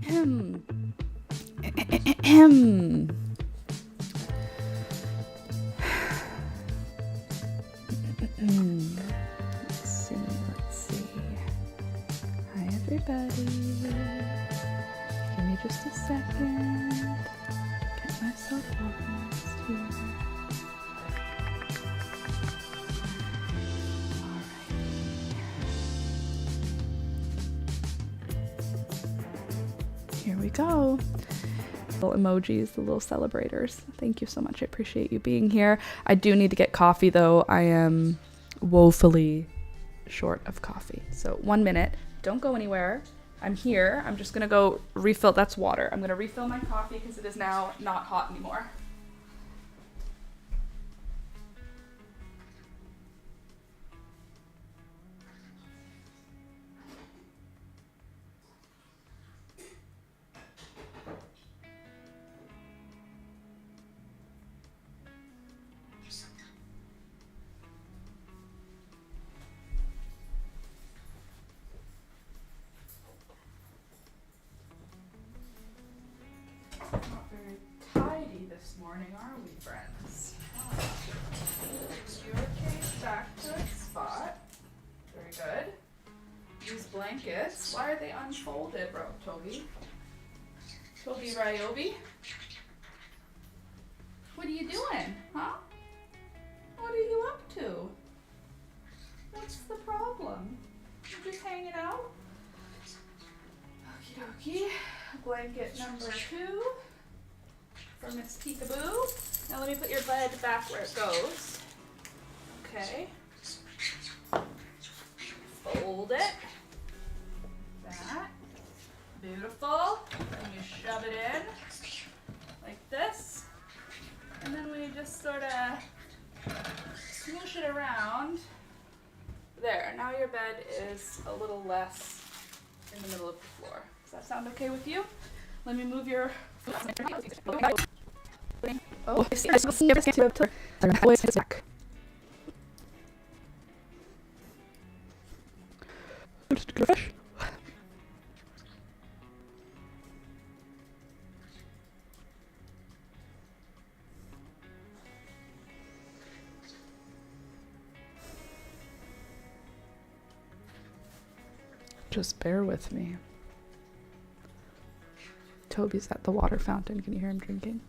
Let's see. Hi, everybody. Give me just a second. Get myself organized here. Here we go. Little emojis, the little celebrators. Thank you so much. I appreciate you being here. I do need to get coffee though. I am woefully short of coffee. So 1 minute. Don't go anywhere. I'm here. I'm just gonna go refill. That's water. I'm gonna refill my coffee because it is now not hot anymore. Not very tidy this morning, are we, friends? Fix your case back to its spot. Very good. These blankets, why are they unfolded, bro? Toby Ryobi? What are you doing, huh? What are you up to? What's the problem? You just hanging out? Okie dokie. Blanket number 2 for Miss Peekaboo. Now let me put your bed back where it goes. Okay. Fold it. That. Beautiful. Then you shove it in like this. And then we just sort of smoosh it around. There. Now your bed is a little less in the middle of the floor. Does that sound okay with you? Let me move your. Oh, just bear with me. Toby's at the water fountain. Can you hear him drinking?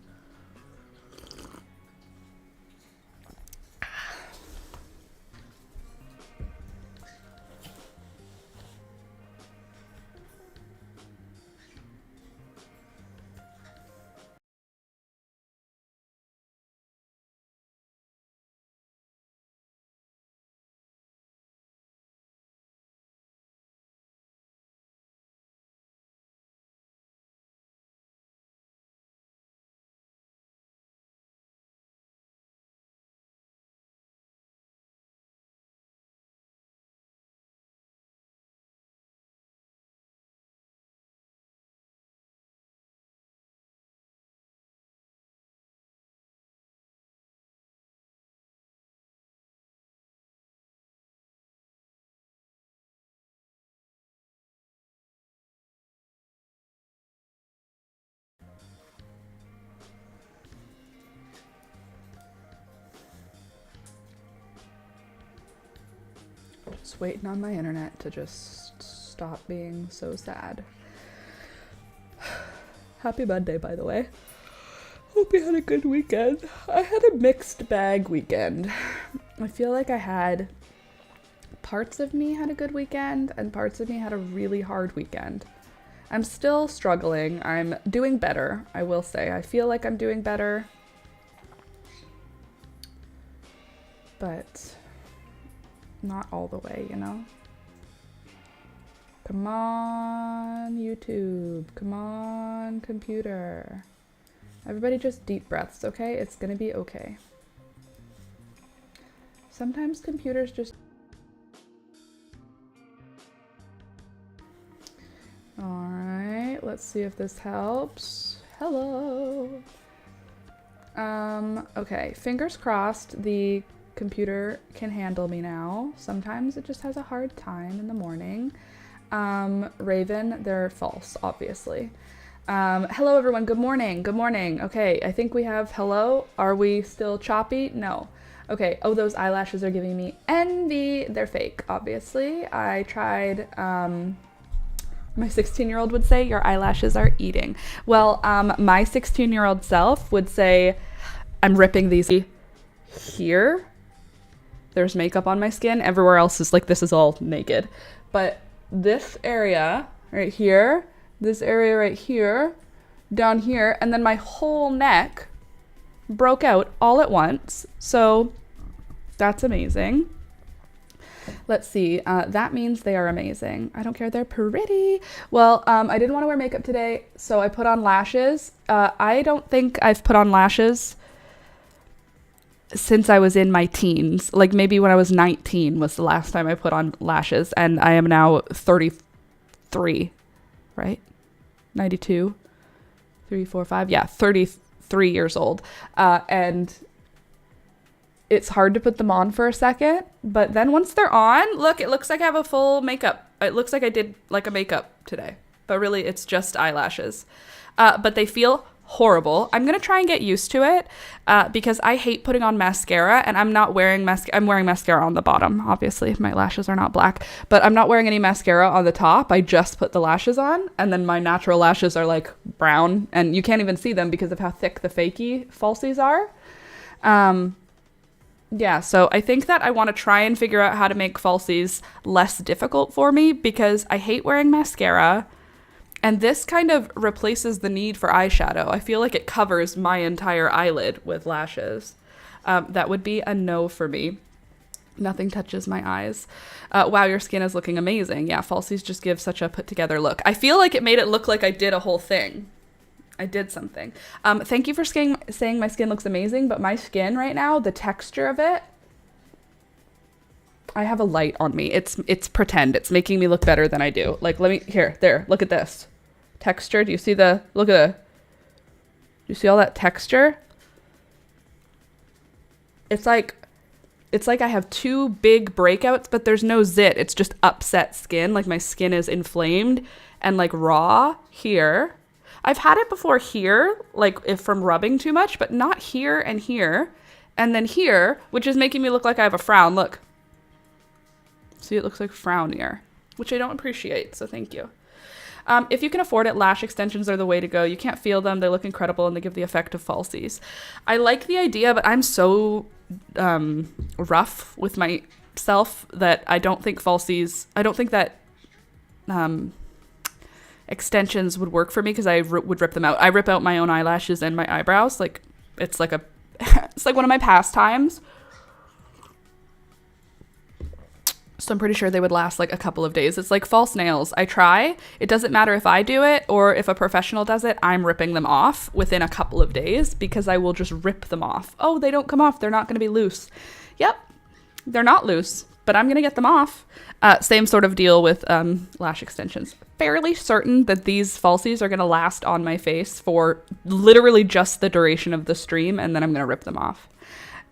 Just waiting on my internet to just stop being so sad. Happy Monday, by the way. Hope you had a good weekend. I had a mixed bag weekend. I feel like I had parts of me had a good weekend and parts of me had a really hard weekend. I'm still struggling. I'm doing better, I will say. I feel like I'm doing better. But not all the way, you know? Come on, YouTube. Come on, computer. Everybody just deep breaths, okay? It's gonna be okay. Sometimes computers just... Alright, let's see if this helps. Hello! Okay, fingers crossed the computer can handle me now. Sometimes it just has a hard time in the morning. Raven, they're false, obviously. Hello everyone, good morning, good morning. Okay, I think we have hello. Are we still choppy? No. Okay, oh, those eyelashes are giving me envy. They're fake, obviously. I tried, my 16-year-old would say, your eyelashes are eating. Well, my 16-year-old self would say, I'm ripping these here. There's makeup on my skin. Everywhere else is like, this is all naked. But this area right here, this area right here, down here, and then my whole neck broke out all at once. So that's amazing. Let's see. That means they are amazing. I don't care. They're pretty. Well, I didn't want to wear makeup today, so I put on lashes. I don't think I've put on lashes since I was in my teens. Like maybe when I was 19 was the last time I put on lashes, and I am now 33, right? 92, 3, 4, 5. Yeah, 33 years old. And it's hard to put them on for a second, but then once they're on, look, it looks like I have a full makeup. It looks like I did like a makeup today, but really it's just eyelashes. But they feel horrible. I'm going to try and get used to it because I hate putting on mascara, and I'm not wearing I'm wearing mascara on the bottom. Obviously, my lashes are not black, but I'm not wearing any mascara on the top. I just put the lashes on, and then my natural lashes are like brown, and you can't even see them because of how thick the fakey falsies are. Yeah, so I think that I want to try and figure out how to make falsies less difficult for me because I hate wearing mascara. And this kind of replaces the need for eyeshadow. I feel like it covers my entire eyelid with lashes. That would be a no for me. Nothing touches my eyes. Wow, your skin is looking amazing. Yeah, falsies just give such a put together look. I feel like it made it look like I did a whole thing. I did something. Thank you for saying my skin looks amazing, but my skin right now, the texture of it, I have a light on me. It's pretend. It's making me look better than I do. Like, there, look at this. Texture, do you see do you see all that texture? It's like I have two big breakouts, but there's no zit. It's just upset skin. Like my skin is inflamed and like raw here. I've had it before here, like if from rubbing too much, but not here and here. And then here, which is making me look like I have a frown. Look. See, it looks like frown here, which I don't appreciate, so thank you. If you can afford it, lash extensions are the way to go. You can't feel them. They look incredible, and they give the effect of falsies. I like the idea, but I'm so rough with myself that I don't think that extensions would work for me because I would rip them out. I rip out my own eyelashes and my eyebrows. Like, it's like it's like one of my pastimes. So I'm pretty sure they would last like a couple of days. It's like false nails. I try. It doesn't matter if I do it or if a professional does it. I'm ripping them off within a couple of days because I will just rip them off. Oh, they don't come off. They're not going to be loose. Yep. They're not loose, but I'm going to get them off. Same sort of deal with lash extensions. Fairly certain that these falsies are going to last on my face for literally just the duration of the stream, and then I'm going to rip them off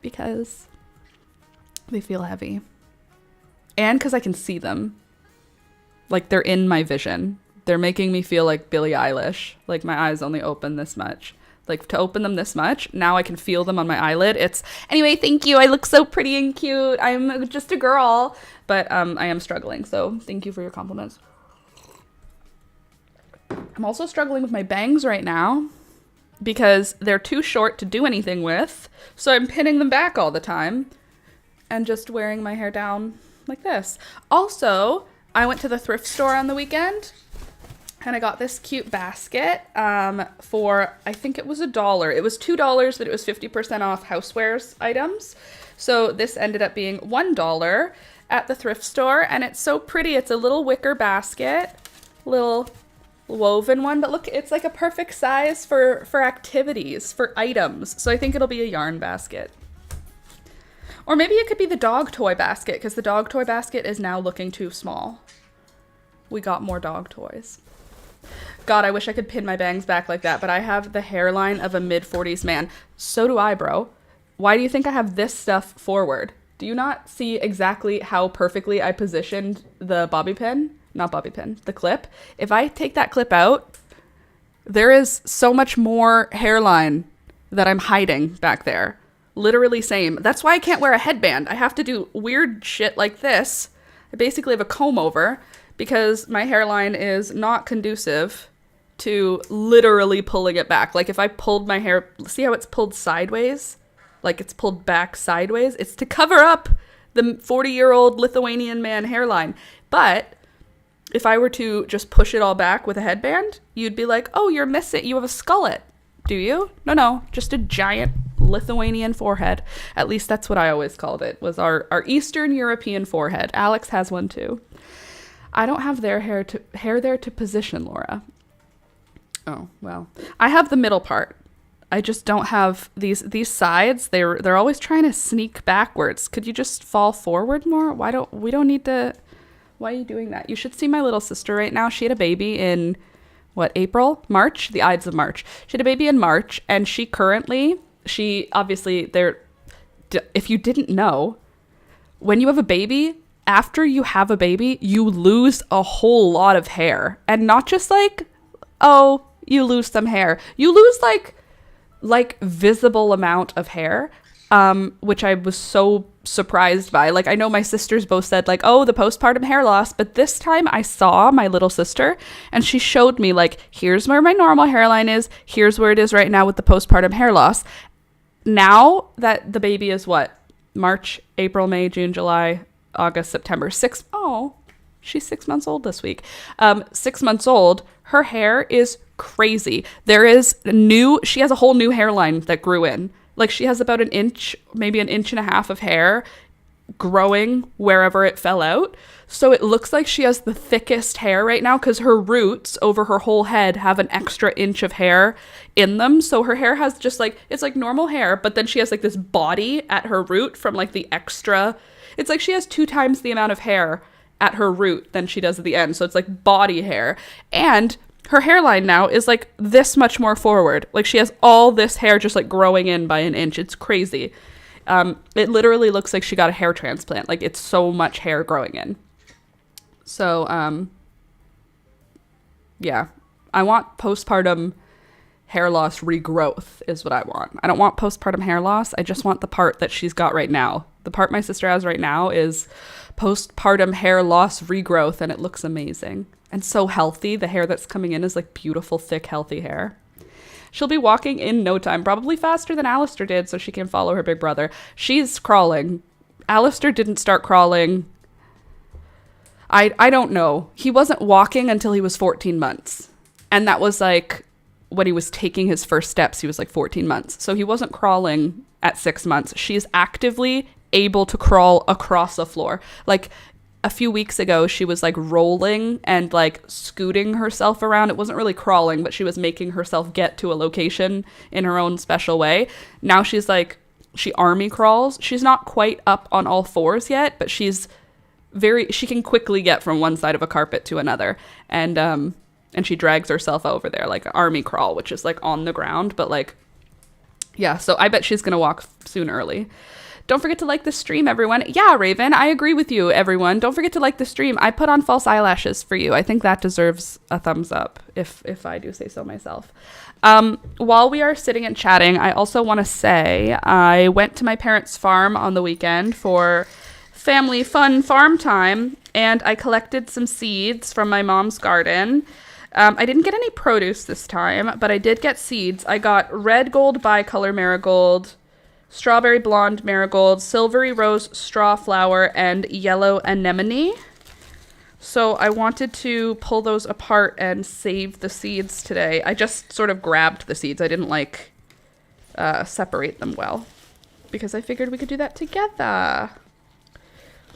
because they feel heavy. And because I can see them. Like, they're in my vision. They're making me feel like Billie Eilish. Like, my eyes only open this much. Like, to open them this much, now I can feel them on my eyelid. Anyway, thank you. I look so pretty and cute. I'm just a girl. But I am struggling, so thank you for your compliments. I'm also struggling with my bangs right now because they're too short to do anything with. So I'm pinning them back all the time and just wearing my hair down like this. Also, I went to the thrift store on the weekend and I got this cute basket for, I think it was $1. It was $2, but it was 50% off housewares items. So this ended up being $1 at the thrift store, and it's so pretty. It's a little wicker basket, little woven one, but look, it's like a perfect size for activities, for items. So I think it'll be a yarn basket. Or maybe it could be the dog toy basket, because the dog toy basket is now looking too small. We got more dog toys. God, I wish I could pin my bangs back like that, but I have the hairline of a mid-40s man. So do I, bro. Why do you think I have this stuff forward? Do you not see exactly how perfectly I positioned the bobby pin? not bobby pin, the clip. If I take that clip out, there is so much more hairline that I'm hiding back there. Literally same. That's why I can't wear a headband. I have to do weird shit like this. I basically have a comb over because my hairline is not conducive to literally pulling it back. Like if I pulled my hair, see how it's pulled sideways? Like it's pulled back sideways? It's to cover up the 40-year-old Lithuanian man hairline. But if I were to just push it all back with a headband, you'd be like, oh, you're missing, you have a skullet. Do you? No, just a giant Lithuanian forehead. At least that's what I always called it, was our Eastern European forehead. Alex has one too. I don't have their hair there to position, Laura. Oh, well. I have the middle part. I just don't have these sides. They're always trying to sneak backwards. Could you just fall forward more? Why are you doing that? You should see my little sister right now. She had a baby in March? The Ides of March. She had a baby in March, and she obviously, if you didn't know, when you have a baby, after you have a baby, you lose a whole lot of hair. And not just like, oh, you lose some hair. You lose like visible amount of hair, which I was so surprised by. Like, I know my sisters both said like, oh, the postpartum hair loss, but this time I saw my little sister and she showed me like, here's where my normal hairline is, here's where it is right now with the postpartum hair loss. Now that the baby is March, April, May, June, July, August, September, she's 6 months old this week. 6 months old, her hair is crazy. She has a whole new hairline that grew in. Like she has about an inch, maybe an inch and a half of hair growing wherever it fell out. So it looks like she has the thickest hair right now because her roots over her whole head have an extra inch of hair in them. So her hair has just like, it's like normal hair, but then she has like this body at her root from like the extra. It's like she has 2 times the amount of hair at her root than she does at the end. So it's like body hair. And her hairline now is like this much more forward. Like she has all this hair just like growing in by an inch. It's crazy. It literally looks like she got a hair transplant. Like it's so much hair growing in. So, yeah, I want postpartum hair loss regrowth is what I want. I don't want postpartum hair loss. I just want the part that she's got right now. The part my sister has right now is postpartum hair loss regrowth, and it looks amazing. And so healthy. The hair that's coming in is like beautiful, thick, healthy hair. She'll be walking in no time, probably faster than Alistair did, so she can follow her big brother. She's crawling. Alistair didn't start crawling. I don't know. He wasn't walking until he was 14 months. And that was like when he was taking his first steps, he was like 14 months. So he wasn't crawling at 6 months. She's actively able to crawl across a floor. Like a few weeks ago, she was like rolling and like scooting herself around. It wasn't really crawling, but she was making herself get to a location in her own special way. Now she's like, she army crawls. She's not quite up on all fours yet, but she can quickly get from one side of a carpet to another. And she drags herself over there like an army crawl, which is like on the ground, but like, yeah. So I bet she's going to walk soon early. Don't forget to like the stream, everyone. Yeah, Raven, I agree with you, everyone. Don't forget to like the stream. I put on false eyelashes for you. I think that deserves a thumbs up, if I do say so myself. While we are sitting and chatting, I also want to say I went to my parents' farm on the weekend for family fun farm time, and I collected some seeds from my mom's garden. I didn't get any produce this time, but I did get seeds. I got red gold bicolor marigold, strawberry blonde marigold, silvery rose straw flower, and yellow anemone. So I wanted to pull those apart and save the seeds today. I just sort of grabbed the seeds. I didn't like separate them well because I figured we could do that together.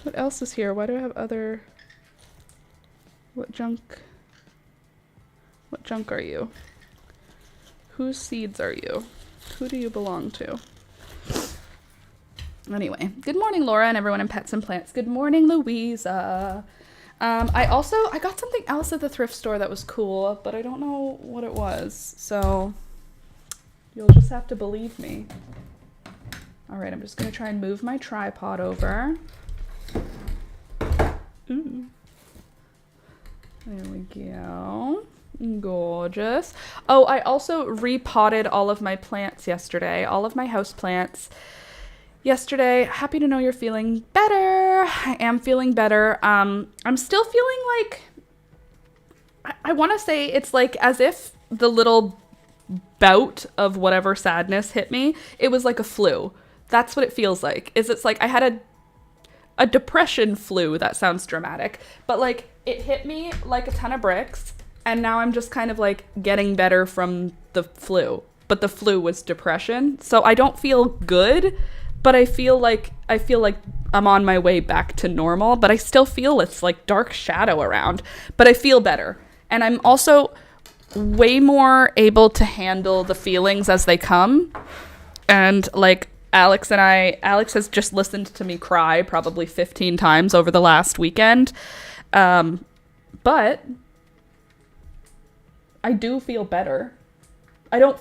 What else is here? Why do I have other... What junk are you? Whose seeds are you? Who do you belong to? Anyway, good morning, Laura, and everyone in Pets and Plants. Good morning, Louisa. I got something else at the thrift store that was cool, but I don't know what it was, so you'll just have to believe me. All right, I'm just going to try and move my tripod over. Ooh. There we go. Gorgeous. Oh, I also repotted all of my plants yesterday, all of my house plants yesterday. Happy to know you're feeling better. I am feeling better. I'm still feeling like, I want to say it's like as if the little bout of whatever sadness hit me, it was like a flu. That's what it feels like. It's like I had a depression flu. That sounds dramatic, but like it hit me like a ton of bricks, and now I'm just kind of like getting better from the flu. But the flu was depression, so I don't feel good, but I feel like I'm on my way back to normal, but I still feel it's like dark shadow around, but I feel better. And I'm also way more able to handle the feelings as they come. And like Alex has just listened to me cry probably 15 times over the last weekend. But I do feel better. I don't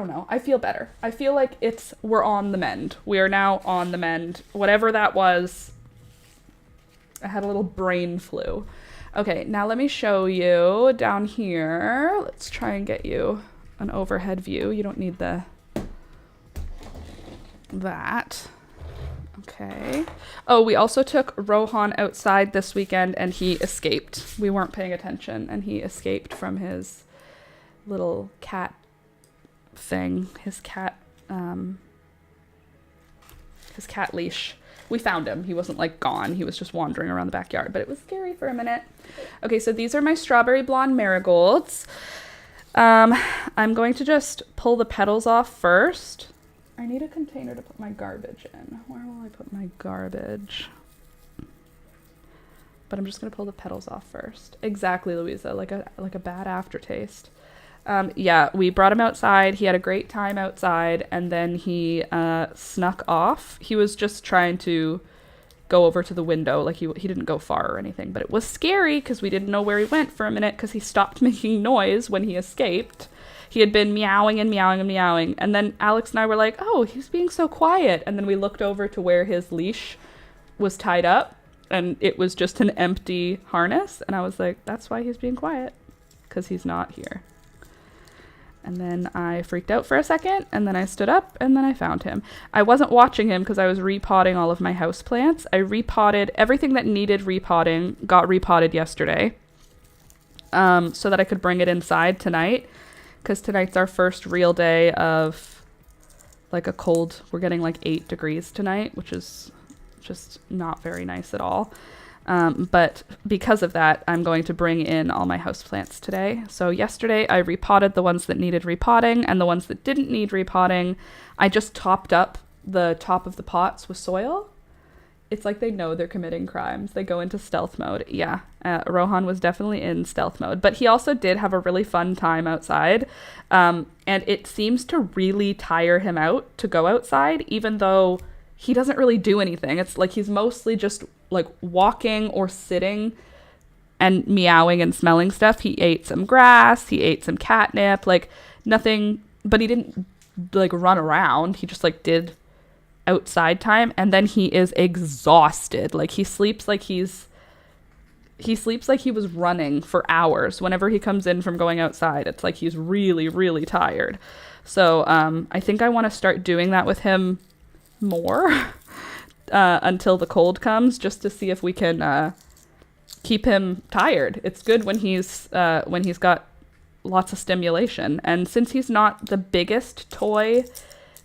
know. I feel better. I feel like we're on the mend. We are now on the mend. Whatever that was, I had a little brain flu. Okay, now let me show you down here. Let's try and get you an overhead view. You don't need that. Okay. Oh, we also took Rohan outside this weekend and he escaped. We weren't paying attention and he escaped from his little cat thing, his cat leash. We found him. He wasn't like gone. He was just wandering around the backyard, but it was scary for a minute. Okay, so these are my strawberry blonde marigolds. I'm going to just pull the petals off first. I need a container to put my garbage in. Where will I put my garbage? But I'm just going to pull the petals off first. Exactly, Louisa, like a bad aftertaste. Yeah, we brought him outside. He had a great time outside, and then he snuck off. He was just trying to go over to the window. Like he didn't go far or anything, but it was scary because we didn't know where he went for a minute because he stopped making noise when he escaped. He had been meowing and meowing and meowing, and then Alex and I were like, oh, he's being so quiet. And then we looked over to where his leash was tied up, and it was just an empty harness. And I was like, that's why he's being quiet, because he's not here. And then I freaked out for a second, and then I stood up, and then I found him. I wasn't watching him because I was repotting all of my houseplants. I repotted everything that needed repotting, got repotted yesterday, so that I could bring it inside tonight, because tonight's our first real day of like a cold. We're getting like 8 degrees tonight, which is just not very nice at all. But because of that, I'm going to bring in all my houseplants today. So yesterday I repotted the ones that needed repotting, and the ones that didn't need repotting, I just topped up the top of the pots with soil. It's like they know they're committing crimes. They go into stealth mode. Yeah, Rohan was definitely in stealth mode, but he also did have a really fun time outside. And it seems to really tire him out to go outside, even though he doesn't really do anything. It's like he's mostly just like walking or sitting and meowing and smelling stuff. He ate some grass, he ate some catnip, like nothing, but he didn't like run around. He just like did outside time, and then he is exhausted. Like he sleeps like he was running for hours. Whenever he comes in from going outside, it's like he's really, really tired. So I think I want to start doing that with him more until the cold comes, just to see if we can keep him tired. It's good when he's got lots of stimulation, and since he's not the biggest toy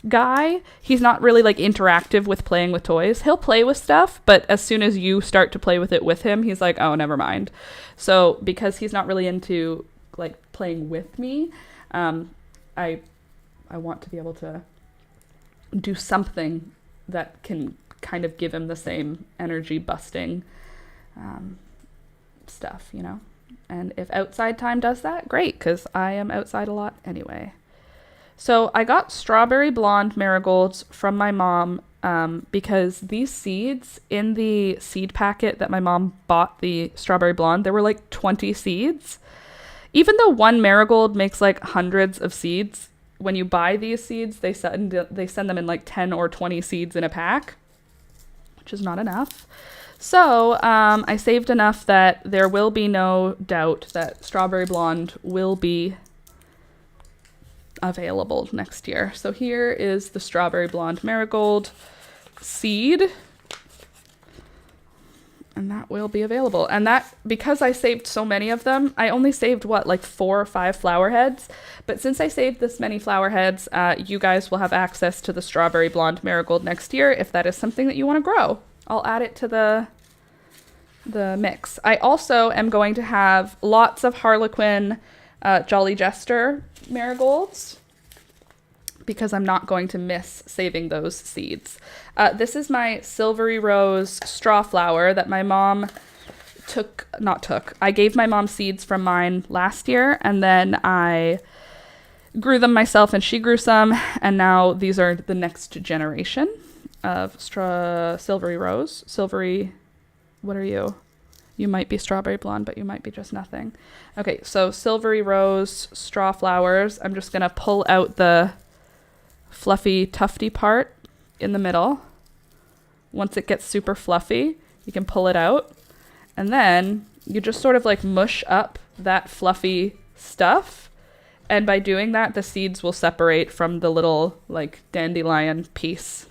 guy, he's not really like interactive with playing with toys. He'll play with stuff, but as soon as you start to play with it with him, he's like, oh, never mind. So because he's not really into like playing with me, I want to be able to do something that can kind of give him the same energy busting stuff, you know? And if outside time does that, great, because I am outside a lot anyway. So I got strawberry blonde marigolds from my mom because these seeds in the seed packet that my mom bought the strawberry blonde, there were like 20 seeds. Even though one marigold makes like hundreds of seeds, when you buy these seeds, they send them in like 10 or 20 seeds in a pack, which is not enough. So I saved enough that there will be no doubt that Strawberry Blonde will be available next year. So here is the Strawberry Blonde Marigold seed. And that will be available. And that, because I saved so many of them, I only saved what, like 4 or 5 flower heads. But since I saved this many flower heads, you guys will have access to the Strawberry Blonde Marigold next year if that is something that you want to grow. I'll add it to the mix. I also am going to have lots of Harlequin Jolly Jester marigolds because I'm not going to miss saving those seeds. This is my Silvery Rose straw flower that my mom I gave my mom seeds from mine last year, and then I grew them myself and she grew some, and now these are the next generation of Silvery Rose. Silvery, what are you? You might be Strawberry Blonde, but you might be just nothing. Okay, so Silvery Rose straw flowers. I'm just gonna pull out the fluffy tufty part in the middle. Once it gets super fluffy, you can pull it out, and then you just sort of like mush up that fluffy stuff, and by doing that the seeds will separate from the little like dandelion piece.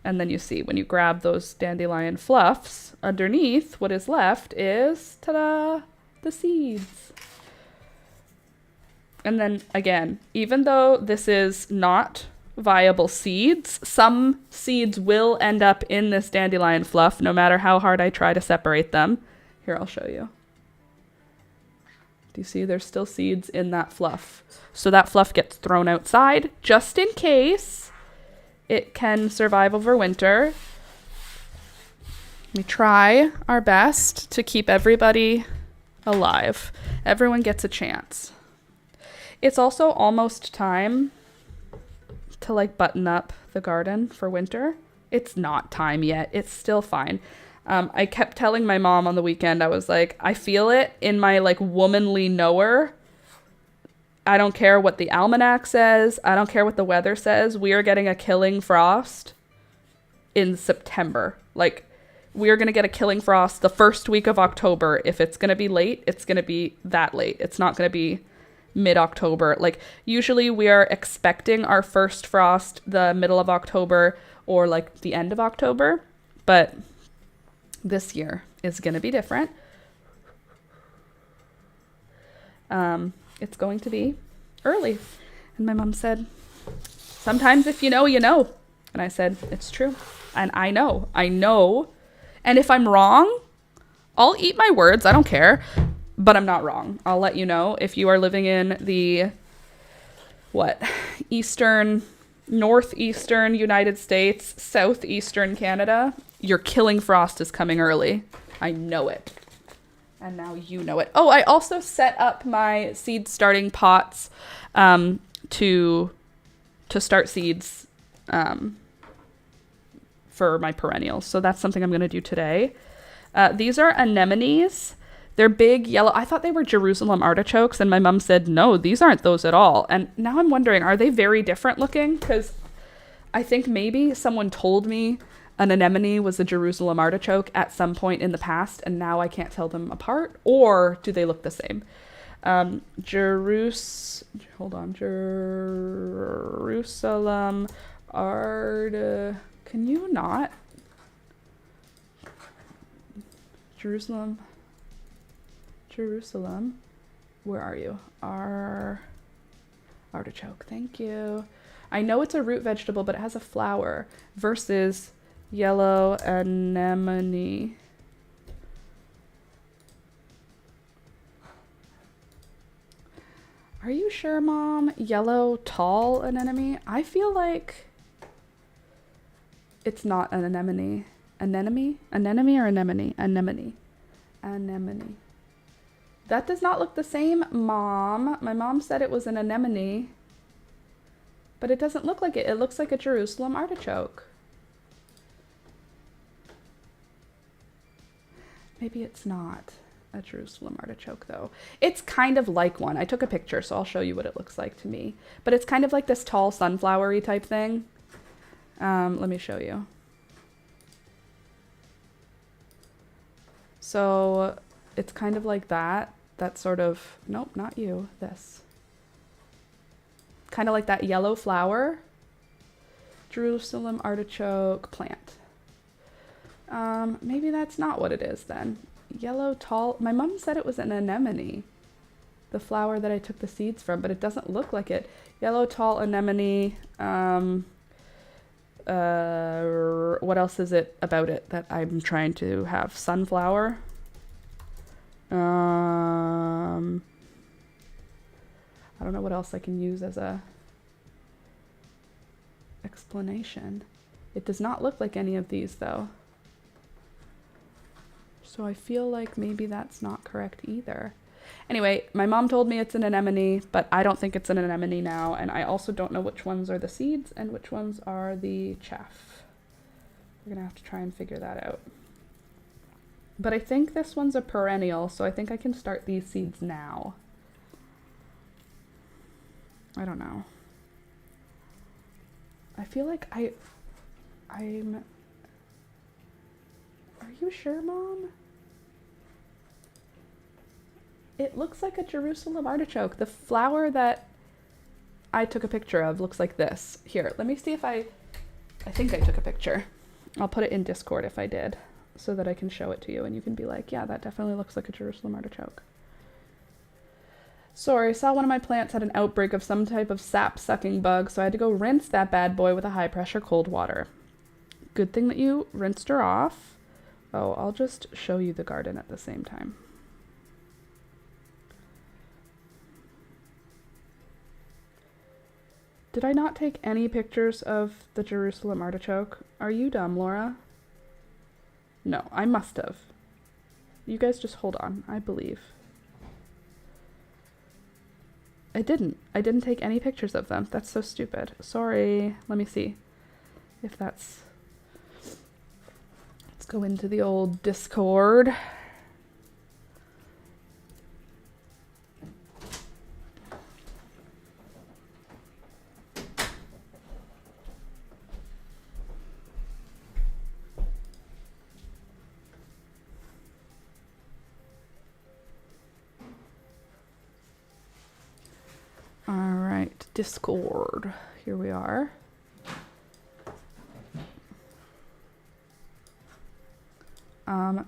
And then you see when you grab those dandelion fluffs, underneath what is left is, ta-da, the seeds. And then again, even though this is not viable seeds, some seeds will end up in this dandelion fluff no matter how hard I try to separate them. Here, I'll show you. Do you see there's still seeds in that fluff? So that fluff gets thrown outside just in case it can survive over winter. We try our best to keep everybody alive. Everyone gets a chance. It's also almost time to like button up the garden for winter. It's not time yet. It's still fine. I kept telling my mom on the weekend, I was like, I feel it in my like womanly knower. I don't care what the almanac says. I don't care what the weather says. We are getting a killing frost in September. Like, we are going to get a killing frost the first week of October. If it's going to be late, it's going to be that late. It's not going to be mid-October. Like, usually we are expecting our first frost the middle of October or like the end of October. But this year is going to be different. It's going to be early. And my mom said, sometimes if you know, you know. And I said, it's true. And I know. And if I'm wrong, I'll eat my words. I don't care. But I'm not wrong. I'll let you know. If you are living in the, northeastern United States, southeastern Canada, your killing frost is coming early. I know it. And now you know it. Oh, I also set up my seed starting pots to start seeds for my perennials. So that's something I'm going to do today. These are anemones. They're big yellow. I thought they were Jerusalem artichokes, and my mom said, no, these aren't those at all. And now I'm wondering, are they very different looking? Because I think maybe someone told me an anemone was a Jerusalem artichoke at some point in the past, and now I can't tell them apart. Or do they look the same? Jerusalem can you not? Jerusalem. Where are you? Artichoke. Thank you. I know it's a root vegetable, but it has a flower versus yellow anemone. Are you sure, Mom? Yellow tall anemone? I feel like it's not an anemone. Anemone or anemone? Anemone. That does not look the same, Mom. My mom said it was an anemone, but it doesn't look like it. It looks like a Jerusalem artichoke. Maybe it's not a Jerusalem artichoke, though. It's kind of like one. I took a picture, so I'll show you what it looks like to me. But it's kind of like this tall sunflowery type thing. Let me show you. So it's kind of like that. That sort of, nope, not you, this. Kind of like that yellow flower. Jerusalem artichoke plant. Maybe that's not what it is then. Yellow tall, my mom said it was an anemone. The flower that I took the seeds from, but it doesn't look like it. Yellow tall anemone. What else is it about it that I'm trying to have? Sunflower. I don't know what else I can use as a explanation. It does not look like any of these though. So I feel like maybe that's not correct either. Anyway, my mom told me it's an anemone, but I don't think it's an anemone now, and I also don't know which ones are the seeds and which ones are the chaff. We're gonna have to try and figure that out. But I think this one's a perennial, so I think I can start these seeds now. I don't know. I feel like I'm... Are you sure, Mom? It looks like a Jerusalem artichoke. The flower that I took a picture of looks like this. Here, let me see if I think I took a picture. I'll put it in Discord if I did, so that I can show it to you and you can be like, yeah, that definitely looks like a Jerusalem artichoke. Sorry, saw one of my plants had an outbreak of some type of sap-sucking bug, so I had to go rinse that bad boy with a high-pressure cold water. Good thing that you rinsed her off. Oh, I'll just show you the garden at the same time. Did I not take any pictures of the Jerusalem artichoke? Are you dumb, Laura? No, I must have. You guys just hold on, I believe. I didn't take any pictures of them. That's so stupid. Sorry. Let me see if that's... Let's go into the old Discord. All right, Discord. Here we are.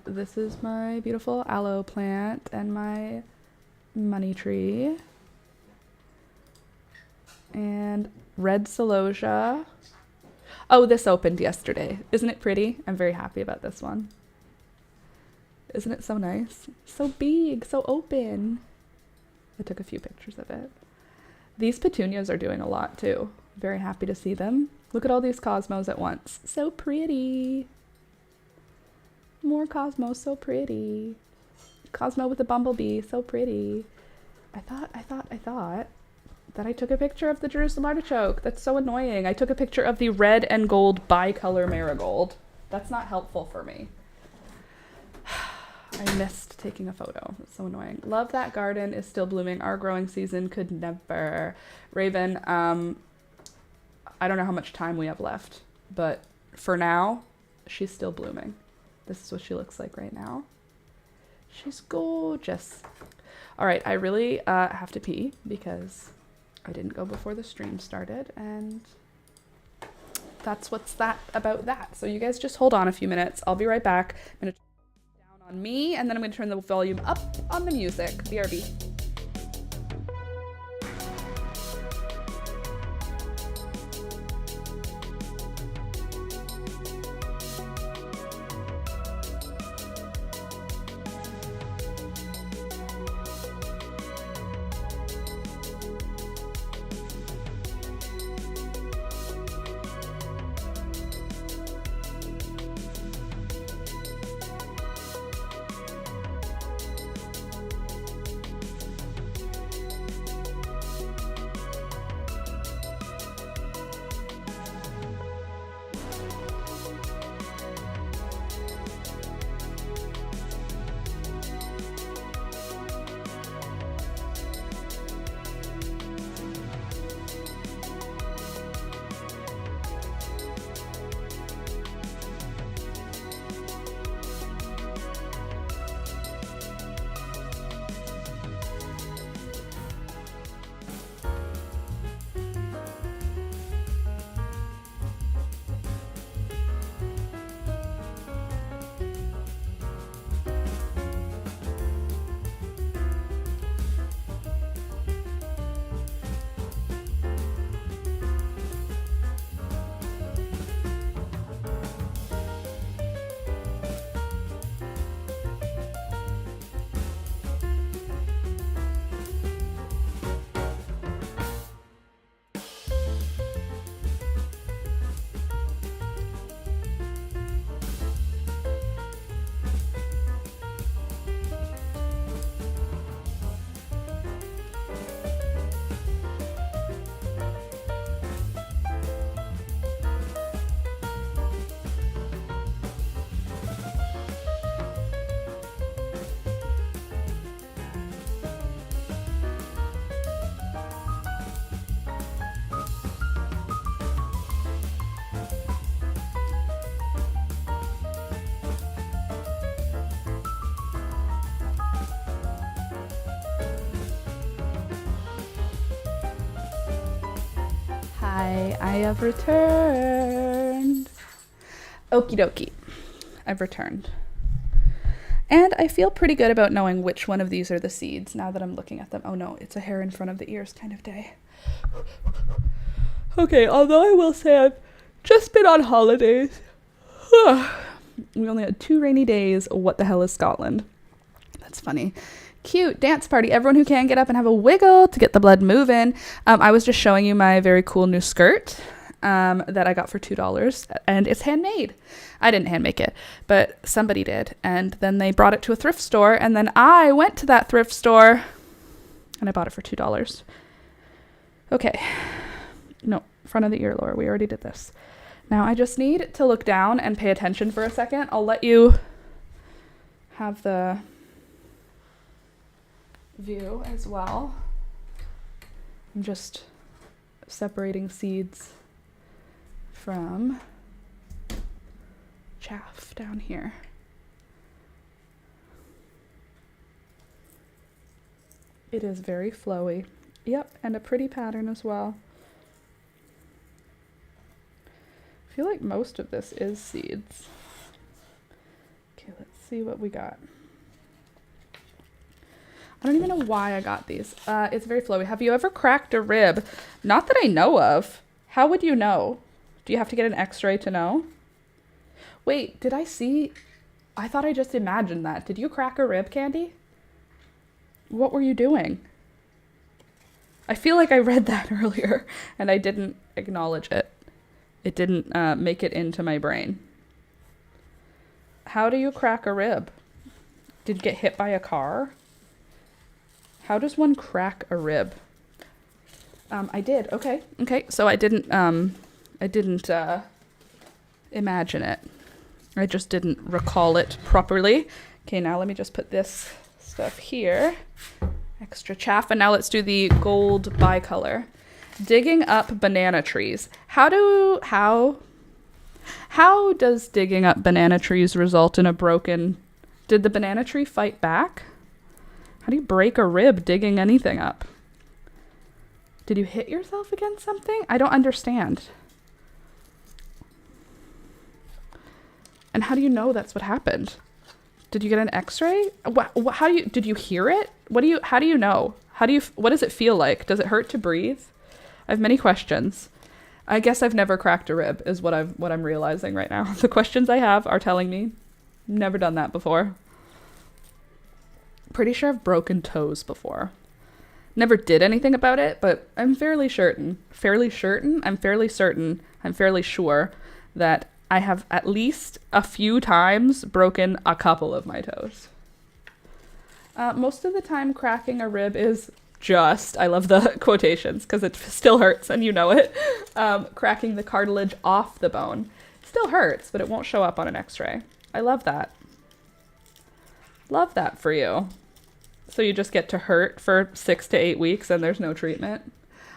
This is my beautiful aloe plant and my money tree. And red celosia. Oh, this opened yesterday. Isn't it pretty? I'm very happy about this one. Isn't it so nice? So big, so open. I took a few pictures of it. These petunias are doing a lot too. Very happy to see them. Look at all these cosmos at once. So pretty. More cosmos, so pretty. Cosmo with a bumblebee, so pretty. I thought that I took a picture of the Jerusalem artichoke. That's so annoying. I took a picture of the red and gold bicolor marigold. That's not helpful for me. I missed taking a photo. It's so annoying. Love that garden is still blooming. Our growing season could never. Raven, I don't know how much time we have left, but for now, she's still blooming. This is what she looks like right now. She's gorgeous. All right, I really have to pee because I didn't go before the stream started, and that's what's that about that. So you guys just hold on a few minutes. I'll be right back. I'm gonna turn down on me, and then I'm gonna turn the volume up on the music. BRB. Hi, I have returned. Okie dokie, I've returned. And I feel pretty good about knowing which one of these are the seeds now that I'm looking at them. Oh no, it's a hair in front of the ears kind of day. Okay, although I will say I've just been on holidays. We only had 2 rainy days. What the hell is Scotland? That's funny. Cute dance party. Everyone who can get up and have a wiggle to get the blood moving. I was just showing you my very cool new skirt that I got for $2, and it's handmade. I didn't hand make it, but somebody did. And then they brought it to a thrift store, and then I went to that thrift store and I bought it for $2. Okay. No, front of the ear lower. We already did this. Now I just need to look down and pay attention for a second. I'll let you have the view as well. I'm just separating seeds from chaff down here. It is very flowy. Yep, and a pretty pattern as well. I feel like most of this is seeds. Okay, let's see what we got. I don't even know why I got these. It's very flowy. Have you ever cracked a rib? Not that I know of. How would you know? Do you have to get an x-ray to know? Wait, did I see? I thought I just imagined that. Did you crack a rib, Candy? What were you doing? I feel like I read that earlier and I didn't acknowledge it. It didn't make it into my brain. How do you crack a rib? Did you get hit by a car? How does one crack a rib? I did. Okay. So I didn't imagine it. I just didn't recall it properly. Okay, now let me just put this stuff here. Extra chaff. And now let's do the gold bicolor. Digging up banana trees. How does digging up banana trees result in a broken... Did the banana tree fight back? How do you break a rib digging anything up? Did you hit yourself against something? I don't understand. And how do you know that's what happened? Did you get an x-ray? Did you hear it? How do you know? What does it feel like? Does it hurt to breathe? I have many questions. I guess I've never cracked a rib is what I'm realizing right now. The questions I have are telling me never done that before. Pretty sure I've broken toes before. Never did anything about it, but I'm fairly sure that I have at least a few times broken a couple of my toes. Most of the time cracking a rib is just, I love the quotations because it still hurts and you know it, cracking the cartilage off the bone. Still hurts, but it won't show up on an x-ray. I love that. Love that for you. So you just get to hurt for 6 to 8 weeks and there's no treatment.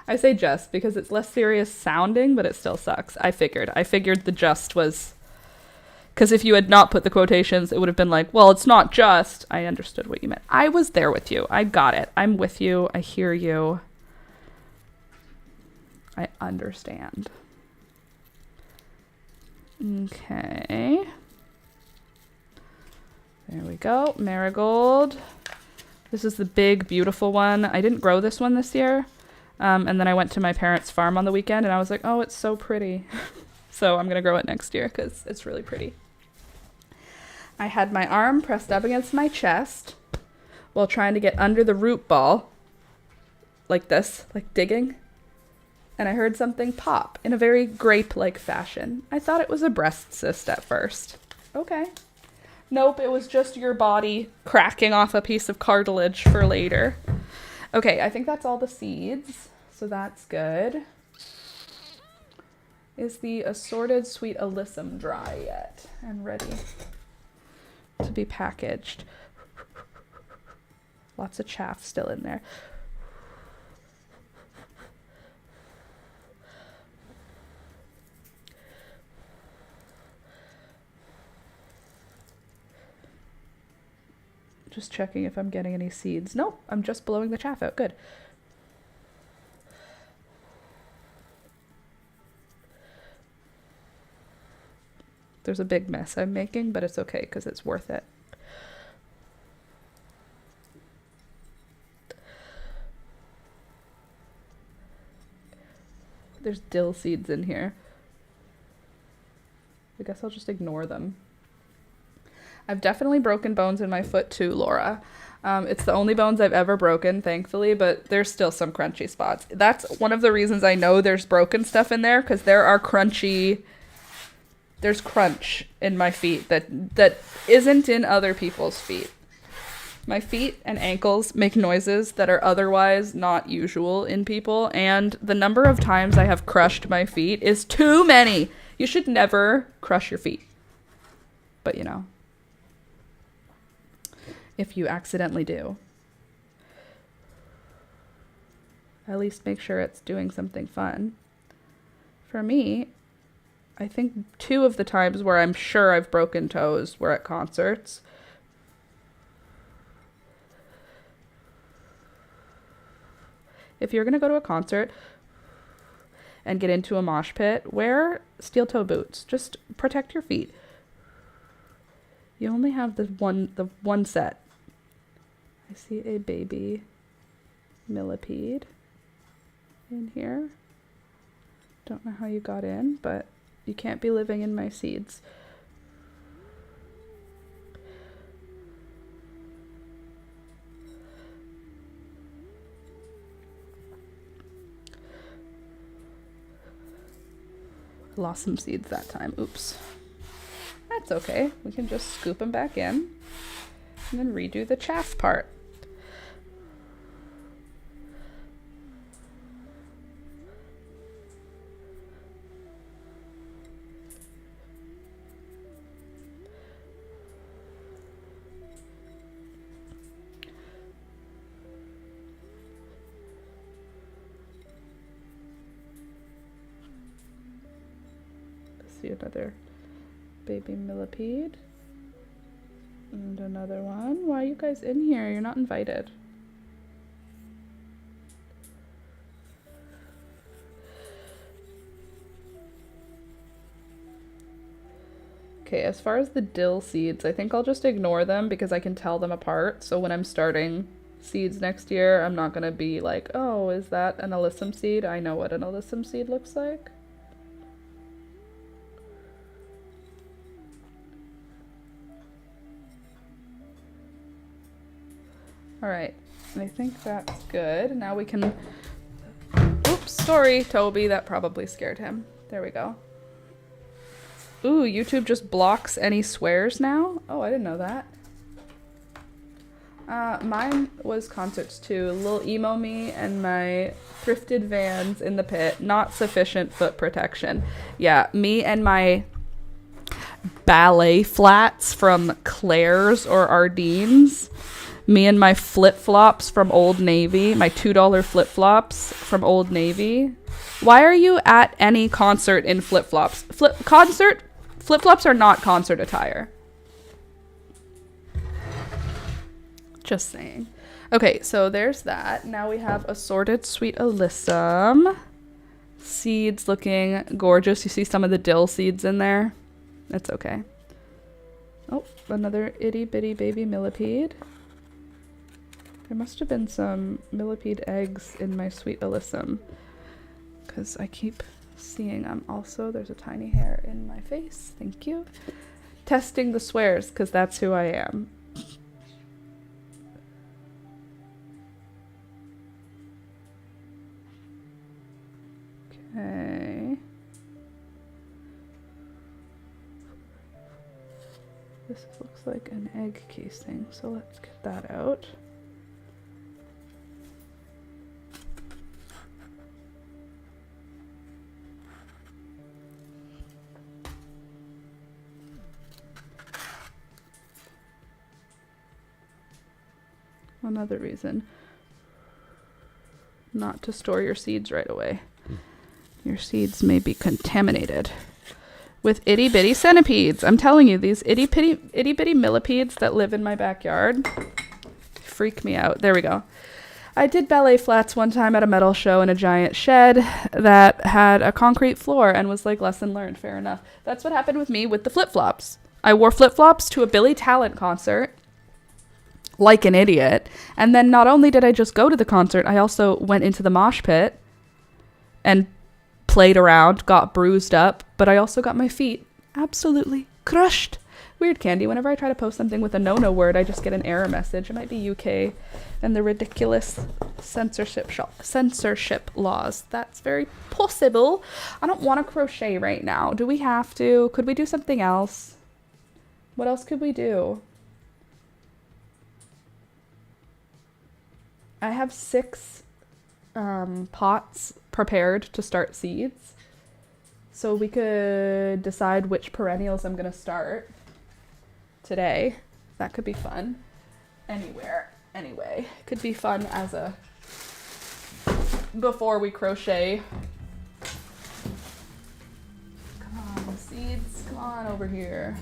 I say just because it's less serious sounding, but it still sucks. I figured the just was... Because if you had not put the quotations, it would have been like, well, it's not just. I understood what you meant. I was there with you. I got it. I'm with you. I hear you. I understand. Okay. There we go. Marigold. This is the big, beautiful one. I didn't grow this one this year. And then I went to my parents' farm on the weekend and I was like, oh, it's so pretty. So I'm going to grow it next year because it's really pretty. I had my arm pressed up against my chest while trying to get under the root ball, like this, like digging. And I heard something pop in a very grape-like fashion. I thought it was a breast cyst at first. Okay. Nope, it was just your body cracking off a piece of cartilage for later. Okay, I think that's all the seeds, so that's good. Is the assorted sweet alyssum dry yet and ready to be packaged? Lots of chaff still in there. Just checking if I'm getting any seeds. Nope, I'm just blowing the chaff out. Good. There's a big mess I'm making, but it's okay because it's worth it. There's dill seeds in here. I guess I'll just ignore them. I've definitely broken bones in my foot too, Laura. It's the only bones I've ever broken, thankfully, but there's still some crunchy spots. That's one of the reasons I know there's broken stuff in there, because there's crunch in my feet that isn't in other people's feet. My feet and ankles make noises that are otherwise not usual in people, and the number of times I have crushed my feet is too many. You should never crush your feet. But you know, if you accidentally do, at least make sure it's doing something fun. For me, I think 2 of the times where I'm sure I've broken toes were at concerts. If you're going to go to a concert and get into a mosh pit, wear steel toe boots. Just protect your feet. You only have the one set. I see a baby millipede in here. Don't know how you got in, but you can't be living in my seeds. I lost some seeds that time. Oops. That's okay. We can just scoop them back in and then redo the chaff part. See another baby millipede. And another one. Why are you guys in here? You're not invited. Okay, as far as the dill seeds, I think I'll just ignore them because I can tell them apart. So when I'm starting seeds next year, I'm not going to be like, oh, is that an alyssum seed? I know what an alyssum seed looks like. All right, I think that's good. Now we can, oops, sorry, Toby, that probably scared him. There we go. Ooh, YouTube just blocks any swears now? Oh, I didn't know that. Mine was concerts too. Little emo me and my thrifted Vans in the pit. Not sufficient foot protection. Yeah, me and my ballet flats from Claire's or Ardene's. Me and my flip-flops from Old Navy. My $2 flip-flops from Old Navy. Why are you at any concert in flip-flops? Flip-flops are not concert attire. Just saying. Okay, so there's that. Now we have assorted sweet alyssum. Seeds looking gorgeous. You see some of the dill seeds in there? That's okay. Oh, another itty-bitty baby millipede. There must have been some millipede eggs in my sweet alyssum because I keep seeing them. Also, there's a tiny hair in my face. Thank you. Testing the swears because that's who I am. Okay. This looks like an egg casing, so let's get that out. Another reason not to store your seeds right away. Your seeds may be contaminated with itty bitty centipedes. I'm telling you, these itty bitty millipedes that live in my backyard freak me out. There we go. I did ballet flats one time at a metal show in a giant shed that had a concrete floor and was like, lesson learned. Fair enough. That's what happened with me with the flip-flops. I wore flip-flops to a Billy Talent concert like an idiot. And then not only did I just go to the concert, I also went into the mosh pit and played around, got bruised up, but I also got my feet absolutely crushed. Weird, Candy. Whenever I try to post something with a no-no word, I just get an error message. It might be UK and the ridiculous censorship laws. That's very possible. I don't want to crochet right now. Do we have to? Could we do something else? What else could we do? I have 6 pots prepared to start seeds. So we could decide which perennials I'm going to start today. That could be fun. Anyway, could be fun as a before we crochet. Come on, seeds, come on over here.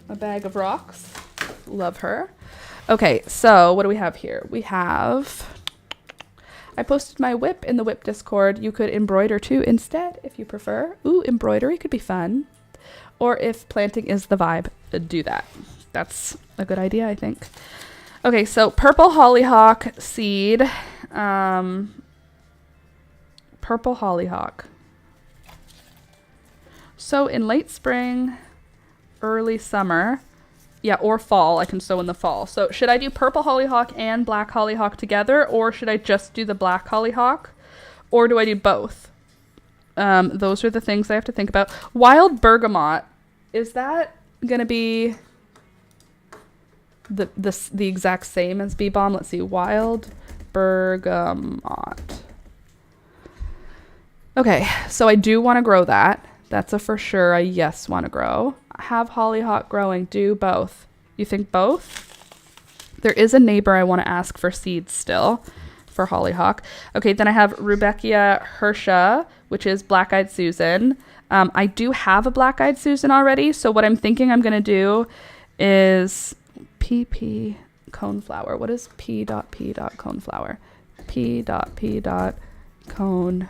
A bag of rocks. Love her. Okay, so what do we have here? We have, I posted my whip in the whip Discord. You could embroider too instead if you prefer. Ooh, embroidery could be fun. Or if planting is the vibe, do that. That's a good idea, I think. Okay, so purple hollyhock seed. Purple hollyhock. So in late spring, early summer, yeah, or fall, I can sow in the fall. So should I do purple hollyhock and black hollyhock together, or should I just do the black hollyhock? Or do I do both? Those are the things I have to think about. Wild bergamot, is that gonna be the exact same as bee balm? Let's see, wild bergamot. Okay, so I do want to grow that. That's a for sure. I yes want to grow. Have hollyhock growing. Do both. You think both? There is a neighbor I want to ask for seeds still for hollyhock. Okay, then I have Rudbeckia hirschia, which is black-eyed Susan. I do have a black-eyed Susan already, so what I'm thinking I'm going to do is PP coneflower. What is P.P. coneflower? P.P. coneflower.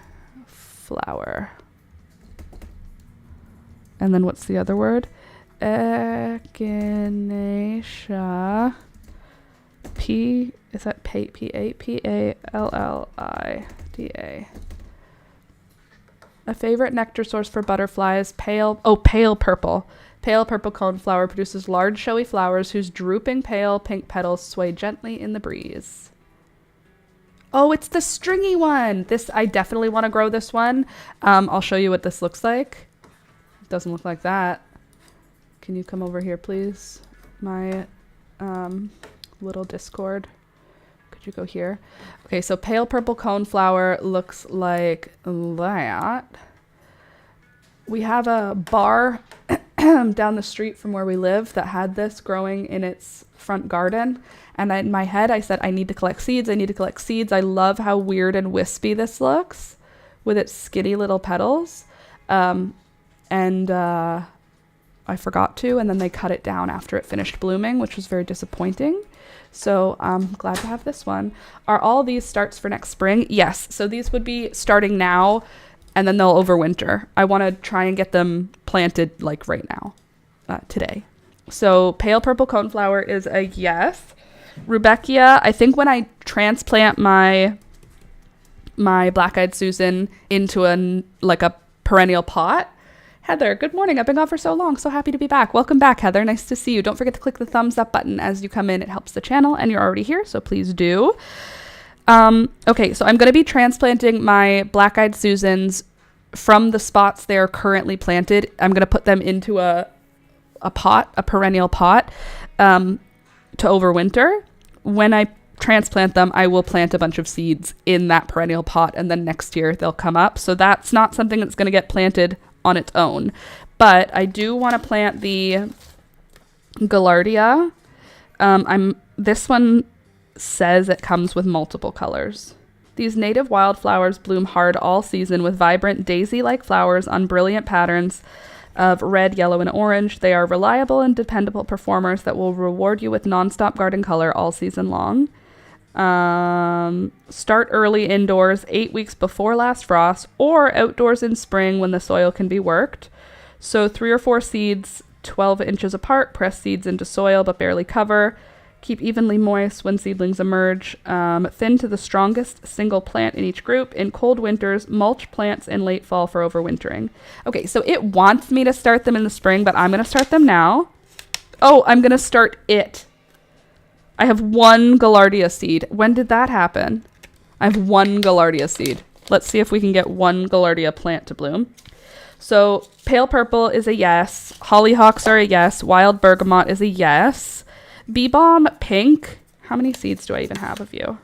And then what's the other word? Echinacea. Is that P-A-P-A-L-L-I-D-A. A favorite nectar source for butterflies, pale purple. Pale purple coneflower produces large showy flowers whose drooping pale pink petals sway gently in the breeze. Oh, it's the stringy one. I definitely want to grow this one. I'll show you what this looks like. It doesn't look like that. Can you come over here, please? My little Discord. Could you go here? Okay, so pale purple coneflower looks like that. We have a bar down the street from where we live that had this growing in its front garden. And in my head, I said, I need to collect seeds. I need to collect seeds. I love how weird and wispy this looks with its skinny little petals. I forgot to, and then they cut it down after it finished blooming, which was very disappointing. So I'm glad to have this one. Are all these starts for next spring? Yes. So these would be starting now, and then they'll overwinter. I want to try and get them planted like right now, today. So pale purple coneflower is a yes. Rudbeckia, I think when I transplant my black-eyed Susan into a perennial pot. Heather, good morning. I've been gone for so long. So happy to be back. Welcome back, Heather. Nice to see you. Don't forget to click the thumbs up button as you come in. It helps the channel, and you're already here, so please do. Okay, so I'm going to be transplanting my black-eyed Susans from the spots they are currently planted. I'm going to put them into a perennial pot, to overwinter. When I transplant them, I will plant a bunch of seeds in that perennial pot, and then next year they'll come up. So that's not something that's going to get planted on its own. But I do want to plant the Gaillardia. This one says it comes with multiple colors. These native wildflowers bloom hard all season with vibrant daisy-like flowers on brilliant patterns of red, yellow, and orange. They are reliable and dependable performers that will reward you with non-stop garden color all season long. Start early indoors 8 weeks before last frost, or outdoors in spring when the soil can be worked. Sow 3 or 4 seeds 12 inches apart. Press seeds into soil but barely cover. Keep evenly moist when seedlings emerge. Thin to the strongest single plant in each group. In cold winters, mulch plants in late fall for overwintering. Okay, so it wants me to start them in the spring, but I'm going to start them now. Oh, I'm going to start it. I have 1 Gaillardia seed. When did that happen? I have 1 Gaillardia seed. Let's see if we can get 1 Gaillardia plant to bloom. So pale purple is a yes. Hollyhocks are a yes. Wild bergamot is a yes. Bee balm pink. How many seeds do I even have of you?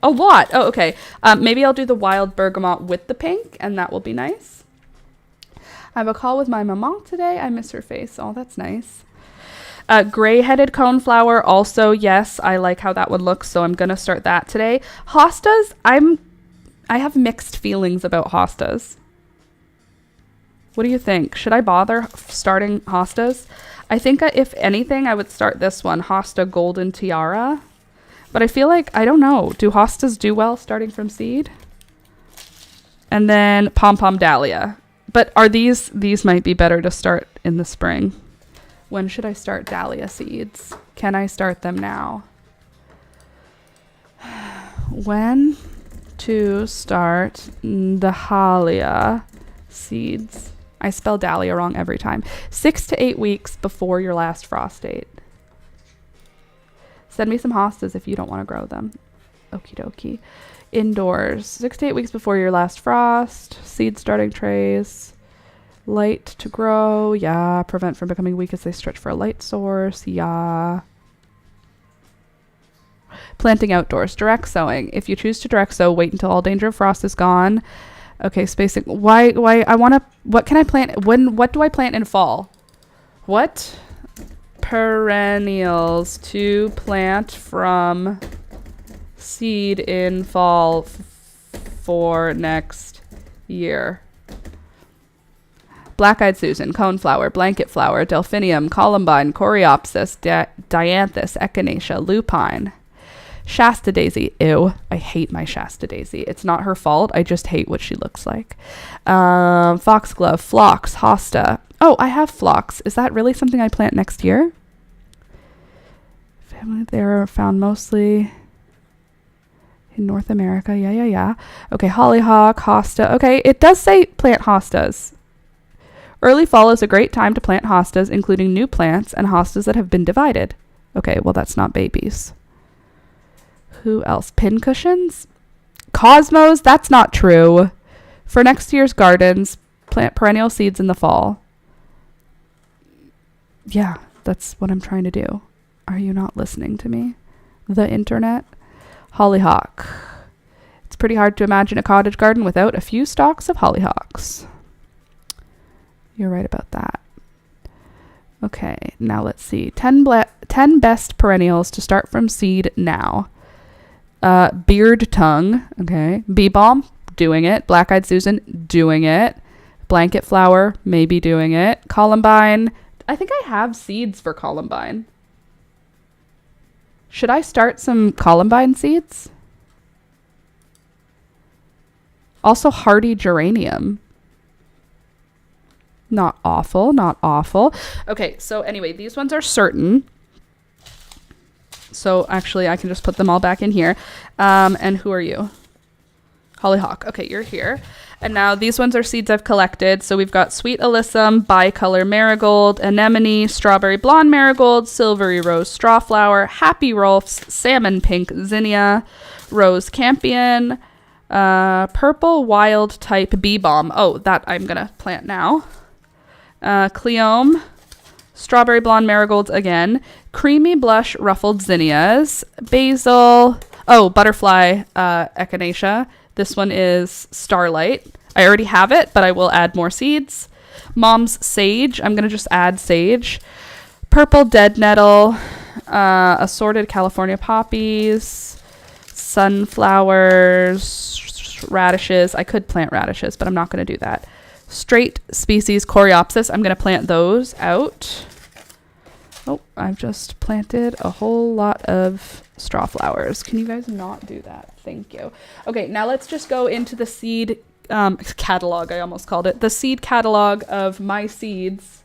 A lot. Oh, okay. Maybe I'll do the wild bergamot with the pink, and that will be nice. I have a call with my mama today. I miss her face. Oh, that's nice. Gray-headed coneflower, also yes. I like how that one looks, so I'm gonna start that today. Hostas, I have mixed feelings about hostas. What do you think? Should I bother starting hostas? I think if anything, I would start this one, Hosta Golden Tiara. But I feel like, I don't know, do hostas do well starting from seed? And then Pom Pom Dahlia. But are these might be better to start in the spring. When should I start dahlia seeds? Can I start them now? When to start dahlia seeds? I spell dahlia wrong every time. 6 to 8 weeks before your last frost date. Send me some hostas if you don't want to grow them. Okie dokie. Indoors. 6 to 8 weeks before your last frost. Seed starting trays. Light to grow. Yeah. Prevent from becoming weak as they stretch for a light source. Yeah. Planting outdoors. Direct sowing. If you choose to direct sow, wait until all danger of frost is gone. Okay, spacing. Why what can I plant? What do I plant in fall? What perennials to plant from seed in fall for next year? Black-eyed Susan, coneflower, blanket flower, delphinium, columbine, coreopsis, dianthus, echinacea, lupine. Shasta daisy. Ew. I hate my Shasta daisy. It's not her fault. I just hate what she looks like. Foxglove, phlox, hosta. Oh, I have phlox. Is that really something I plant next year? Family, they're found mostly in North America. Yeah. Okay, hollyhock, hosta. Okay, it does say plant hostas. Early fall is a great time to plant hostas, including new plants and hostas that have been divided. Okay, well, that's not babies. Who else? Pin cushions? Cosmos? That's not true. For next year's gardens, plant perennial seeds in the fall. Yeah, that's what I'm trying to do. Are you not listening to me? The internet? Hollyhock. It's pretty hard to imagine a cottage garden without a few stalks of hollyhocks. You're right about that. Okay, now let's see. 10 best perennials to start from seed now. Beard tongue, okay. Bee balm, doing it. Black-eyed Susan, doing it. Blanket flower, maybe doing it. Columbine, I think I have seeds for columbine. Should I start some columbine seeds? Also hardy geranium. Not awful, not awful. Okay, so anyway, these ones are certain. So actually, I can just put them all back in here. And who are you? Hollyhock. Okay, you're here. And now these ones are seeds I've collected. So we've got Sweet Alyssum, Bicolor Marigold, Anemone, Strawberry Blonde Marigold, Silvery Rose Strawflower, Happy Rolfs, Salmon Pink Zinnia, Rose Campion, Purple Wild Type Bee Balm. Oh, that I'm going to plant now. Cleome, Strawberry Blonde Marigolds again, Creamy Blush Ruffled Zinnias, Basil, Butterfly Echinacea. This one is Starlight. I already have it, but I will add more seeds. Mom's Sage. I'm going to just add sage. Purple Dead Nettle, Assorted California Poppies, Sunflowers, radishes. I could plant radishes, but I'm not going to do that. Straight species Coreopsis. I'm going to plant those out. Oh, I've just planted a whole lot of straw flowers. Can you guys not do that? Thank you. Okay, now let's just go into the seed catalog. I almost called it. The seed catalog of my seeds.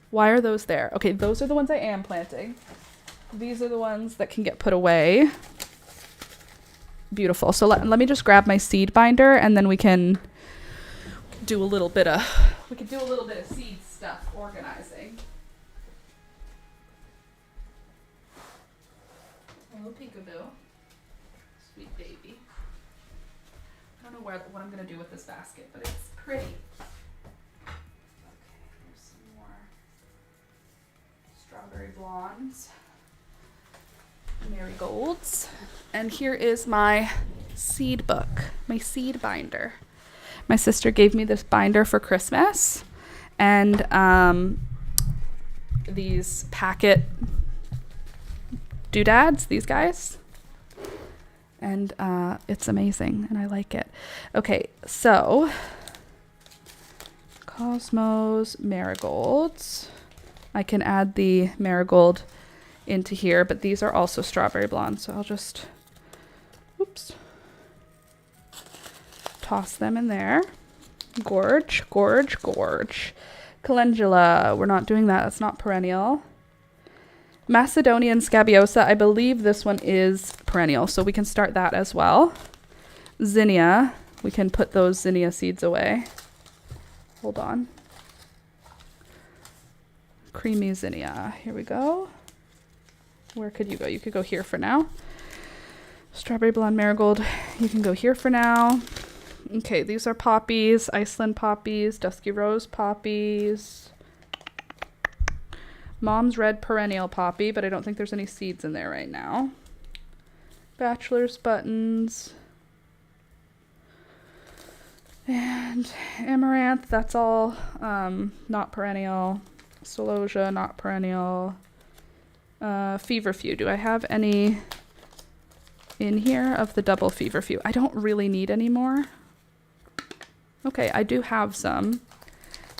Why are those there? Okay, those are the ones I am planting. These are the ones that can get put away. Beautiful. So let me just grab my seed binder, and then we can do a little bit of seed stuff organizing. Hello, peekaboo. Sweet baby. I don't know what I'm going to do with this basket, but it's pretty. Okay, here's some more strawberry blondes, marigolds, and here is my seed book, my seed binder. My sister gave me this binder for Christmas, and these packet doodads, these guys, and it's amazing, and I like it. Okay, so Cosmos marigolds. I can add the marigold into here, but these are also strawberry blonde, so I'll just, oops, toss them in there. Gorge, gorge, gorge. Calendula, we're not doing that. That's not perennial. Macedonian scabiosa, I believe this one is perennial, so we can start that as well. Zinnia, we can put those zinnia seeds away. Hold on. Creamy zinnia, here we go. Where could you go? You could go here for now. Strawberry blonde marigold, you can go here for now. Okay, these are poppies, Iceland poppies, dusky rose poppies. Mom's red perennial poppy, but I don't think there's any seeds in there right now. Bachelor's buttons. And amaranth, that's all not perennial. Celosia, not perennial. Feverfew, do I have any in here of the double feverfew? I don't really need any more. Okay, I do have some,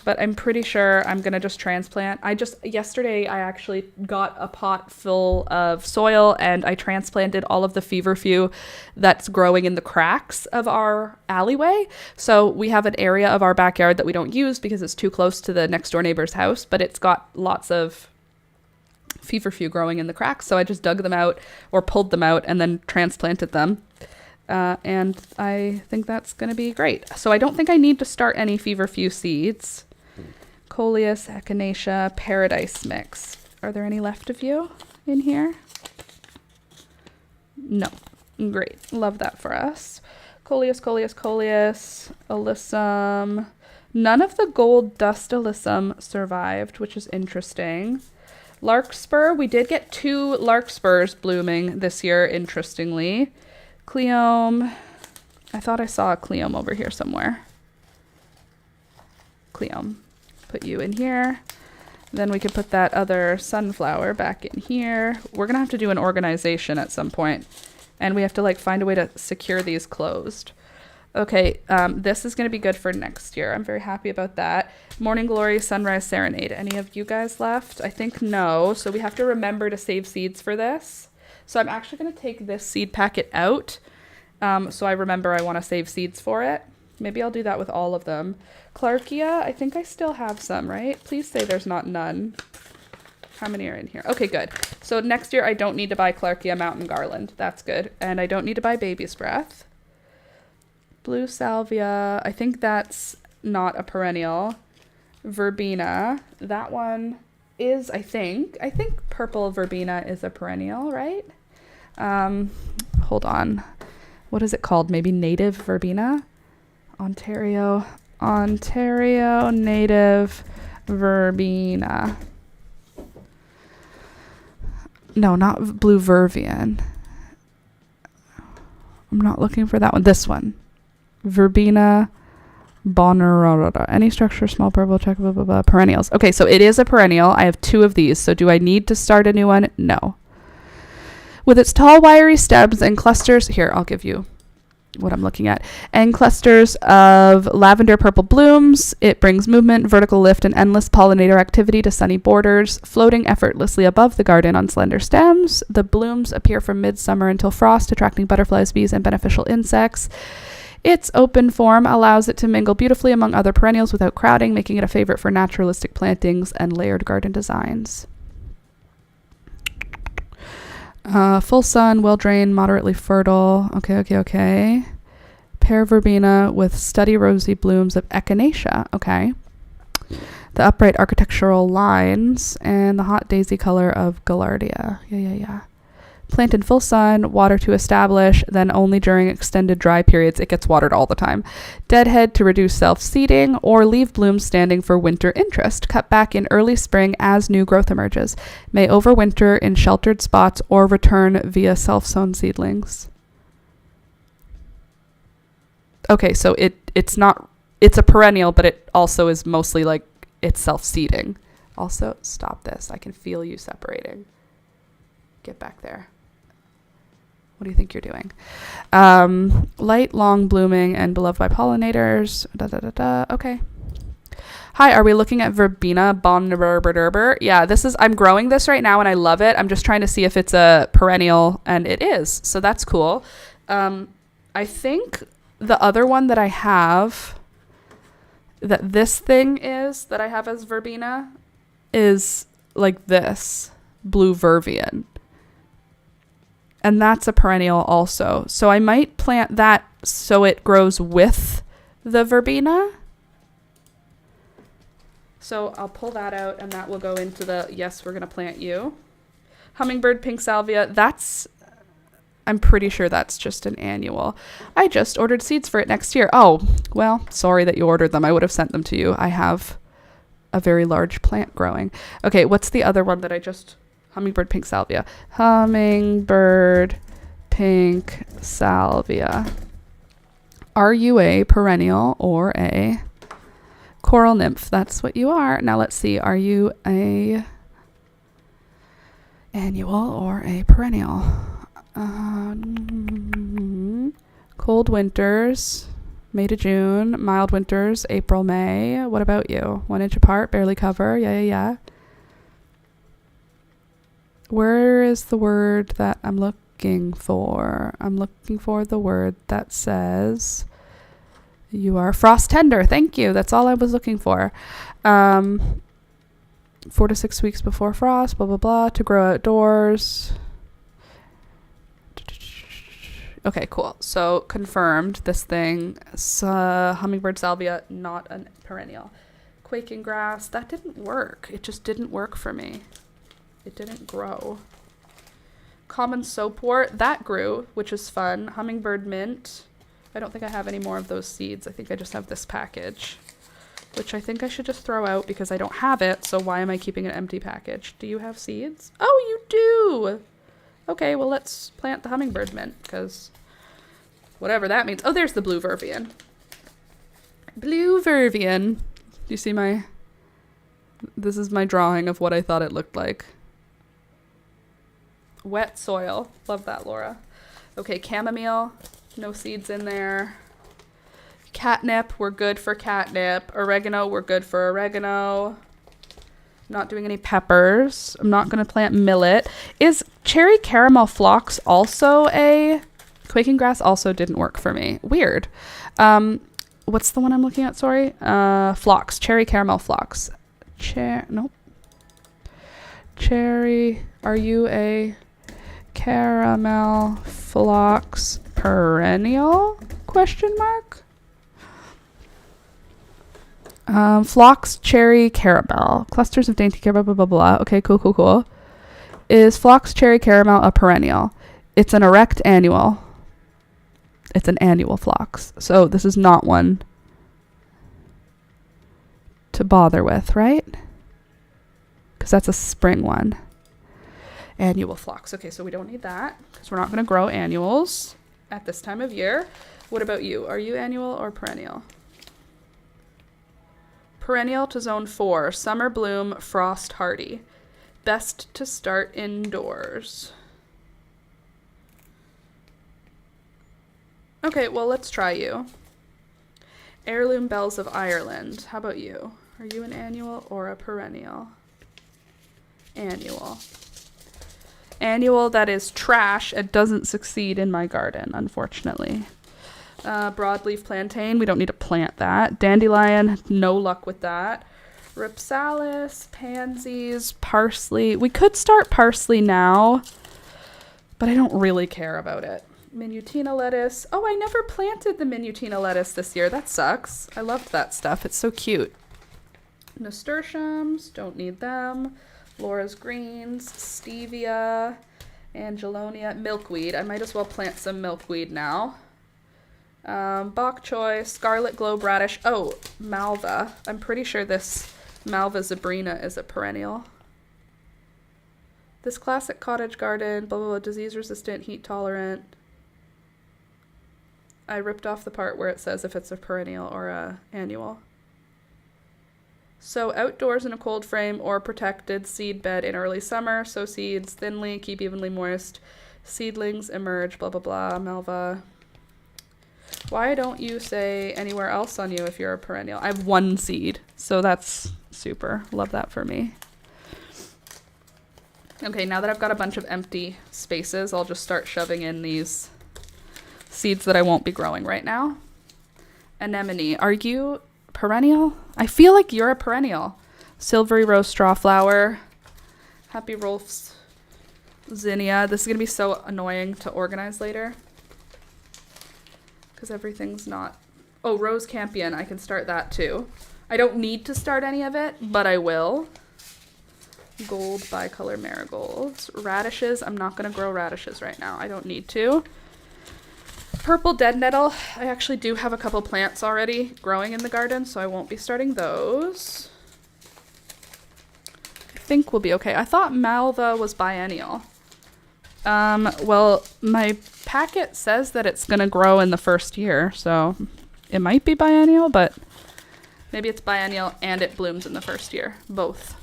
but I'm pretty sure I'm gonna just transplant. Yesterday I actually got a pot full of soil and I transplanted all of the feverfew that's growing in the cracks of our alleyway. So we have an area of our backyard that we don't use because it's too close to the next door neighbor's house, but it's got lots of feverfew growing in the cracks. So I just dug them out or pulled them out and then transplanted them. And I think that's going to be great. So I don't think I need to start any feverfew seeds. Coleus, echinacea, paradise mix. Are there any left of you in here? No. Great. Love that for us. Coleus, Coleus, Coleus, alyssum. None of the gold dust alyssum survived, which is interesting. Larkspur. We did get 2 larkspurs blooming this year, interestingly. Cleome. I thought I saw a cleome over here somewhere. Cleome. Put you in here. Then we could put that other sunflower back in here. We're going to have to do an organization at some point. And we have to find a way to secure these closed. Okay, this is going to be good for next year. I'm very happy about that. Morning Glory, Sunrise Serenade. Any of you guys left? I think no. So we have to remember to save seeds for this. So I'm actually going to take this seed packet out. So I remember I want to save seeds for it. Maybe I'll do that with all of them. Clarkia, I think I still have some, right? Please say there's not none. How many are in here? Okay, good. So next year I don't need to buy Clarkia Mountain Garland. That's good. And I don't need to buy Baby's Breath. Blue Salvia, I think that's not a perennial. Verbena, that one is, I think purple verbena is a perennial, right? Hold on. What is it called? Maybe native verbena? Ontario native verbena. No, not blue vervian. I'm not looking for that one. This one. Verbena Bonnerota. Any structure, small purple, check, blah, blah, blah. Perennials. Okay, so it is a perennial. I have 2 of these. So do I need to start a new one? No. With its tall, wiry stems and clusters. Here, I'll give you what I'm looking at. And clusters of lavender purple blooms. It brings movement, vertical lift, and endless pollinator activity to sunny borders, floating effortlessly above the garden on slender stems. The blooms appear from midsummer until frost, attracting butterflies, bees, and beneficial insects. Its open form allows it to mingle beautifully among other perennials without crowding, making it a favorite for naturalistic plantings and layered garden designs. Full sun, well-drained, moderately fertile. Okay. Pear verbena with steady rosy blooms of echinacea. Okay. The upright architectural lines and the hot daisy color of gaillardia. Yeah. Plant in full sun, water to establish, then only during extended dry periods. It gets watered all the time. Deadhead to reduce self-seeding, or leave blooms standing for winter interest. Cut back in early spring as new growth emerges. May overwinter in sheltered spots or return via self-sown seedlings. Okay, so it's a perennial, but it also is mostly like it's self-seeding. Also, stop this. I can feel you separating. Get back there. What do you think you're doing? Light, long blooming, and beloved by pollinators. Okay. Hi, are we looking at verbena bonberberber? Yeah, I'm growing this right now and I love it. I'm just trying to see if it's a perennial, and it is. So that's cool. I think the other one that I have, that I have as verbena, is like this, blue vervian. And that's a perennial also. So I might plant that so it grows with the verbena. So I'll pull that out and that will go into the, yes, we're going to plant you. Hummingbird pink salvia, I'm pretty sure that's just an annual. I just ordered seeds for it next year. Oh, well, sorry that you ordered them. I would have sent them to you. I have a very large plant growing. Okay, what's the other one that I just... Hummingbird pink salvia. Hummingbird pink salvia. Are you a perennial or a coral nymph? That's what you are. Now let's see. Are you a annual or a perennial? Cold winters, May to June. Mild winters, April, May. What about you? 1 inch apart, barely cover. Yeah. Where is the word that I'm looking for? I'm looking for the word that says you are frost tender. Thank you. That's all I was looking for. 4 to 6 weeks before frost, blah, blah, blah, to grow outdoors. Okay, cool. So confirmed this thing. Hummingbird salvia, not a perennial. Quaking grass, that didn't work. It just didn't work for me. It didn't grow. Common soapwort, that grew, which is fun. Hummingbird mint. I don't think I have any more of those seeds. I think I just have this package, which I think I should just throw out because I don't have it. So why am I keeping an empty package? Do you have seeds? Oh, you do. Okay, well, let's plant the hummingbird mint because whatever that means. Oh, there's the blue vervian. Blue vervian. Do you see this is my drawing of what I thought it looked like. Wet soil. Love that, Laura. Okay, chamomile. No seeds in there. Catnip. We're good for catnip. Oregano. We're good for oregano. Not doing any peppers. I'm not going to plant millet. Is cherry caramel phlox also a... Quaking grass also didn't work for me. Weird. What's the one I'm looking at? Sorry. Phlox. Cherry caramel phlox. Nope. Cherry. Are you a caramel phlox perennial? Question mark. Phlox, cherry, caramel. Clusters of dainty caramel, blah, blah, blah. Okay, cool. Is phlox, cherry, caramel a perennial? It's an erect annual. It's an annual phlox. So this is not one to bother with, right? Because that's a spring one. Annual phlox. Okay, so we don't need that because we're not going to grow annuals at this time of year. What about you? Are you annual or perennial? Perennial to zone 4. Summer bloom, frost hardy. Best to start indoors. Okay, well, let's try you. Heirloom Bells of Ireland. How about you? Are you an annual or a perennial? Annual. Annual that is trash and doesn't succeed in my garden, unfortunately. Broadleaf plantain. We don't need to plant that. Dandelion. No luck with that. Ripsalis. Pansies. Parsley. We could start parsley now, but I don't really care about it. Minutina lettuce. Oh, I never planted the Minutina lettuce this year. That sucks. I loved that stuff. It's so cute. Nasturtiums. Don't need them. Laura's greens. Stevia. Angelonia. Milkweed. I might as well plant some milkweed now. Bok choy. Scarlet globe radish. Oh, malva. I'm pretty sure this Malva zebrina is a perennial. This classic cottage garden. Blah, blah, blah. Disease resistant. Heat tolerant. I ripped off the part where it says if it's a perennial or a annual. Sow outdoors in a cold frame or protected seed bed in early summer. Sow seeds thinly, keep evenly moist. Seedlings emerge, blah, blah, blah. Malva. Why don't you say anywhere else on you if you're a perennial? I have one seed, so that's super. Love that for me. Okay, now that I've got a bunch of empty spaces, I'll just start shoving in these seeds that I won't be growing right now. Anemone. Are you perennial? I feel like you're a perennial. Silvery rose straw flower. Happy Rolf's zinnia. This is going to be so annoying to organize later, because everything's not... Oh, rose campion. I can start that too. I don't need to start any of it, but I will. Gold bicolor marigolds. Radishes. I'm not going to grow radishes right now. I don't need to. Purple dead nettle. I actually do have a couple plants already growing in the garden, so I won't be starting those. I think we'll be okay. I thought Malva was biennial. Well, my packet says that it's going to grow in the first year, so it might be biennial, but maybe it's biennial and it blooms in the first year. Both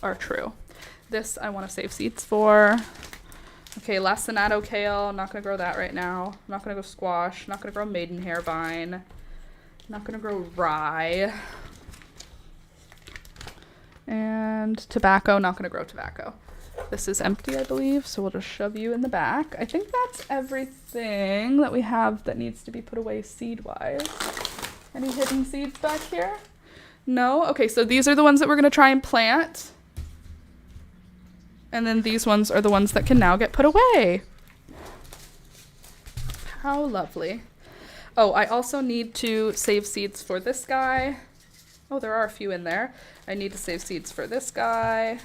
are true. This I want to save seeds for. Okay, lacinato kale. I'm not going to grow that right now. I'm not going to go squash. I'm not going to grow maidenhair vine. I'm not going to grow rye. And tobacco. Not going to grow tobacco. This is empty, I believe, so we'll just shove you in the back. I think that's everything that we have that needs to be put away seed-wise. Any hidden seeds back here? No? Okay, so these are the ones that we're going to try and plant. And then these ones are the ones that can now get put away. How lovely. Oh, I also need to save seeds for this guy. Oh, there are a few in there. I need to save seeds for this guy.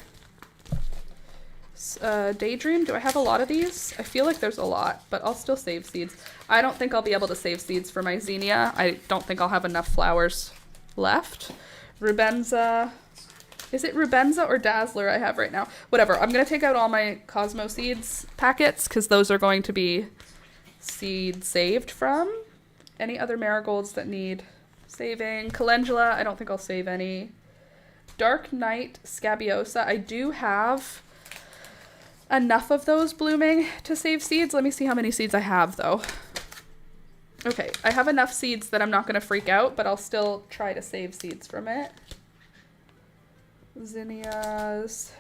Daydream, do I have a lot of these? I feel like there's a lot, but I'll still save seeds. I don't think I'll be able to save seeds for my zinnia. I don't think I'll have enough flowers left. Rubenza. Is it Rubenza or Dazzler I have right now? Whatever. I'm going to take out all my Cosmo Seeds packets because those are going to be seed saved from. Any other marigolds that need saving? Calendula, I don't think I'll save any. Dark Night Scabiosa. I do have enough of those blooming to save seeds. Let me see how many seeds I have, though. Okay, I have enough seeds that I'm not going to freak out, but I'll still try to save seeds from it. Zinnias.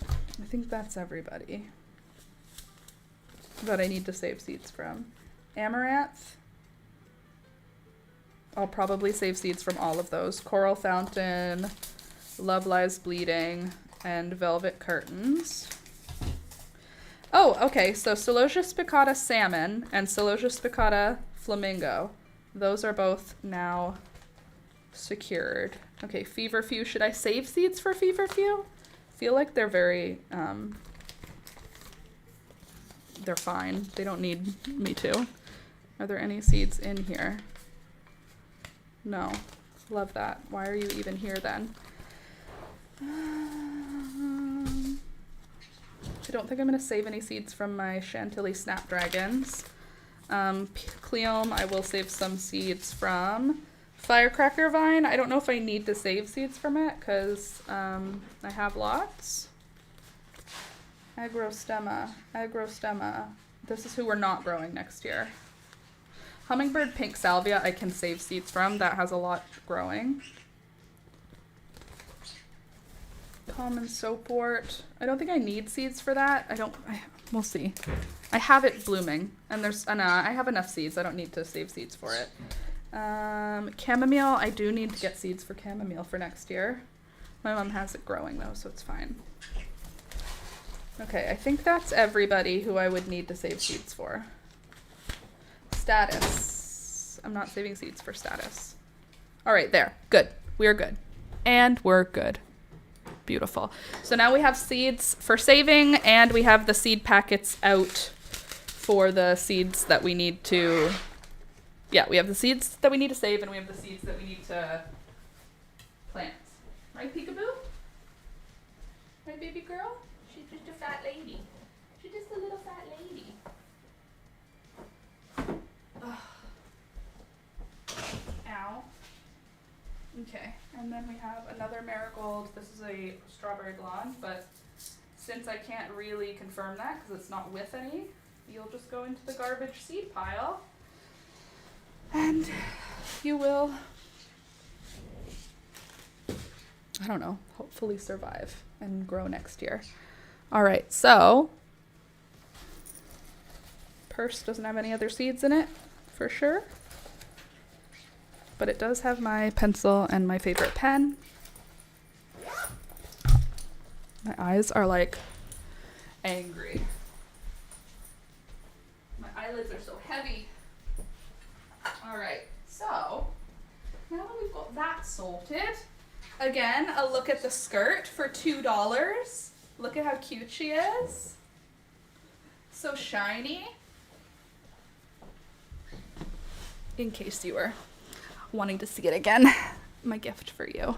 I think that's everybody that I need to save seeds from. Amaranth. I'll probably save seeds from all of those. Coral Fountain, Love Lies Bleeding, and Velvet Curtains. Oh, okay, so Celosia spicata Salmon and Celosia spicata Flamingo. Those are both now secured. Okay, Feverfew. Should I save seeds for Feverfew? I feel like they're very, they're fine. They don't need me to. Are there any seeds in here? No. Love that. Why are you even here then? I don't think I'm going to save any seeds from my Chantilly Snapdragons. Cleome, I will save some seeds from. Firecracker Vine, I don't know if I need to save seeds from it because I have lots. Agrostemma. Agrostemma. This is who we're not growing next year. Hummingbird pink salvia I can save seeds from. That has a lot growing. Common soapwort. I don't think I need seeds for that. We'll see. I have it blooming, and I have enough seeds. I don't need to save seeds for it. Chamomile. I do need to get seeds for chamomile for next year. My mom has it growing though, so it's fine. Okay, I think that's everybody who I would need to save seeds for. Status. I'm not saving seeds for status. All right, there. Good. We are good. And we're good. Beautiful. So now we have seeds for saving, and we have the seed packets out for the seeds that we need to... Yeah, we have the seeds that we need to save, and we have the seeds that we need to plant. Right, Peekaboo? Right, baby girl? She's just a fat lady. She's just a little fat lady. Ugh. Ow. Okay, and then we have another marigold. This is a strawberry blonde, but since I can't really confirm that because it's not with any, you'll just go into the garbage seed pile and you will, I don't know, hopefully survive and grow next year. All right, so purse doesn't have any other seeds in it for sure. But it does have my pencil and my favorite pen. My eyes are like angry. My eyelids are so heavy. All right, so now that we've got that sorted, again, a look at the skirt for $2. Look at how cute she is. So shiny. In case you were wanting to see it again, my gift for you.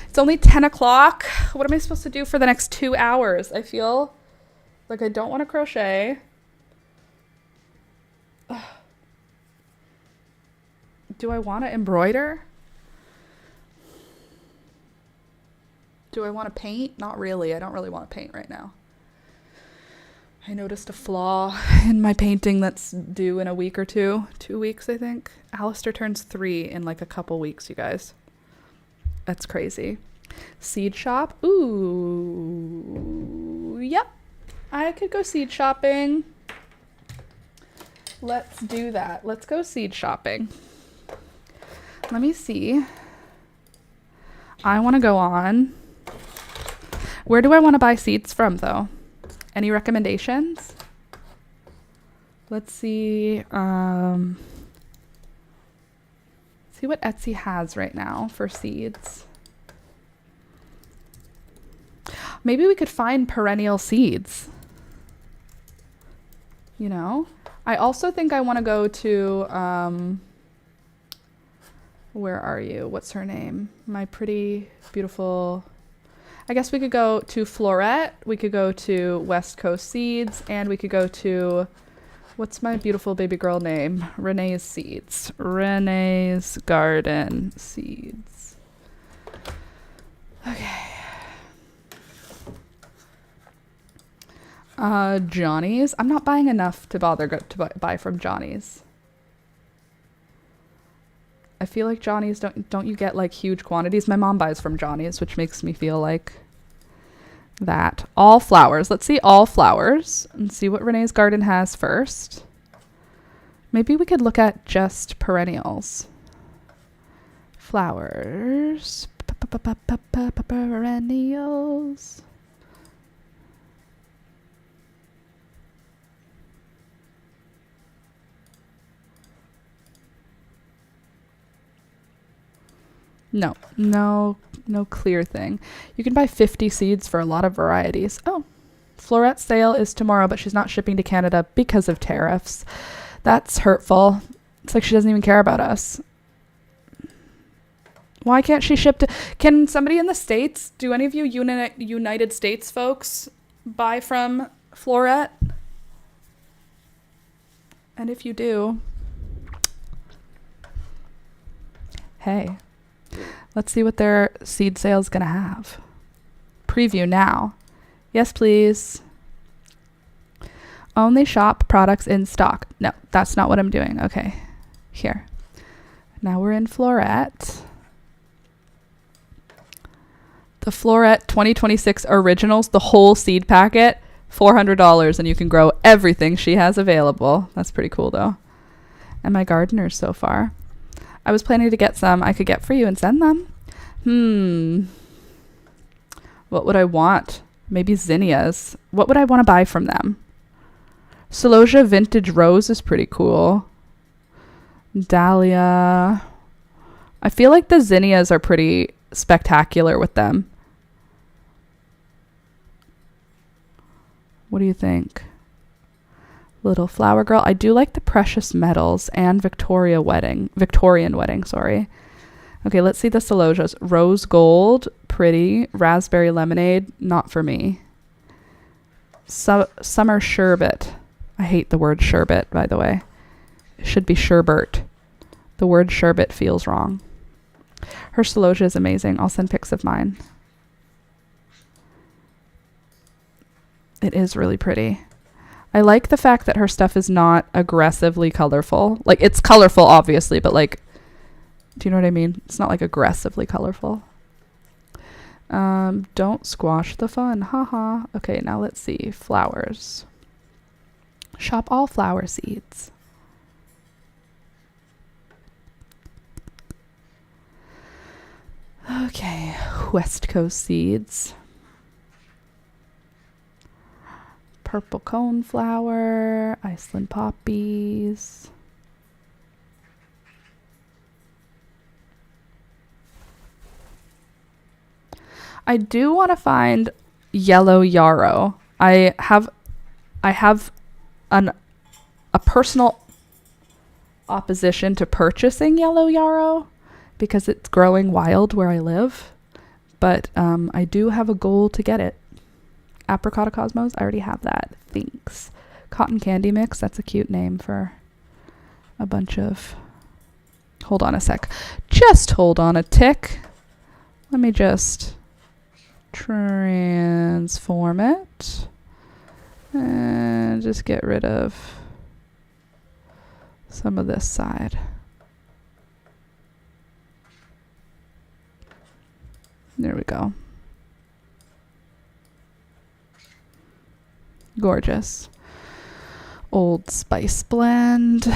It's only 10 o'clock. What am I supposed to do for the next 2 hours? I feel like I don't want to crochet. Ugh. Do I want to embroider? Do I want to paint? Not really. I don't really want to paint right now. I noticed a flaw in my painting that's due in a week or two. 2 weeks, I think. Alistair turns 3 in like a couple weeks, you guys. That's crazy. Seed shop. Ooh. Yep. I could go seed shopping. Let's do that. Let's go seed shopping. Let me see. I want to go on. Where do I want to buy seeds from, though? Any recommendations? Let's see. See what Etsy has right now for seeds. Maybe we could find perennial seeds. You know? I also think I want to go to, where are you? What's her name? My pretty, beautiful... I guess we could go to Florette, we could go to West Coast Seeds, and we could go to, what's my beautiful baby girl name? Renee's Seeds. Renee's Garden Seeds. Okay. Johnny's. I'm not buying enough to bother to buy from Johnny's. I feel like Johnny's, don't you get like huge quantities? My mom buys from Johnny's, which makes me feel like that. All flowers. Let's see all flowers and see what Renee's Garden has first. Maybe we could look at just perennials. Flowers. Perennials. No clear thing. You can buy 50 seeds for a lot of varieties. Oh, Florette's sale is tomorrow, but she's not shipping to Canada because of tariffs. That's hurtful. It's like she doesn't even care about us. Why can't she ship to... Can somebody in the States, do any of you United States folks buy from Florette? And if you do, hey... Let's see what their seed sale is going to have. Preview now. Yes, please. Only shop products in stock. No, that's not what I'm doing. Okay, here. Now we're in Florette. The Florette 2026 Originals, the whole seed packet, $400, and you can grow everything she has available. That's pretty cool though. And my gardeners so far. I was planning to get some I could get for you and send them. What would I want? Maybe zinnias. What would I want to buy from them? Celosia Vintage Rose is pretty cool. Dahlia. I feel like the zinnias are pretty spectacular with them. What do you think? Little Flower Girl. I do like the Precious Metals and Victorian wedding, sorry. Okay, let's see the Celosias. Rose Gold, pretty. Raspberry Lemonade, not for me. Summer Sherbet. I hate the word sherbet, by the way. It should be sherbet. The word sherbet feels wrong. Her Celosia is amazing. I'll send pics of mine. It is really pretty. I like the fact that her stuff is not aggressively colorful. Like, it's colorful, obviously, but like, do you know what I mean? It's not like aggressively colorful. Don't squash the fun. Haha. Okay, now let's see. Flowers. Shop all flower seeds. Okay, West Coast seeds. Purple coneflower, Iceland poppies. I do want to find yellow yarrow. I have a personal opposition to purchasing yellow yarrow because it's growing wild where I live. But I do have a goal to get it. Apricot Cosmos, I already have that. Thanks. Cotton Candy Mix, that's a cute name for a bunch of... Hold on a sec. Just hold on a tick. Let me just transform it. And just get rid of some of this side. There we go. Gorgeous. Old Spice blend.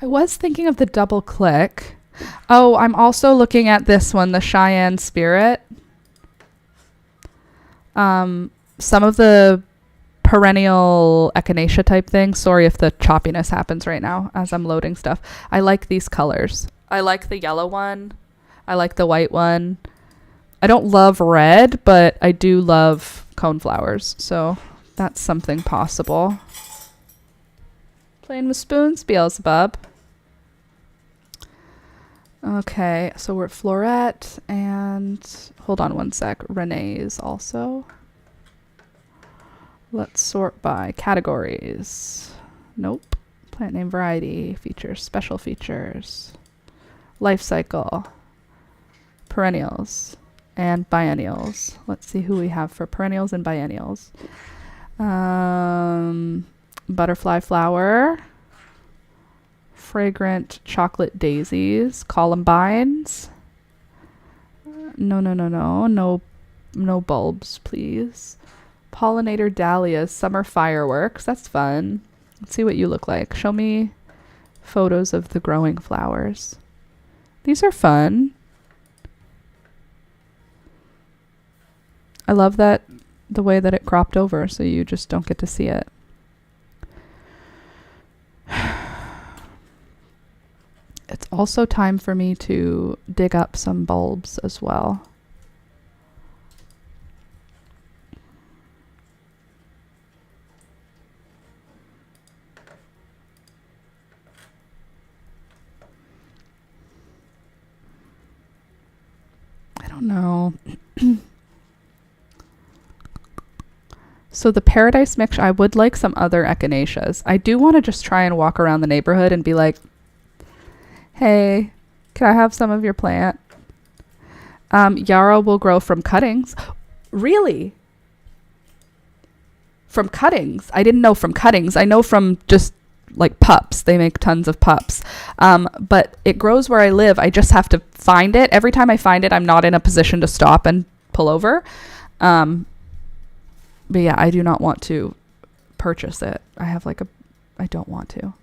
I was thinking of the double click. Oh, I'm also looking at this one, the Cheyenne Spirit. Some of the perennial echinacea type things. Sorry if the choppiness happens right now as I'm loading stuff. I like these colors. I like the yellow one. I like the white one. I don't love red, but I do love coneflowers. So that's something possible. Playing with spoons, Beelzebub. Okay, so we're at Florette and hold on one sec. Renee's also. Let's sort by categories. Nope. Plant name, variety, features, special features, life cycle, perennials, and biennials. Let's see who we have for perennials and biennials. Butterfly flower, fragrant chocolate daisies, columbines. No bulbs, please. Pollinator dahlias, summer fireworks. That's fun. Let's see what you look like. Show me photos of the growing flowers. These are fun. I love that the way that it cropped over so you just don't get to see it. It's also time for me to dig up some bulbs as well. I don't know. So the Paradise Mix, I would like some other echinaceas. I do want to just try and walk around the neighborhood and be like, hey, can I have some of your plant? Yarrow will grow from cuttings. Really? From cuttings? I didn't know from cuttings. I know from just like pups. They make tons of pups. But it grows where I live. I just have to find it. Every time I find it, I'm not in a position to stop and pull over. But yeah, I do not want to purchase it. I don't want to.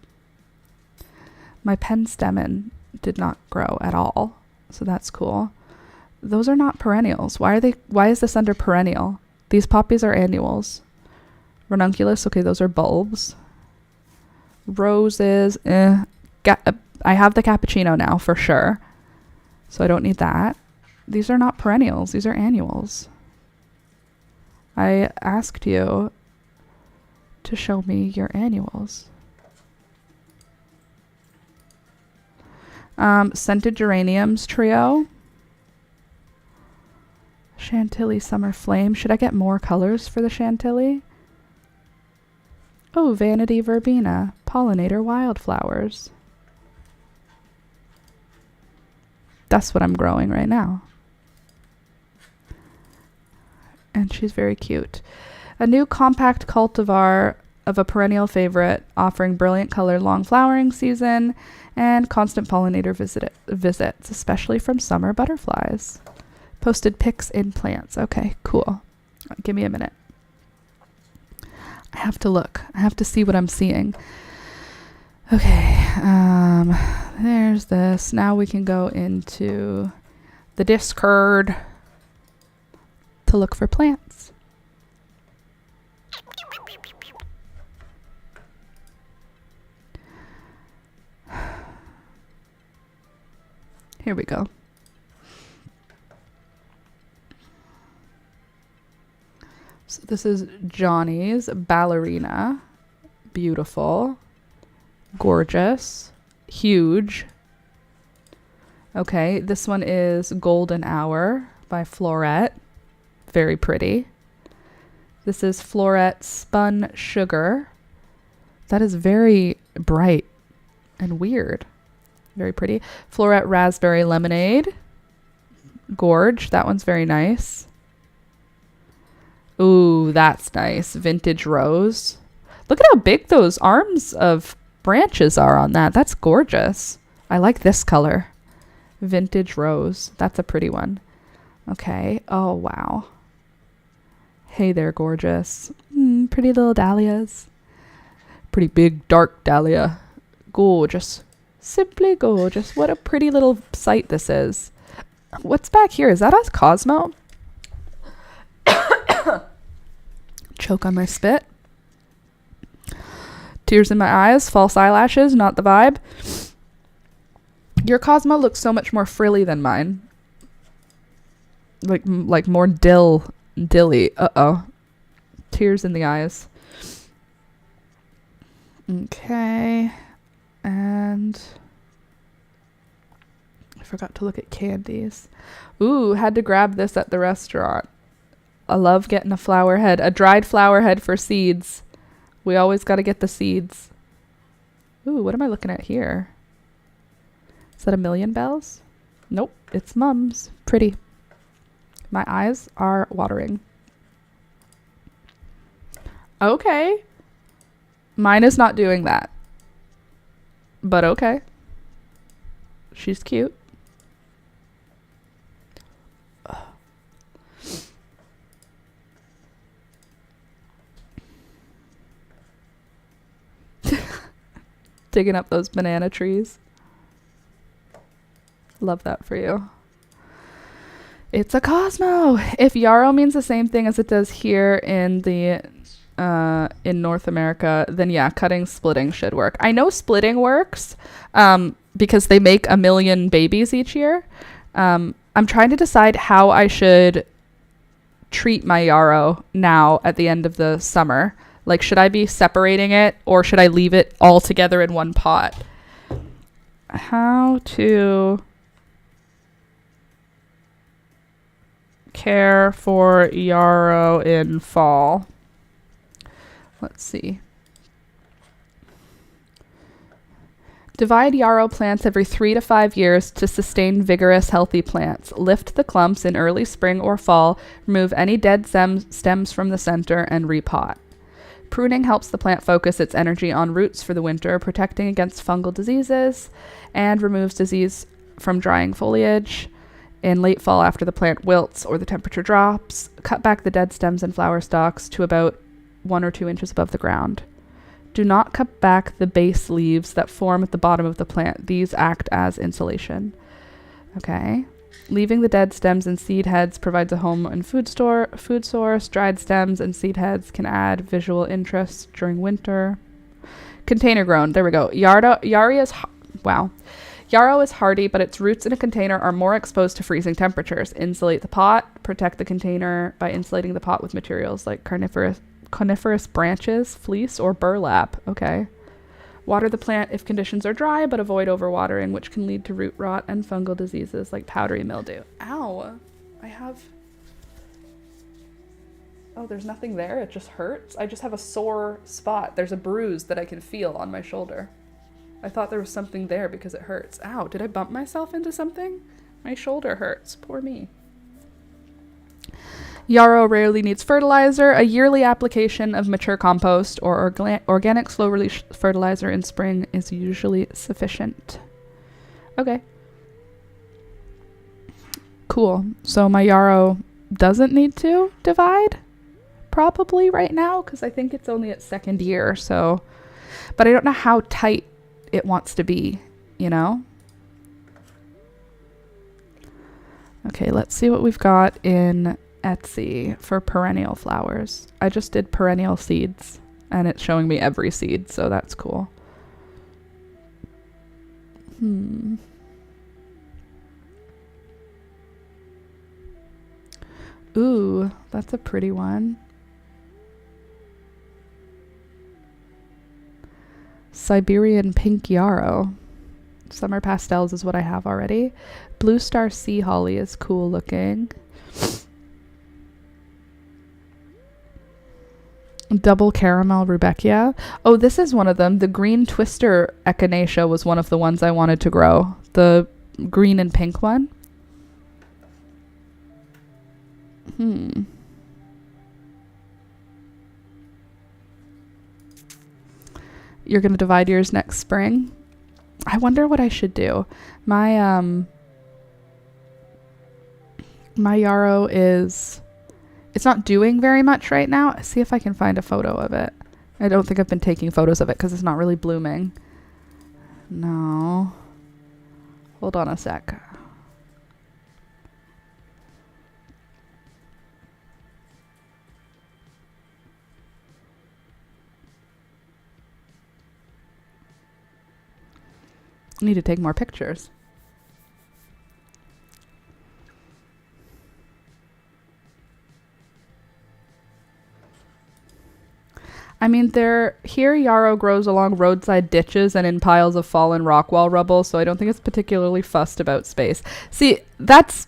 My penstemon did not grow at all. So that's cool. Those are not perennials. Why is this under perennial? These poppies are annuals. Ranunculus, okay, those are bulbs. Roses, I have the cappuccino now for sure. So I don't need that. These are not perennials. These are annuals. I asked you to show me your annuals. Scented geraniums trio. Chantilly summer flame. Should I get more colors for the chantilly? Oh, vanity verbena. Pollinator wildflowers. That's what I'm growing right now. And she's very cute. A new compact cultivar of a perennial favorite, offering brilliant color, long flowering season, and constant pollinator visits, especially from summer butterflies. Posted pics in plants. Okay, cool. Give me a minute. I have to look. I have to see what I'm seeing. Okay, there's this. Now we can go into the Discord to look for plants. Here we go. So this is Johnny's ballerina. Beautiful. Gorgeous. Huge. Okay, this one is Golden Hour by Florette. Very pretty. This is Florette Spun Sugar. That is very bright and weird. Very pretty. Florette Raspberry Lemonade. Gorge. That one's very nice. Ooh, that's nice. Vintage Rose. Look at how big those arms of branches are on that. That's gorgeous. I like this color. Vintage Rose. That's a pretty one. Okay. Oh, wow. Hey there, gorgeous. Pretty little dahlias. Pretty big, dark dahlia. Gorgeous. Simply gorgeous. What a pretty little site this is. What's back here? Is that us, Cosmo? Choke on my spit. Tears in my eyes. False eyelashes. Not the vibe. Your Cosmo looks so much more frilly than mine. Like more dilly. Uh-oh. Tears in the eyes. Okay. And I forgot to look at candies. Ooh, had to grab this at the restaurant. I love getting a flower head. A dried flower head for seeds. We always got to get the seeds. Ooh, what am I looking at here? Is that a Million Bells? Nope, it's Mum's. Pretty. My eyes are watering. Okay. Mine is not doing that. But okay. She's cute. Digging up those banana trees. Love that for you. It's a Cosmo. If yarrow means the same thing as it does here in the in North America, then yeah, cutting, splitting should work. I know splitting works because they make 1 million babies each year. I'm trying to decide how I should treat my yarrow now at the end of the summer. Like, should I be separating it or should I leave it all together in one pot? How to care for yarrow in fall. Let's see. Divide yarrow plants every 3 to 5 years to sustain vigorous, healthy plants. Lift the clumps in early spring or fall, remove any dead stems from the center, and repot. Pruning helps the plant focus its energy on roots for the winter, protecting against fungal diseases, and removes disease from drying foliage. In late fall, after the plant wilts or the temperature drops, cut back the dead stems and flower stalks to about 1 or 2 inches above the ground. Do not cut back the base leaves that form at the bottom of the plant. These act as insulation. Okay. Leaving the dead stems and seed heads provides a home and food source. Dried stems and seed heads can add visual interest during winter. Container grown. There we go. Yarrow is hardy, but its roots in a container are more exposed to freezing temperatures. Insulate the pot. Protect the container by insulating the pot with materials like coniferous branches, fleece, or burlap. Okay. Water the plant if conditions are dry, but avoid overwatering, which can lead to root rot and fungal diseases like powdery mildew. Ow! Oh, there's nothing there. It just hurts. I just have a sore spot. There's a bruise that I can feel on my shoulder. I thought there was something there because it hurts. Ow, did I bump myself into something? My shoulder hurts. Poor me. Yarrow rarely needs fertilizer. A yearly application of mature compost or organic slow-release fertilizer in spring is usually sufficient. Okay. Cool. So my yarrow doesn't need to divide probably right now because I think it's only its second year. So, but I don't know how tight it wants to be, you know? Okay, let's see what we've got in Etsy for perennial flowers. I just did perennial seeds and it's showing me every seed, so that's cool. Ooh, that's a pretty one. Siberian pink yarrow. Summer pastels is what I have already. Blue star sea holly is cool looking. Double caramel rudbeckia. Oh, this is one of them. The green twister echinacea was one of the ones I wanted to grow. The green and pink one. You're going to divide yours next spring? I wonder what I should do. My yarrow is... It's not doing very much right now. See if I can find a photo of it. I don't think I've been taking photos of it because it's not really blooming. No. Hold on a sec. I need to take more pictures. I mean, here yarrow grows along roadside ditches and in piles of fallen rock wall rubble, so I don't think it's particularly fussed about space. See, that's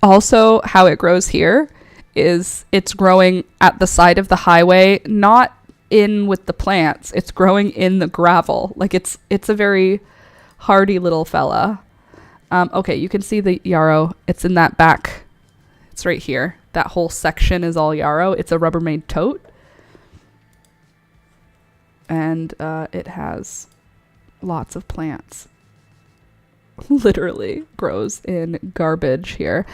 also how it grows here, is it's growing at the side of the highway, not in with the plants. It's growing in the gravel. Like, it's a very hardy little fella. Okay, you can see the yarrow. It's in that back. It's right here. That whole section is all yarrow. It's a Rubbermaid tote. And it has lots of plants. Literally grows in garbage here.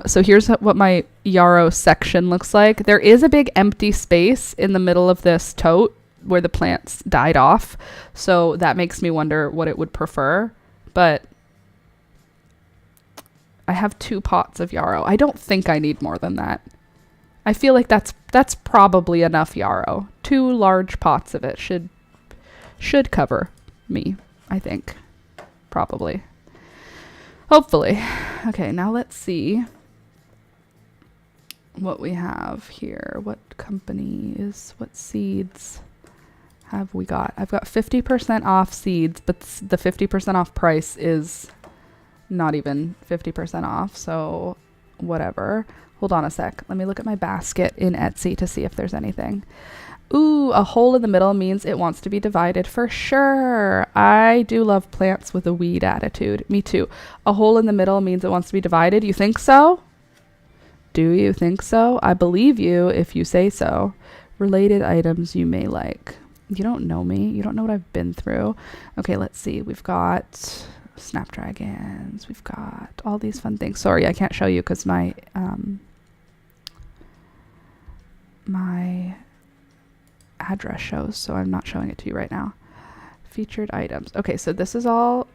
So here's what my yarrow section looks like. There is a big empty space in the middle of this tote where the plants died off. So that makes me wonder what it would prefer. But I have 2 pots of yarrow. I don't think I need more than that. I feel like that's probably enough yarrow. 2 large pots of it should cover me, I think. Probably. Hopefully. Okay, now let's see what we have here. What seeds have we got? I've got 50% off seeds, but the 50% off price is not even 50% off, so whatever. Hold on a sec. Let me look at my basket in Etsy to see if there's anything. Ooh, a hole in the middle means it wants to be divided for sure. I do love plants with a weed attitude. Me too. A hole in the middle means it wants to be divided. You think so? Do you think so? I believe you if you say so. Related items you may like. You don't know me. You don't know what I've been through. Okay, let's see. We've got snapdragons. We've got all these fun things. Sorry, I can't show you because my my address shows, so I'm not showing it to you right now. Featured items. Okay, so this is all.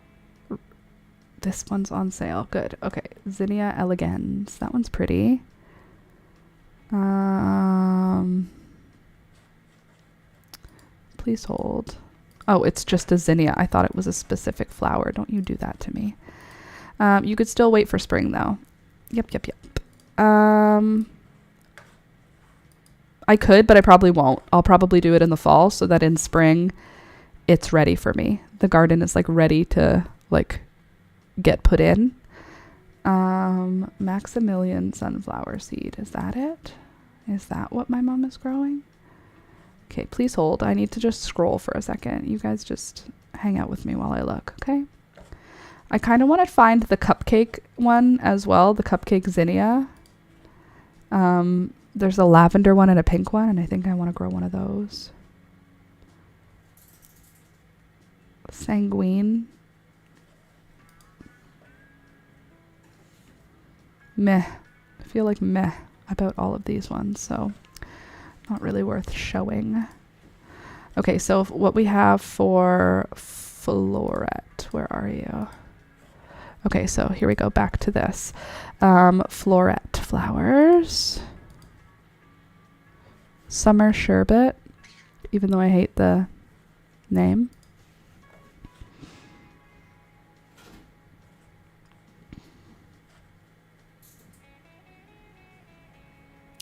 This one's on sale. Good. Okay, Zinnia elegans. That one's pretty. Please hold. Oh, it's just a zinnia. I thought it was a specific flower. Don't you do that to me. You could still wait for spring though. Yep. I could, but I probably won't. I'll probably do it in the fall so that in spring it's ready for me. The garden is like ready to like get put in. Maximilian sunflower seed. Is that it? Is that what my mom is growing? Okay, please hold. I need to just scroll for a second. You guys just hang out with me while I look, okay? I kind of want to find the cupcake one as well, the cupcake zinnia. There's a lavender one and a pink one, and I think I want to grow one of those. Sanguine. Meh. I feel like meh about all of these ones, so not really worth showing. Okay, so what we have for floret. Where are you? Okay, so here we go, back to this. Floret flowers. Summer sherbet, even though I hate the name.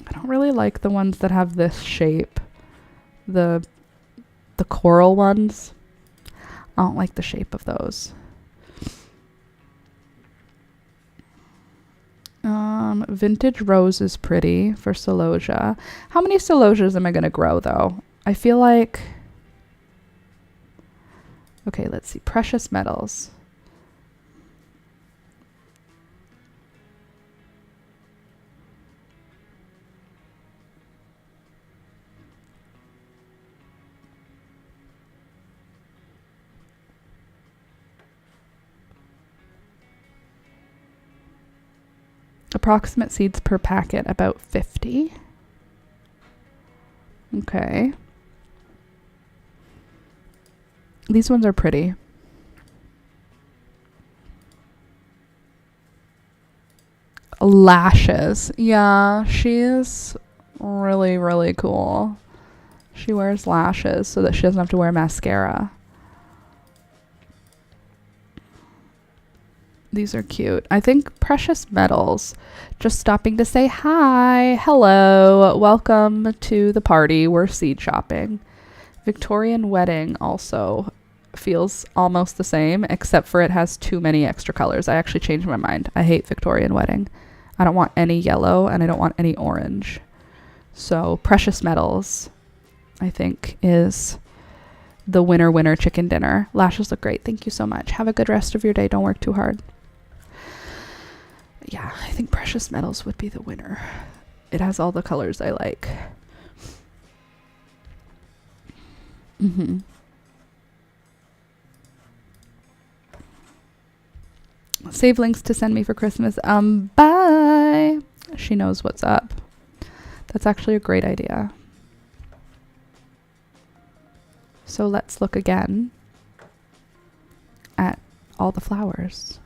I don't really like the ones that have this shape. The coral ones. I don't like the shape of those. Vintage rose is pretty for celosia. How many celosias am I going to grow though? I feel like... Okay, let's see. Precious metals. Approximate seeds per packet, about 50. Okay. These ones are pretty. Lashes. Yeah, she's really, really cool. She wears lashes so that she doesn't have to wear mascara. These are cute. I think precious metals. Just stopping to say hi. Hello. Welcome to the party. We're seed shopping. Victorian wedding also feels almost the same, except for it has too many extra colors. I actually changed my mind. I hate Victorian wedding. I don't want any yellow and I don't want any orange. So precious metals, I think, is the winner chicken dinner. Lashes look great. Thank you so much. Have a good rest of your day. Don't work too hard. Yeah, I think precious metals would be the winner. It has all the colors I like. Save links to send me for Christmas. Bye. She knows what's up. That's actually a great idea. So let's look again at all the flowers.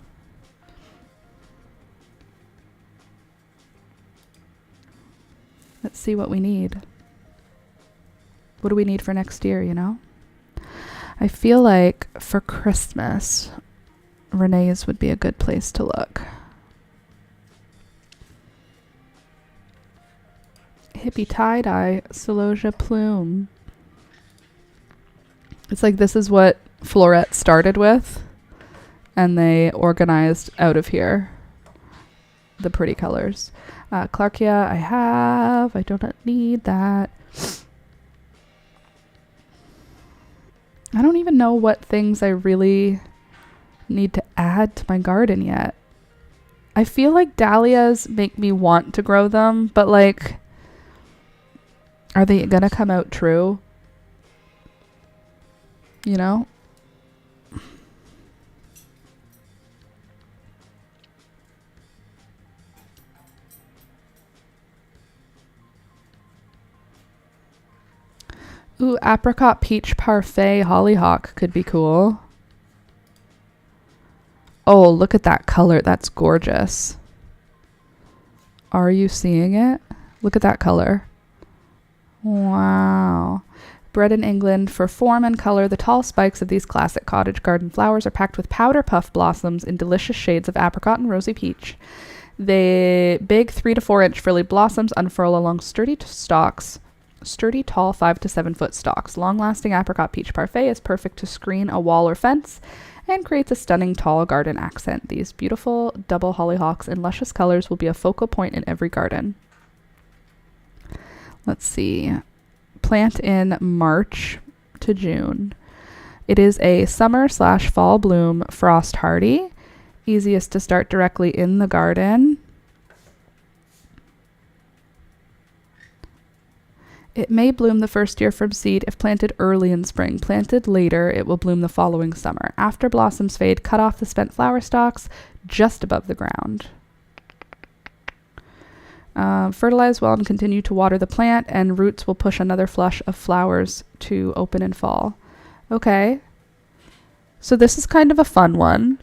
Let's see what we need. What do we need for next year, you know? I feel like for Christmas, Renee's would be a good place to look. Hippie tie-dye, celosia plume. It's like this is what Floret started with, and they organized out of here the pretty colors. Clarkia, I have. I do not need that. I don't even know what things I really need to add to my garden yet. I feel like dahlias make me want to grow them, but like, are they gonna come out true? You know? Ooh, apricot peach parfait hollyhock could be cool. Oh, look at that color. That's gorgeous. Are you seeing it? Look at that color. Wow. Bred in England for form and color, the tall spikes of these classic cottage garden flowers are packed with powder puff blossoms in delicious shades of apricot and rosy peach. The big 3 to 4 inch frilly blossoms unfurl along sturdy, tall 5 to 7 foot stalks. Long-lasting apricot peach parfait is perfect to screen a wall or fence and creates a stunning tall garden accent. These beautiful double hollyhocks in luscious colors will be a focal point in every garden. Let's see. Plant in March to June. It is a summer/fall bloom, frost hardy. Easiest to start directly in the garden. It may bloom the first year from seed if planted early in spring. Planted later, it will bloom the following summer. After blossoms fade, cut off the spent flower stalks just above the ground. Fertilize well and continue to water the plant, and roots will push another flush of flowers to open in fall. Okay. So this is kind of a fun one.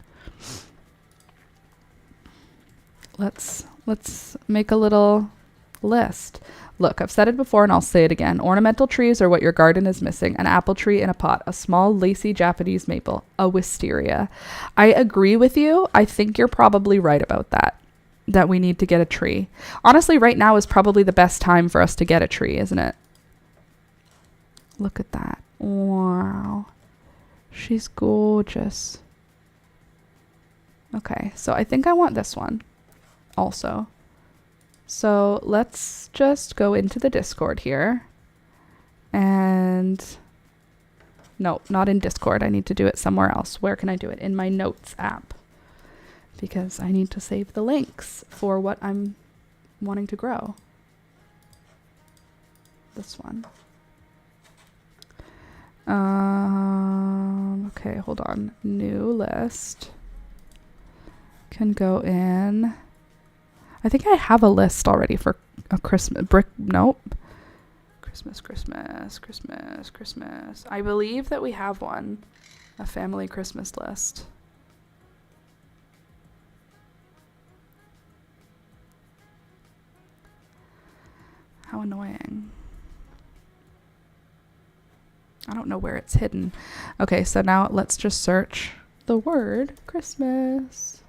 Let's make a little list. Look, I've said it before and I'll say it again. Ornamental trees are what your garden is missing. An apple tree in a pot, a small lacy Japanese maple, a wisteria. I agree with you. I think you're probably right about that we need to get a tree. Honestly, right now is probably the best time for us to get a tree, isn't it? Look at that. Wow. She's gorgeous. Okay, so I think I want this one also. So let's just go into the Discord here. And no, not in Discord. I need to do it somewhere else. Where can I do it? In my notes app. Because I need to save the links for what I'm wanting to grow. This one. Okay, hold on. New list. Can go in. I think I have a list already for a Christmas nope. Christmas. I believe that we have one. A family Christmas list. How annoying. I don't know where it's hidden. Okay, so now let's just search the word Christmas.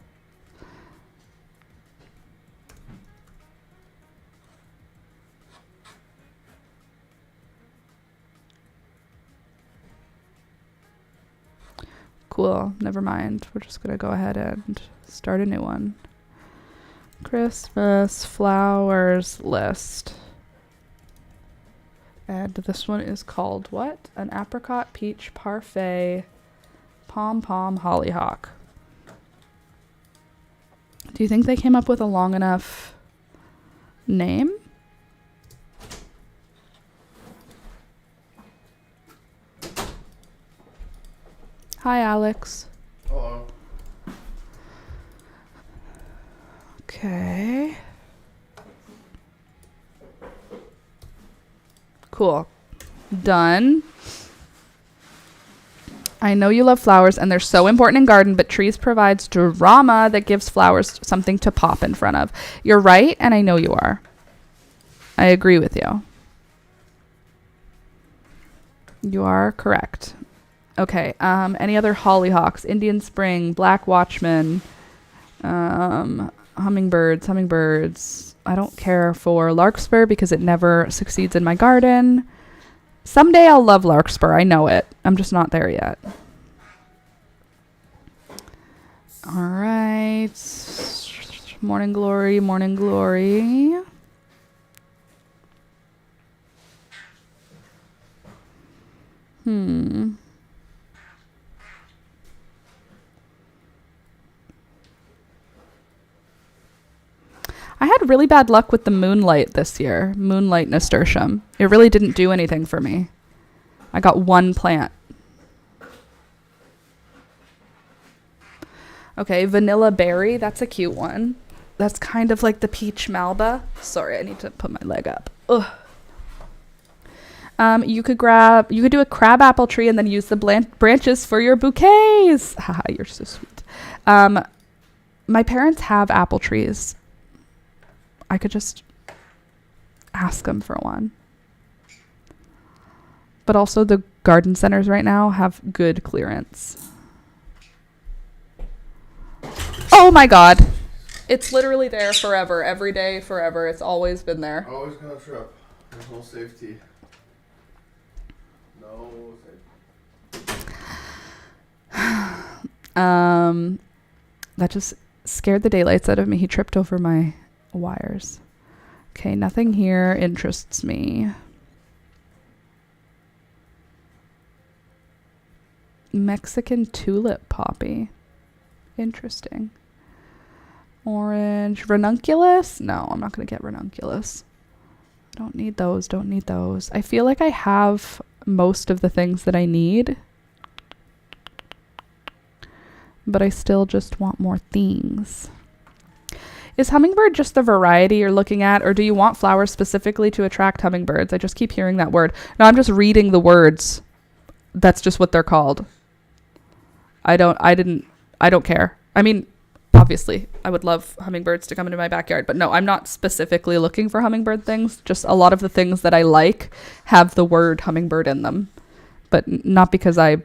Cool, never mind. We're just gonna go ahead and start a new one. Christmas flowers list. And this one is called what? An apricot peach parfait pom-pom hollyhock. Do you think they came up with a long enough name? Hi, Alex. Hello. Okay. Cool. Done. I know you love flowers and they're so important in garden, but trees provides drama that gives flowers something to pop in front of. You're right, and I know you are. I agree with you. You are correct. Okay, any other hollyhocks? Indian Spring, Black Watchman, hummingbirds. I don't care for larkspur because it never succeeds in my garden. Someday I'll love larkspur, I know it. I'm just not there yet. All right. Morning glory, morning glory. I had really bad luck with the moonlight this year. Moonlight nasturtium. It really didn't do anything for me. I got one plant. Okay, vanilla berry. That's a cute one. That's kind of like the peach malva. Sorry, I need to put my leg up. Ugh. You could do a crab apple tree and then use the branches for your bouquets. Haha, you're so sweet. My parents have apple trees. I could just ask them for one. But also the garden centers right now have good clearance. Oh my God. It's literally there forever. Every day, forever. It's always been there. Always gonna trip. There's no safety. No safety. That just scared the daylights out of me. He tripped over my wires. Okay, nothing here interests me. Mexican tulip poppy. Interesting. Orange. Ranunculus? No, I'm not going to get ranunculus. Don't need those. Don't need those. I feel like I have most of the things that I need. But I still just want more things. Is hummingbird just the variety you're looking at, or do you want flowers specifically to attract hummingbirds? I just keep hearing that word. No, I'm just reading the words. That's just what they're called. I don't care. I mean, obviously, I would love hummingbirds to come into my backyard, but no, I'm not specifically looking for hummingbird things. Just a lot of the things that I like have the word hummingbird in them, but not because I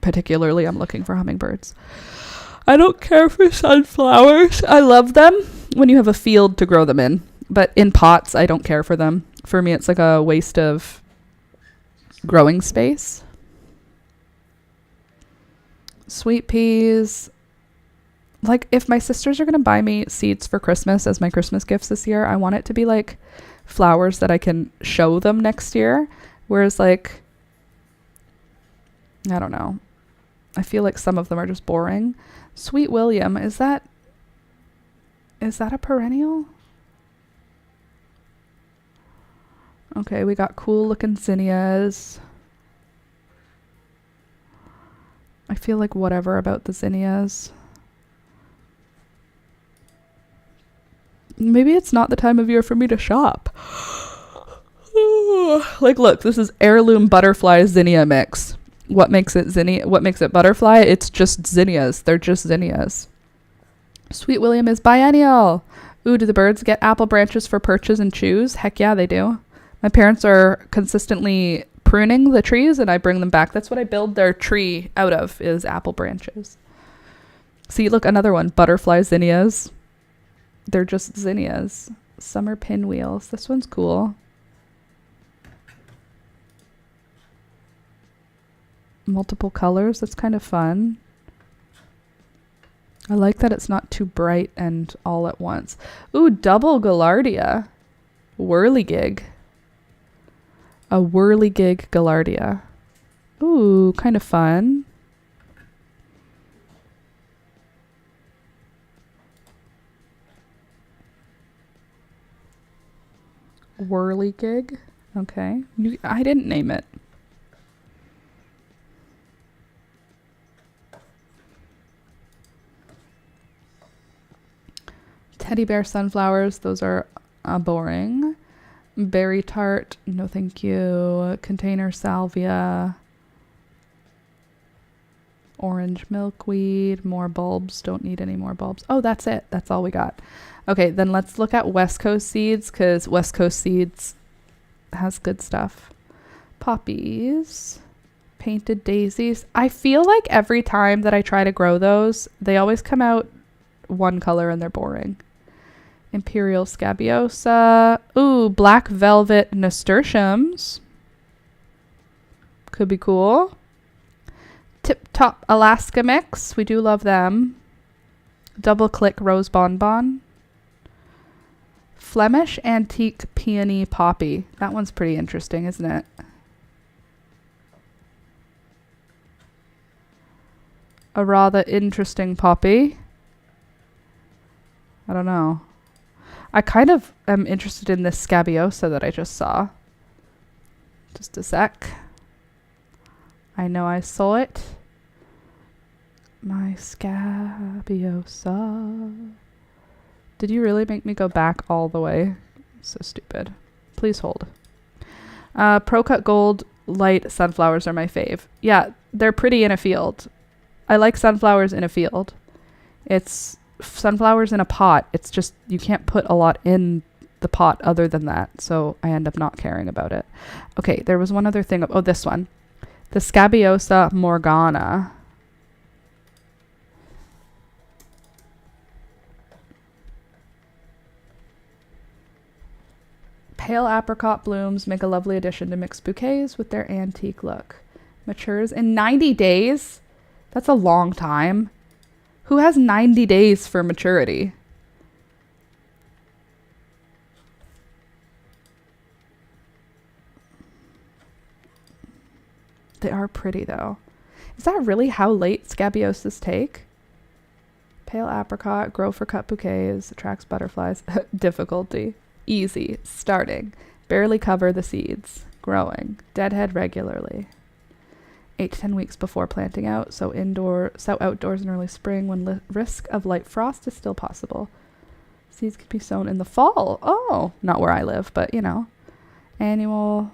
particularly am looking for hummingbirds. I don't care for sunflowers. I love them when you have a field to grow them in, but in pots, I don't care for them. For me, it's like a waste of growing space. Sweet peas. Like, if my sisters are going to buy me seeds for Christmas as my Christmas gifts this year, I want it to be like flowers that I can show them next year. Whereas, like, I don't know. I feel like some of them are just boring. Sweet William, is that a perennial? Okay, we got cool looking zinnias. I feel like whatever about the zinnias. Maybe it's not the time of year for me to shop. Like, look, this is heirloom butterfly zinnia mix. What makes it zinnia? What makes it butterfly? It's just zinnias. They're just zinnias. Sweet William is biennial. Ooh, do the birds get apple branches for perches and chews? Heck yeah, they do. My parents are consistently pruning the trees and I bring them back. That's what I build their tree out of, is apple branches. See, look, another one. Butterfly zinnias. They're just zinnias. Summer pinwheels. This one's cool. Multiple colors. That's kind of fun. I like that it's not too bright and all at once. Ooh, double gaillardia. Whirligig. A whirligig gaillardia. Ooh, kind of fun. Whirligig. Okay. I didn't name it. Teddy bear sunflowers. Those are boring. Berry tart. No, thank you. Container salvia. Orange milkweed. More bulbs. Don't need any more bulbs. Oh, that's it. That's all we got. Okay, then let's look at West Coast Seeds, because West Coast Seeds has good stuff. Poppies. Painted daisies. I feel like every time that I try to grow those, they always come out one color and they're boring. Imperial scabiosa. Ooh, black velvet nasturtiums. Could be cool. Tip Top Alaska Mix. We do love them. Double Click Rose Bonbon. Flemish Antique Peony Poppy. That one's pretty interesting, isn't it? A rather interesting poppy. I don't know. I kind of am interested in this Scabiosa that I just saw. Just a sec. I know I saw it. My Scabiosa. Did you really make me go back all the way? So stupid. Please hold. Pro Cut Gold Light sunflowers are my fave. Yeah, they're pretty in a field. I like sunflowers in a field. It's sunflowers in a pot. It's just you can't put a lot in the pot other than that. So I end up not caring about it. Okay, there was one other thing. Oh, this one. The Scabiosa Morgana. Pale apricot blooms make a lovely addition to mixed bouquets with their antique look. Matures in 90 days? That's a long time. Who has 90 days for maturity? They are pretty though. Is that really how late Scabiosas take? Pale apricot, grow for cut bouquets, attracts butterflies. Difficulty. Easy. Starting. Barely cover the seeds. Growing. Deadhead regularly. 8 to 10 weeks before planting out. So outdoors in early spring when risk of light frost is still possible. Seeds can be sown in the fall. Oh, not where I live, but you know. Annual.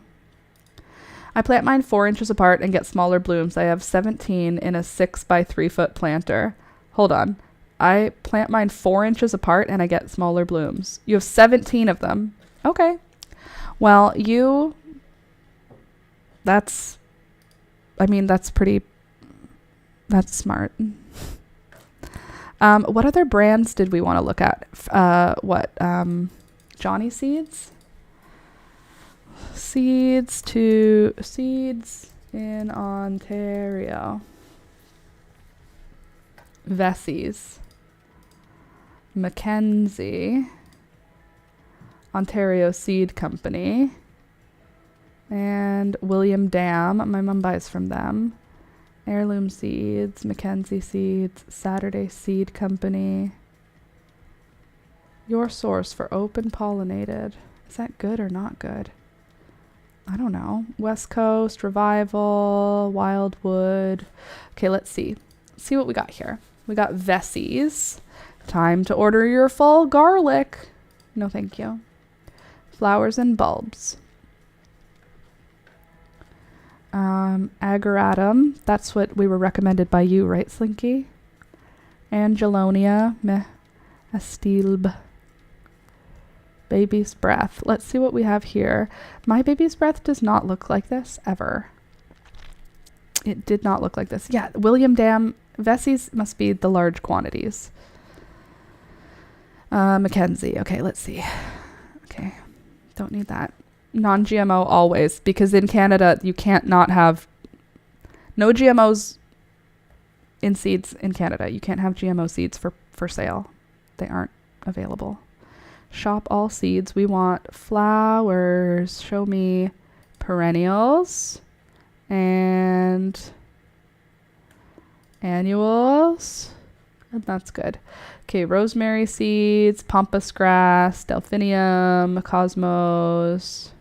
I plant mine 4 inches apart and get smaller blooms. I have 17 in a 6 by 3 foot planter. Hold on. I plant mine 4 inches apart and I get smaller blooms. You have 17 of them. Okay. Well, that's smart. What other brands did we want to look at? Johnny Seeds? Seeds in Ontario. Vessie's. Mackenzie, Ontario Seed Company, and William Dam. My mom buys from them. Heirloom Seeds, Mackenzie Seeds, Saturday Seed Company. Your source for open pollinated. Is that good or not good? I don't know. West Coast, Revival, Wildwood. Okay, let's see. Let's see what we got here. We got Vessie's. Time to order your fall garlic. No, thank you. Flowers and bulbs. Ageratum. That's what we were recommended by you, right, Slinky? Angelonia. Meh. Astilbe. Baby's Breath. Let's see what we have here. My Baby's Breath does not look like this, ever. It did not look like this. Yeah, William Dam. Vessie's must be the large quantities. Mackenzie. Okay, let's see. Okay, don't need that. Non-GMO always, because in Canada you can't not have no GMOs in seeds in Canada. You can't have GMO seeds for sale. They aren't available. Shop all seeds. We want flowers. Show me perennials and annuals. And that's good. Okay, rosemary seeds, pampas grass, delphinium, cosmos.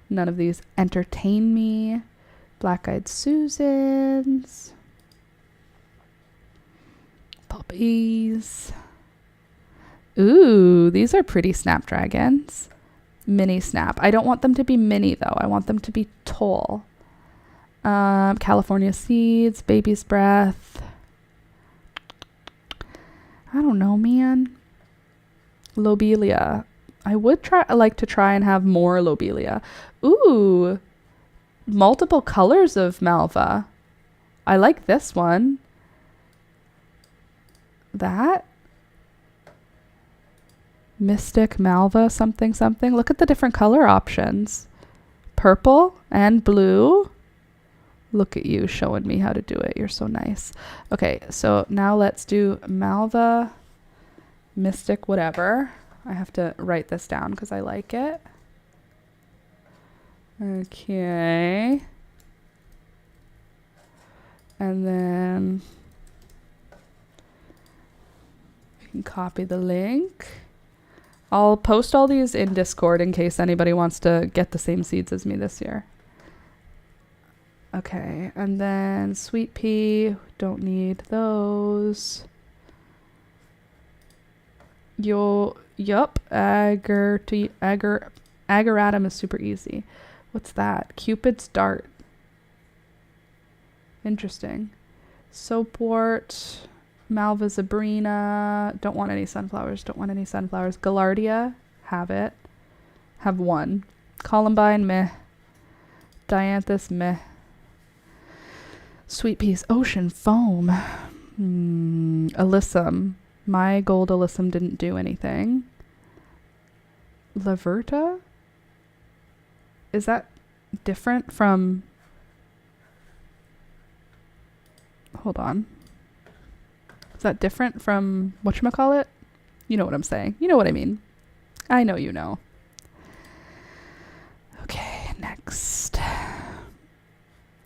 None of these entertain me. Black-eyed Susans. Poppies. Ooh, these are pretty snapdragons. Mini snap. I don't want them to be mini though. I want them to be tall. California Seeds, Baby's Breath. I don't know, man. Lobelia. I would like to try and have more lobelia. Ooh, multiple colors of Malva. I like this one. That. Mystic Malva something something. Look at the different color options. Purple and blue. Look at you showing me how to do it. You're so nice. Okay, so now let's do Malva, Mystic, whatever. I have to write this down because I like it. Okay. And then can copy the link. I'll post all these in Discord in case anybody wants to get the same seeds as me this year. Okay, and then sweet pea, don't need those. Ageratum is super easy. What's that? Cupid's dart. Interesting. Soapwort, Malva zebrina. Don't want any sunflowers. Gaillardia, have it. Have one. Columbine, meh. Dianthus, meh. Sweet peas, ocean foam. Alyssum. My gold alyssum didn't do anything. Laverta? Is that different from... Hold on. Is that different from whatchamacallit? You know what I'm saying. You know what I mean. I know you know. Okay, next.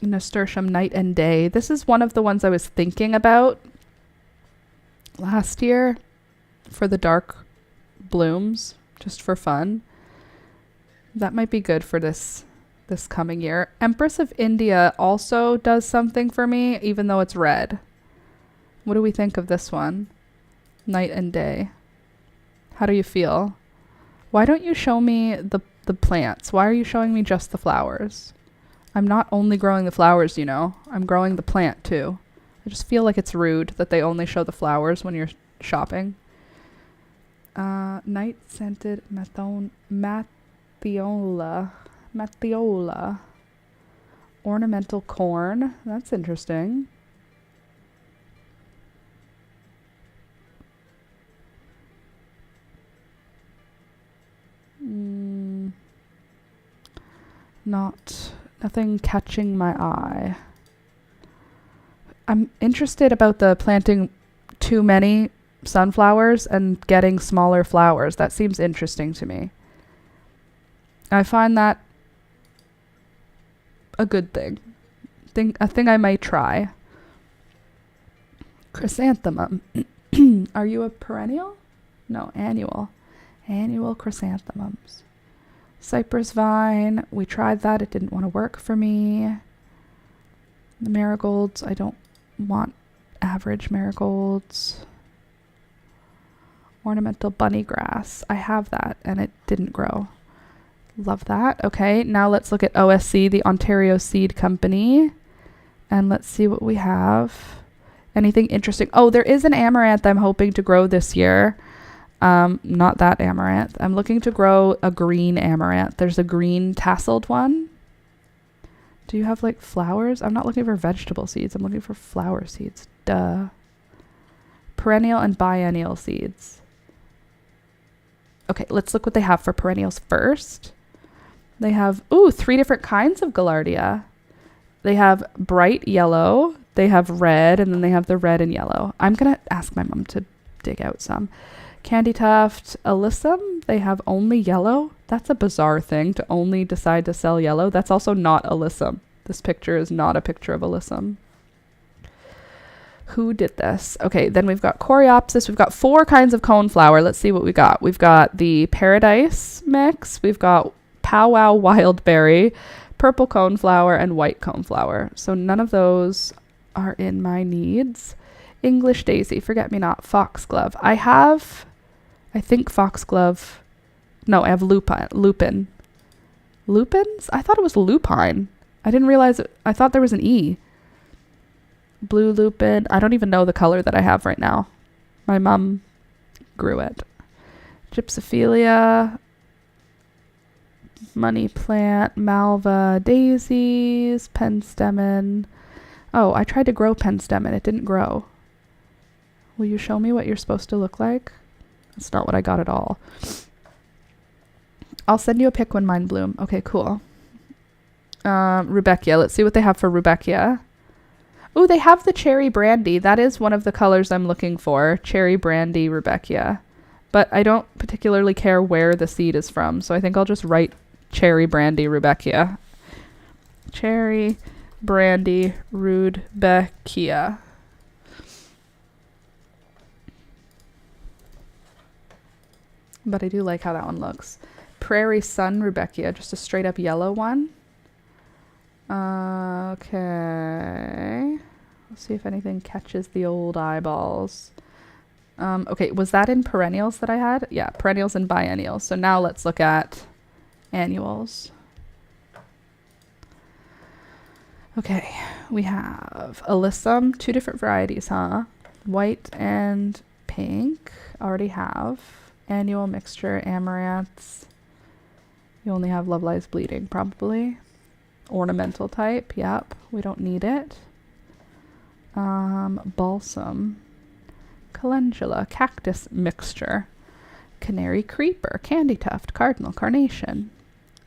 Nasturtium night and day. This is one of the ones I was thinking about last year for the dark blooms, just for fun. That might be good for this coming year. Empress of India also does something for me, even though it's red. What do we think of this one? Night and day. How do you feel? Why don't you show me the plants? Why are you showing me just the flowers? I'm not only growing the flowers, you know. I'm growing the plant too. I just feel like it's rude that they only show the flowers when you're shopping. Night scented Matthiola. Ornamental corn. That's interesting. Nothing catching my eye. I'm interested about the planting too many sunflowers and getting smaller flowers. That seems interesting to me. I find that a good thing. A thing I might try. Chrysanthemum. Are you a perennial? No, annual. Annual chrysanthemums. Cypress vine. We tried that. It didn't want to work for me. The marigolds. I don't want average marigolds. Ornamental bunny grass. I have that and it didn't grow. Love that. Okay, now let's look at OSC, the Ontario Seed Company. And let's see what we have. Anything interesting? Oh, there is an amaranth I'm hoping to grow this year. Not that amaranth. I'm looking to grow a green amaranth. There's a green tasseled one. Do you have like flowers? I'm not looking for vegetable seeds. I'm looking for flower seeds. Duh. Perennial and biennial seeds. Okay, let's look what they have for perennials first. They have, 3 different kinds of Gaillardia. They have bright yellow, they have red, and then they have the red and yellow. I'm going to ask my mom to dig out some. Candy Tuft Alyssum, they have only yellow. That's a bizarre thing to only decide to sell yellow. That's also not Alyssum. This picture is not a picture of Alyssum. Who did this? Okay, then we've got Coreopsis. We've got 4 kinds of coneflower. Let's see what we got. We've got the Paradise mix. We've got Powwow Wildberry, purple coneflower, and white coneflower. So none of those are in my needs. English Daisy, Forget-Me-Not, Foxglove. I think Foxglove. No, I have Lupin. Lupins? I thought it was lupine. I didn't realize it. I thought there was an E. Blue lupin. I don't even know the color that I have right now. My mom grew it. Gypsophilia. Money plant. Malva daisies. Penstemon. Oh, I tried to grow penstemon. It didn't grow. Will you show me what you're supposed to look like? That's not what I got at all. I'll send you a pic when mine bloom. Okay, cool. Rudbeckia. Let's see what they have for Rudbeckia. Oh, they have the cherry brandy. That is one of the colors I'm looking for. Cherry brandy Rudbeckia. But I don't particularly care where the seed is from, so I think I'll just write cherry brandy Rudbeckia. Cherry brandy Rudbeckia. But I do like how that one looks. Prairie Sun Rudbeckia, just a straight up yellow one. Okay. Let's see if anything catches the old eyeballs. Okay, was that in perennials that I had? Yeah, perennials and biennials. So now let's look at annuals. Okay, we have Alyssum, 2 different varieties, huh? White and pink, already have. Annual mixture, amaranths. You only have Love Lies Bleeding, probably. Ornamental type, yep, we don't need it. Balsam. Calendula, cactus mixture. Canary creeper, candy tuft, cardinal carnation.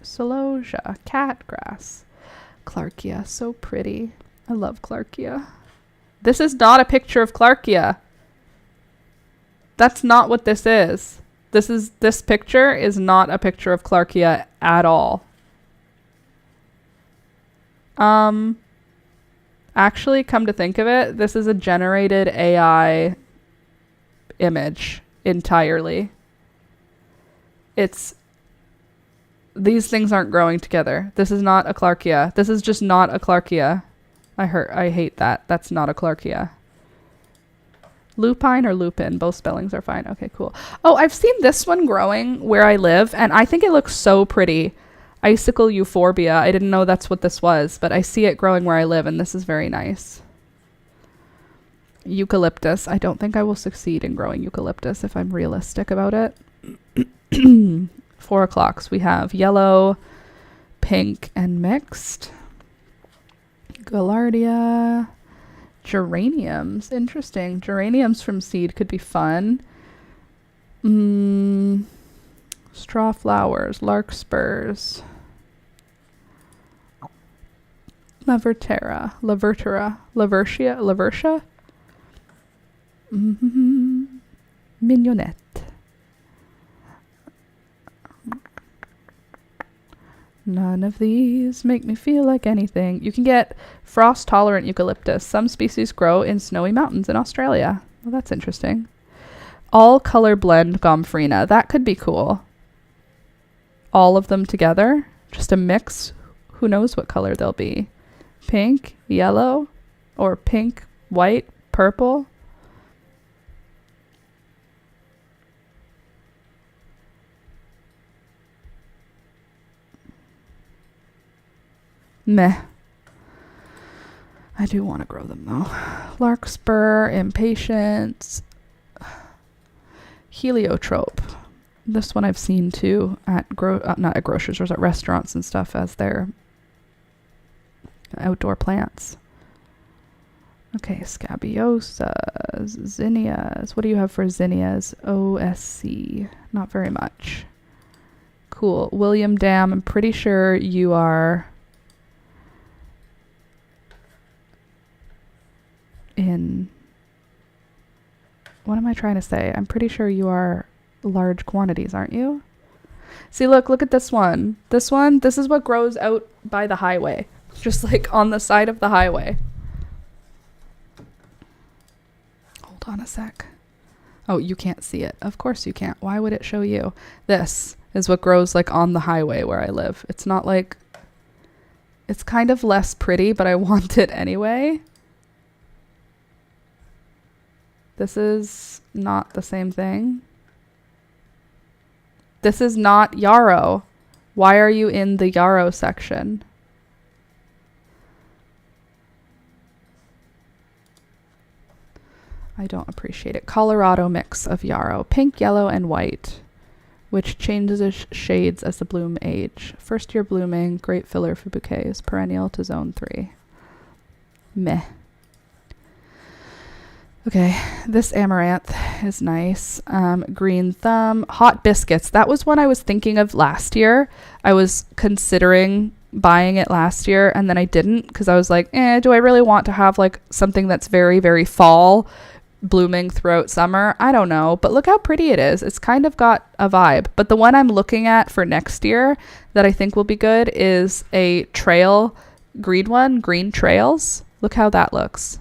Celosia, catgrass. Clarkia, so pretty. I love Clarkia. This is not a picture of Clarkia. That's not what this is. This picture is not a picture of Clarkia at all. Actually, come to think of it, this is a generated AI image entirely. These things aren't growing together. This is not a Clarkia. This is just not a Clarkia. I hate that. That's not a Clarkia. Lupine or lupin, both spellings are fine. Okay, cool. Oh, I've seen this one growing where I live, and I think it looks so pretty. Icicle euphorbia. I didn't know that's what this was, but I see it growing where I live, and this is very nice. Eucalyptus. I don't think I will succeed in growing eucalyptus if I'm realistic about it. 4 o'clocks. We have yellow, pink, and mixed. Gaillardia. Geraniums. Interesting. Geraniums from seed could be fun. Straw flowers. Larkspurs. Lavertia. Mignonette. None of these make me feel like anything. You can get frost-tolerant eucalyptus. Some species grow in snowy mountains in Australia. Well, that's interesting. All-color blend gomphrena. That could be cool. All of them together. Just a mix. Who knows what color they'll be. Pink, yellow, or pink, white, purple. Meh. I do want to grow them though. Larkspur, impatience, heliotrope. This one I've seen too at not at grocery stores, at restaurants and stuff as their outdoor plants. Okay, scabiosas, zinnias. What do you have for zinnias? OSC. Not very much. Cool. William Dam, I'm pretty sure you are in... What am I trying to say? I'm pretty sure you are large quantities, aren't you? See, look at this one. This is what grows out by the highway. Just like on the side of the highway. Hold on a sec. Oh, you can't see it. Of course you can't. Why would it show you? This is what grows like on the highway where I live. It's not like... It's kind of less pretty, but I want it anyway. This is not the same thing. This is not yarrow. Why are you in the yarrow section? I don't appreciate it. Colorado mix of yarrow. Pink, yellow, and white, which changes shades as the bloom age. First year blooming, great filler for bouquets. Perennial to zone 3. Meh. Okay, this amaranth is nice. Green thumb. Hot biscuits. That was one I was thinking of last year. I was considering buying it last year, and then I didn't because I was like, do I really want to have like something that's very, very fall, blooming throughout summer? I don't know, but look how pretty it is. It's kind of got a vibe. But the one I'm looking at for next year that I think will be good is a trail green one, green trails. Look how that looks.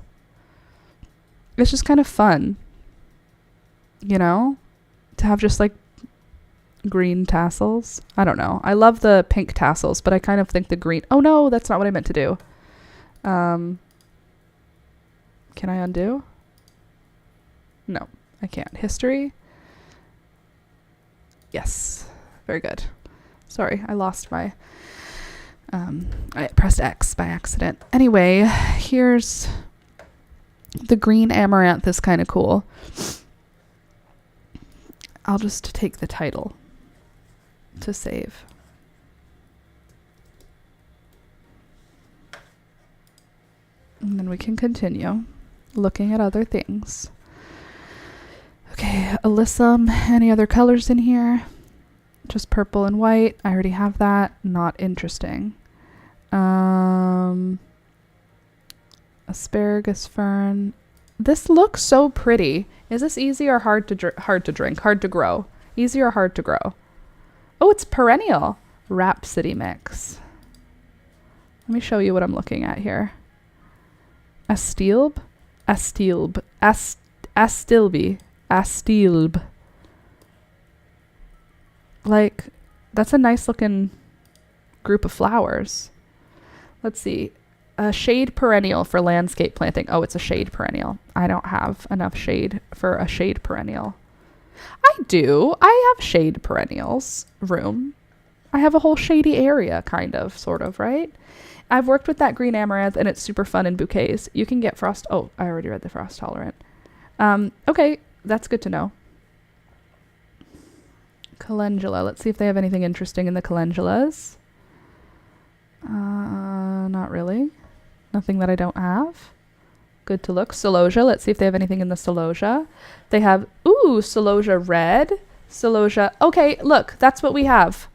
It's just kind of fun, you know, to have just like green tassels. I don't know. I love the pink tassels, but I kind of think the green... Oh no, that's not what I meant to do. Can I undo? No, I can't. History. Yes. Very good. Sorry, I lost my... I pressed X by accident. Anyway, here's... The green amaranth is kind of cool. I'll just take the title to save. And then we can continue looking at other things. Okay, Alyssum, any other colors in here? Just purple and white. I already have that. Not interesting. Asparagus fern. This looks so pretty. Is this easy or hard to grow? Easy or hard to grow? Oh, it's perennial. Rhapsody mix. Let me show you what I'm looking at here. Astilbe. Like, that's a nice looking group of flowers. Let's see. A shade perennial for landscape planting. Oh, it's a shade perennial. I don't have enough shade for a shade perennial. I do. I have shade perennials room. I have a whole shady area, kind of, sort of, right? I've worked with that green amaranth, and it's super fun in bouquets. You can get frost... Oh, I already read the frost tolerant. Okay, that's good to know. Calendula. Let's see if they have anything interesting in the calendulas. Not really. Nothing that I don't have. Good to look. Celosia. Let's see if they have anything in the celosia. They have, ooh, celosia red. Celosia. Okay, look, that's what we have.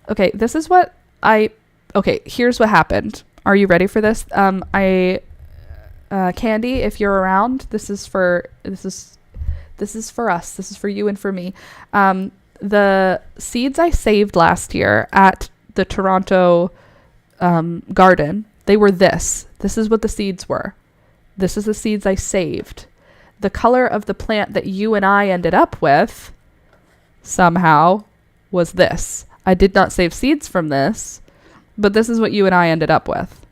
Okay, this is what okay, here's what happened. Are you ready for this? Candy, if you're around, this is for us. This is for you and for me. The seeds I saved last year at the Toronto garden, they were this. This is what the seeds were. This is the seeds I saved. The color of the plant that you and I ended up with somehow was this. I did not save seeds from this, but this is what you and I ended up with.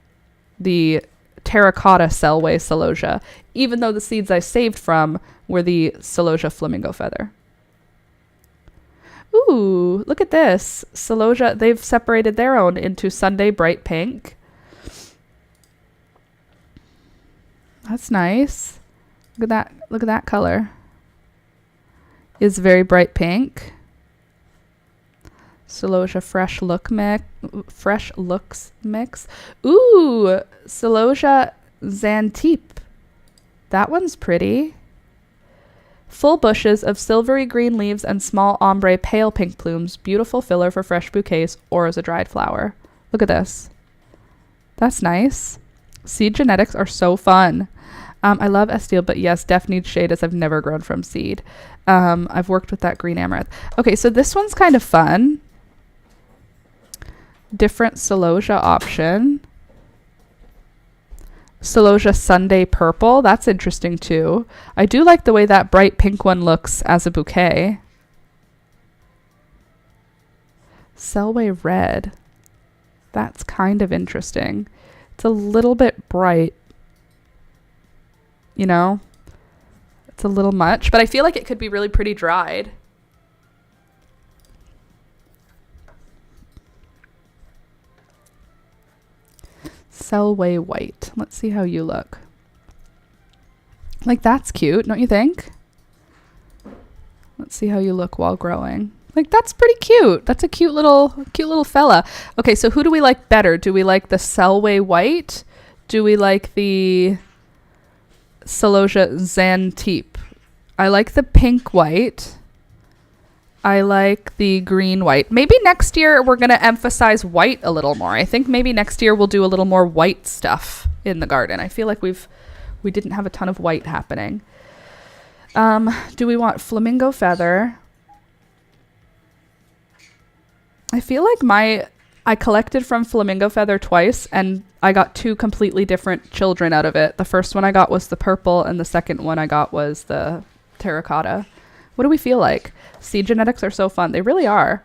The terracotta Selway celosia, even though the seeds I saved from were the celosia flamingo feather. Ooh, look at this. Celosia, they've separated their own into Sunday Bright Pink. That's nice. Look at that. Look at that color. Is very bright pink. Celosia Fresh Looks Mix. Ooh, Celosia Xantippe. That one's pretty. Full bushes of silvery green leaves and small ombre pale pink plumes. Beautiful filler for fresh bouquets or as a dried flower. Look at this. That's nice. Seed genetics are so fun. I love Estile, but yes, Def needs shade as I've never grown from seed. I've worked with that green amaranth. Okay, so this one's kind of fun. Different celosia option. Celosia Sunday Purple. That's interesting too. I do like the way that bright pink one looks as a bouquet. Selway Red. That's kind of interesting. It's a little bit bright. You know? It's a little much, but I feel like it could be really pretty dried. Selway White. Let's see how you look. Like, that's cute, don't you think? Let's see how you look while growing. Like, that's pretty cute. That's a cute little fella. Okay, so who do we like better? Do we like the Selway White? Do we like the Celosia Xantippe? I like the pink white. I like the green white. Maybe next year we're going to emphasize white a little more. I think maybe next year we'll do a little more white stuff in the garden. I feel like we didn't have a ton of white happening. Do we want flamingo feather? I feel like I collected from flamingo feather twice and I got two completely different children out of it. The first one I got was the purple and the second one I got was the terracotta, What do we feel like? Seed genetics are so fun. They really are.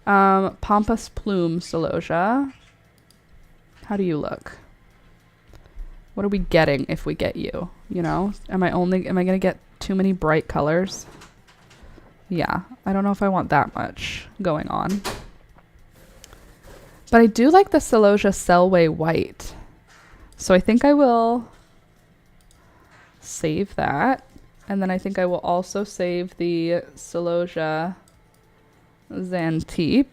Pampas plume celosia. How do you look? What are we getting if we get you? You know, am I going to get too many bright colors? Yeah, I don't know if I want that much going on. But I do like the celosia Selway white. So I think I will save that. And then I think I will also save the celosia Xantippe.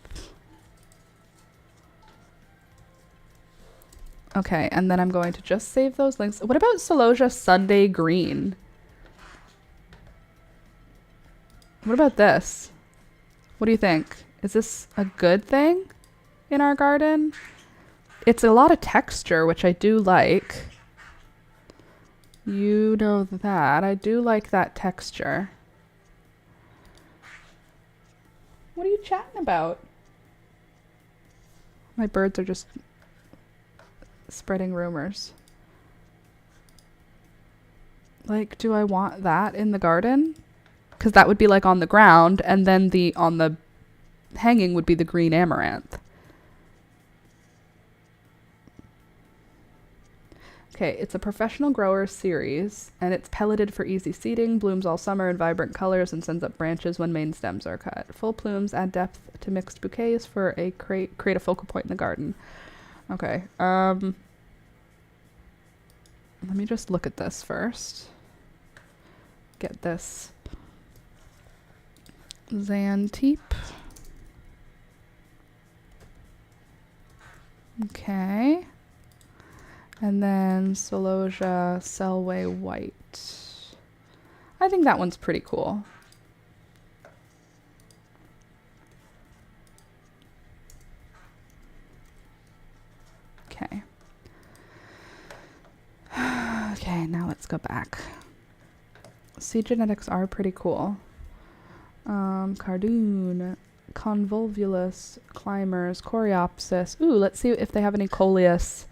Okay, and then I'm going to just save those links. What about celosia Sunday green? What about this? What do you think? Is this a good thing in our garden? It's a lot of texture, which I do like. You know that. I do like that texture. What are you chatting about? My birds are just spreading rumors. Like, do I want that in the garden? Because that would be like on the ground, and then on the hanging would be the green amaranth. Okay, it's a professional grower series, and it's pelleted for easy seeding, blooms all summer in vibrant colors, and sends up branches when main stems are cut. Full plumes add depth to mixed bouquets for a create a focal point in the garden. Okay, let me just look at this first. Get this Xantippe. Okay. And then celosia Selway white. I think that one's pretty cool. Okay. Okay, now let's go back. Seed genetics are pretty cool. Cardoon, convolvulus, climbers, coreopsis. Ooh, let's see if they have any coleus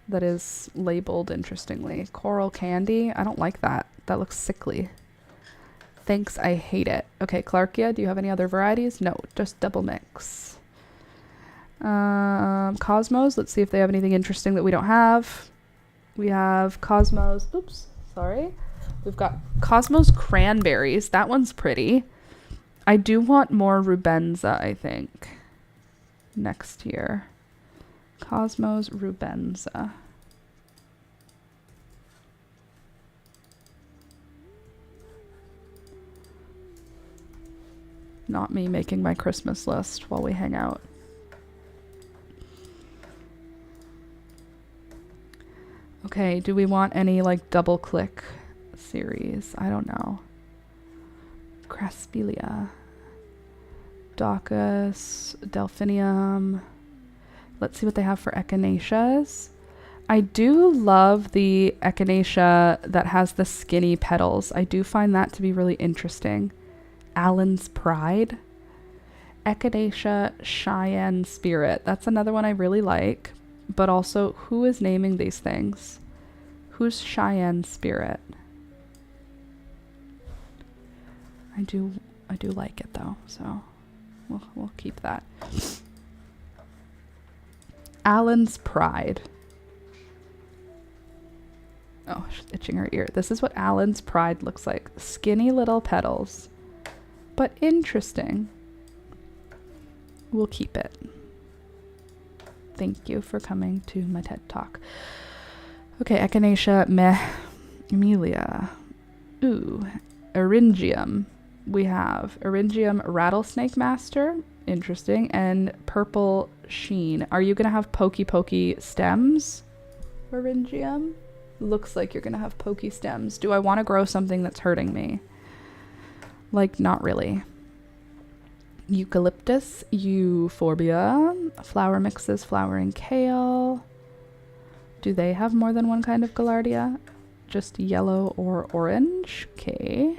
that is labeled interestingly. Coral candy. I don't like that. That looks sickly. Thanks, I hate it. Okay, Clarkia, do you have any other varieties? No, just double mix. Cosmos, let's see if they have anything interesting that we don't have. We have Cosmos. Oops, sorry. We've got Cosmos cranberries. That one's pretty. I do want more Rubenza, I think, next year. Cosmos Rubenza. Not me making my Christmas list while we hang out. Okay, do we want any like double click series? I don't know. Craspelia, Daucus, Delphinium. Let's see what they have for echinaceas. I do love the echinacea that has the skinny petals. I do find that to be really interesting. Allen's Pride. Echinacea Cheyenne Spirit. That's another one I really like. But also, who is naming these things? Who's Cheyenne Spirit? I do like it though, so we'll keep that. Allen's Pride. Oh, she's itching her ear. This is what Allen's Pride looks like. Skinny little petals, but interesting. We'll keep it. Thank you for coming to my TED Talk. Okay, Echinacea Amelia. Ooh, Eryngium. We have Eryngium Rattlesnake Master, interesting, and Purple Sheen. Are you going to have pokey stems, Eryngium? Looks like you're going to have pokey stems. Do I want to grow something that's hurting me? Like, not really. Eucalyptus, Euphorbia, flower mixes, flowering kale. Do they have more than one kind of Gaillardia? Just yellow or orange? Okay.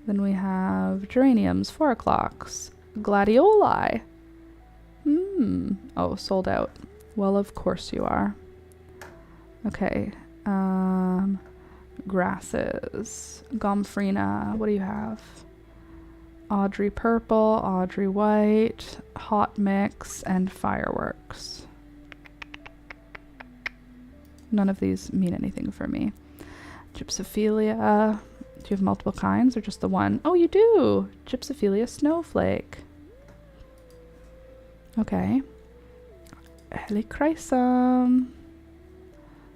Then we have geraniums, 4 o'clocks, gladioli. Oh, sold out. Well, of course you are. Okay. grasses. Gomfrina, what do you have? Audrey purple, Audrey white, hot mix, and fireworks. None of these mean anything for me. Gypsophilia. Do you have multiple kinds or just the one? Oh, you do! Gypsophilia snowflake. Okay. Helichrysum.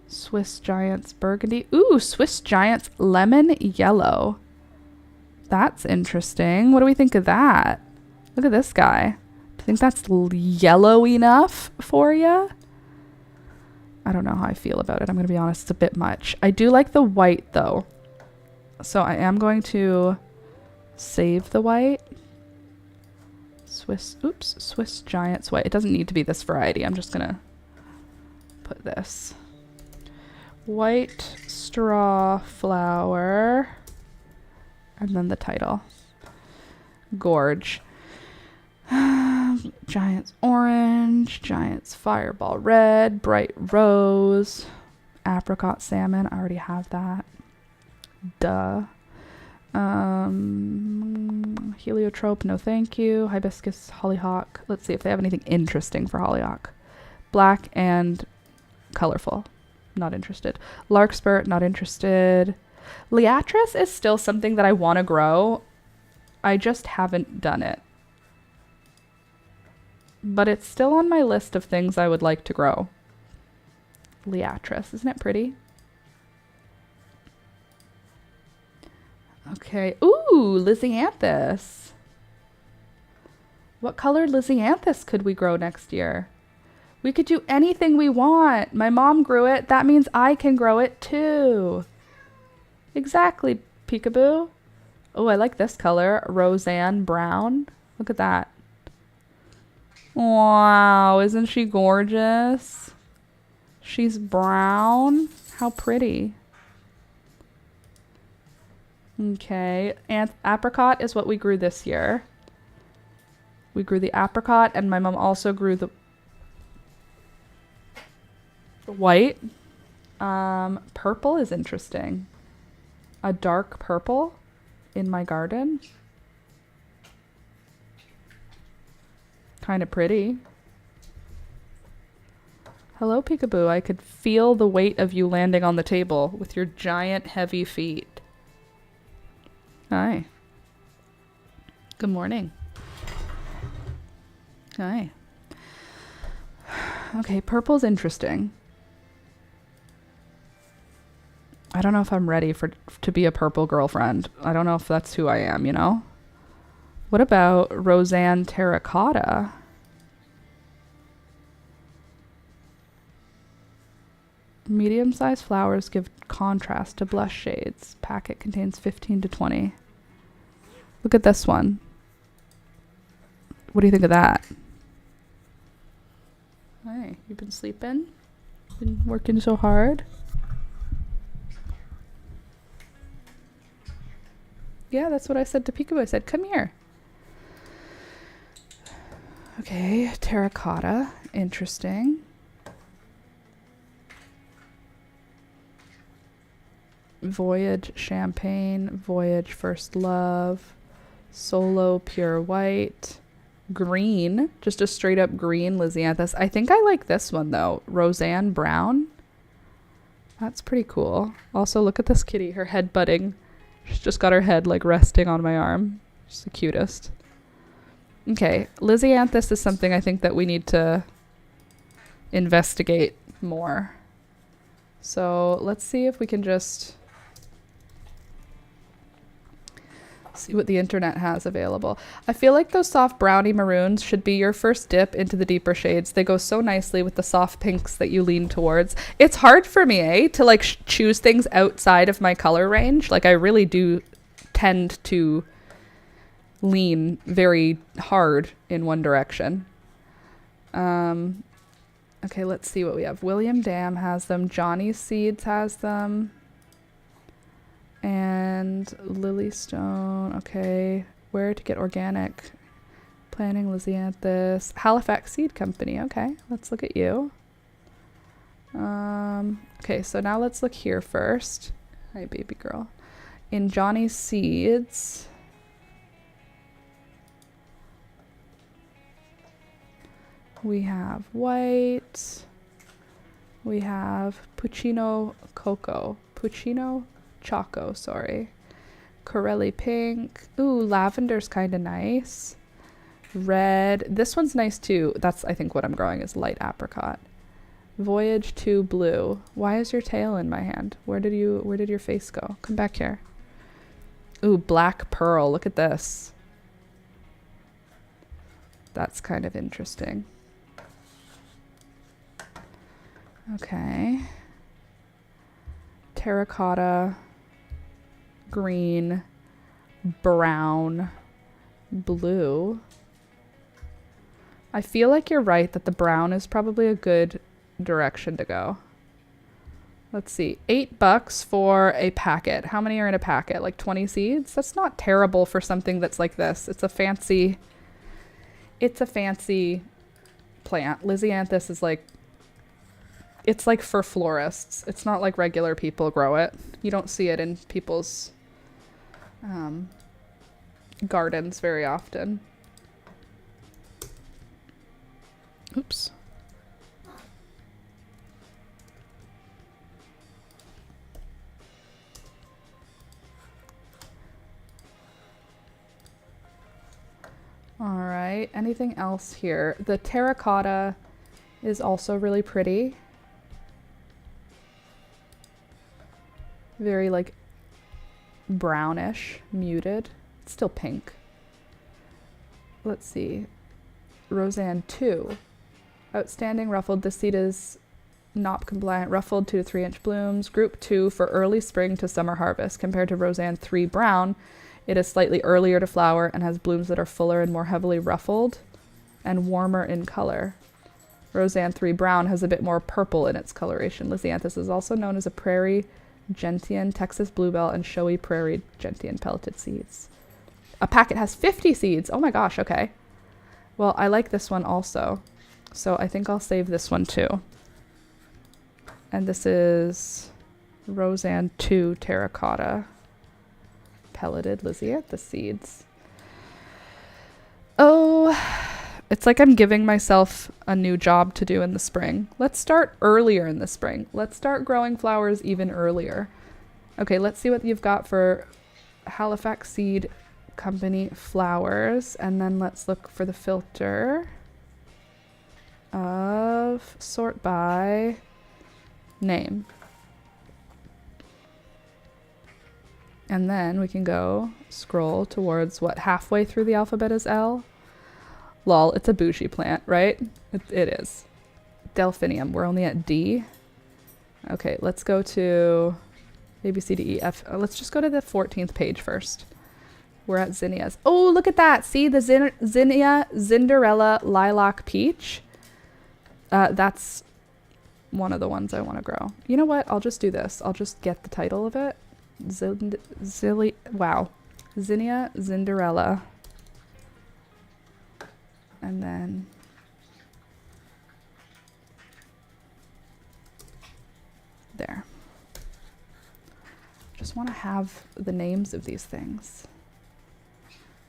Swiss Giants burgundy. Ooh, Swiss Giants lemon yellow. That's interesting. What do we think of that? Look at this guy. Do you think that's yellow enough for you? I don't know how I feel about it. I'm going to be honest, it's a bit much. I do like the white though. So I am going to save the white. Swiss Giants white. It doesn't need to be this variety. I'm just going to put this. White straw flower. And then the title. Gorge. Giants orange, Giants fireball red, bright rose, apricot salmon. I already have that. Duh. Heliotrope, no thank you. Hibiscus, hollyhock. Let's see if they have anything interesting for hollyhock. Black and colorful. Not interested. Larkspur, not interested. Liatris is still something that I want to grow. I just haven't done it. But it's still on my list of things I would like to grow. Liatris, isn't it pretty? Okay. Ooh, Lisianthus. What colored Lisianthus could we grow next year? We could do anything we want. My mom grew it. That means I can grow it too. Exactly, peekaboo. Oh, I like this color. Roseanne brown. Look at that. Wow, isn't she gorgeous? She's brown. How pretty. Okay, and apricot is what we grew this year. We grew the apricot, and my mom also grew the white. Purple is interesting. A dark purple in my garden. Kind of pretty. Hello, peekaboo. I could feel the weight of you landing on the table with your giant heavy feet. Hi. Good morning. Hi. Okay, purple's interesting. I don't know if I'm ready to be a purple girlfriend. I don't know if that's who I am, you know? What about Roseanne terracotta? Medium-sized flowers give contrast to blush shades. Packet contains 15 to 20. Look at this one. What do you think of that? Hey, you been sleeping? Been working so hard? Yeah, that's what I said to Peekaboo. I said, come here. Okay, terracotta. Interesting. Voyage champagne, voyage first love, solo pure white, green, just a straight up green Lisianthus. I think I like this one though, Roseanne brown. That's pretty cool. Also, look at this kitty, her head butting. She's just got her head like resting on my arm. She's the cutest. Okay, Lisianthus is something I think that we need to investigate more. So let's see if we can just see what the internet has available. I feel like those soft brownie maroons should be your first dip into the deeper shades. They go so nicely with the soft pinks that you lean towards. It's hard for me, to like choose things outside of my color range. Like I really do tend to lean very hard in one direction. Okay, let's see what we have. William Dam has them. Johnny's Seeds has them. And Lilystone. Okay. Where to get organic? Planting Lisianthus. Halifax Seed Company. Okay, let's look at you. Okay, so now let's look here first. Hi, baby girl. In Johnny's Seeds, we have white. We have Puccino Choco, sorry. Corelli pink. Ooh, lavender's kind of nice. Red. This one's nice too. That's, I think, what I'm growing is light apricot. Voyage 2 blue. Why is your tail in my hand? Where did your face go? Come back here. Ooh, black pearl. Look at this. That's kind of interesting. Okay. Terracotta, green, brown, blue. I feel like you're right that the brown is probably a good direction to go. Let's see. $8 for a packet. How many are in a packet? Like 20 seeds? That's not terrible for something that's like this. It's a fancy plant. Lisianthus is like, it's like for florists. It's not like regular people grow it. You don't see it in people's gardens very often. Oops. All right, anything else here? The terracotta is also really pretty. Very like brownish, muted. It's still pink. Let's see. Roseanne 2. Outstanding ruffled. This seed is NOP compliant. Ruffled 2 to 3 inch blooms. Group 2 for early spring to summer harvest. Compared to Roseanne 3 brown, it is slightly earlier to flower and has blooms that are fuller and more heavily ruffled and warmer in color. Roseanne 3 brown has a bit more purple in its coloration. Lisianthus is also known as a prairie gentian, Texas bluebell, and showy prairie gentian pelleted seeds. A packet has 50 seeds. Oh my gosh, okay. Well, I like this one also. So I think I'll save this one too. And this is Roseanne 2 terracotta pelleted Lisianthus seeds. Oh, it's like I'm giving myself a new job to do in the spring. Let's start earlier in the spring. Let's start growing flowers even earlier. Okay, let's see what you've got for Halifax Seed Company flowers. And then let's look for the filter of sort by name. And then we can go scroll towards what halfway through the alphabet is L. Lol, it's a bougie plant, right? It is. Delphinium, we're only at D. Okay, let's go to A, B, C, D, E, F. Let's just go to the 14th page first. We're at zinnias. Oh, look at that. See the zinnia, Zinderella, lilac, peach. That's one of the ones I want to grow. You know what? I'll just do this. I'll just get the title of it. Wow. Zinnia, Zinderella. And then there. Just want to have the names of these things.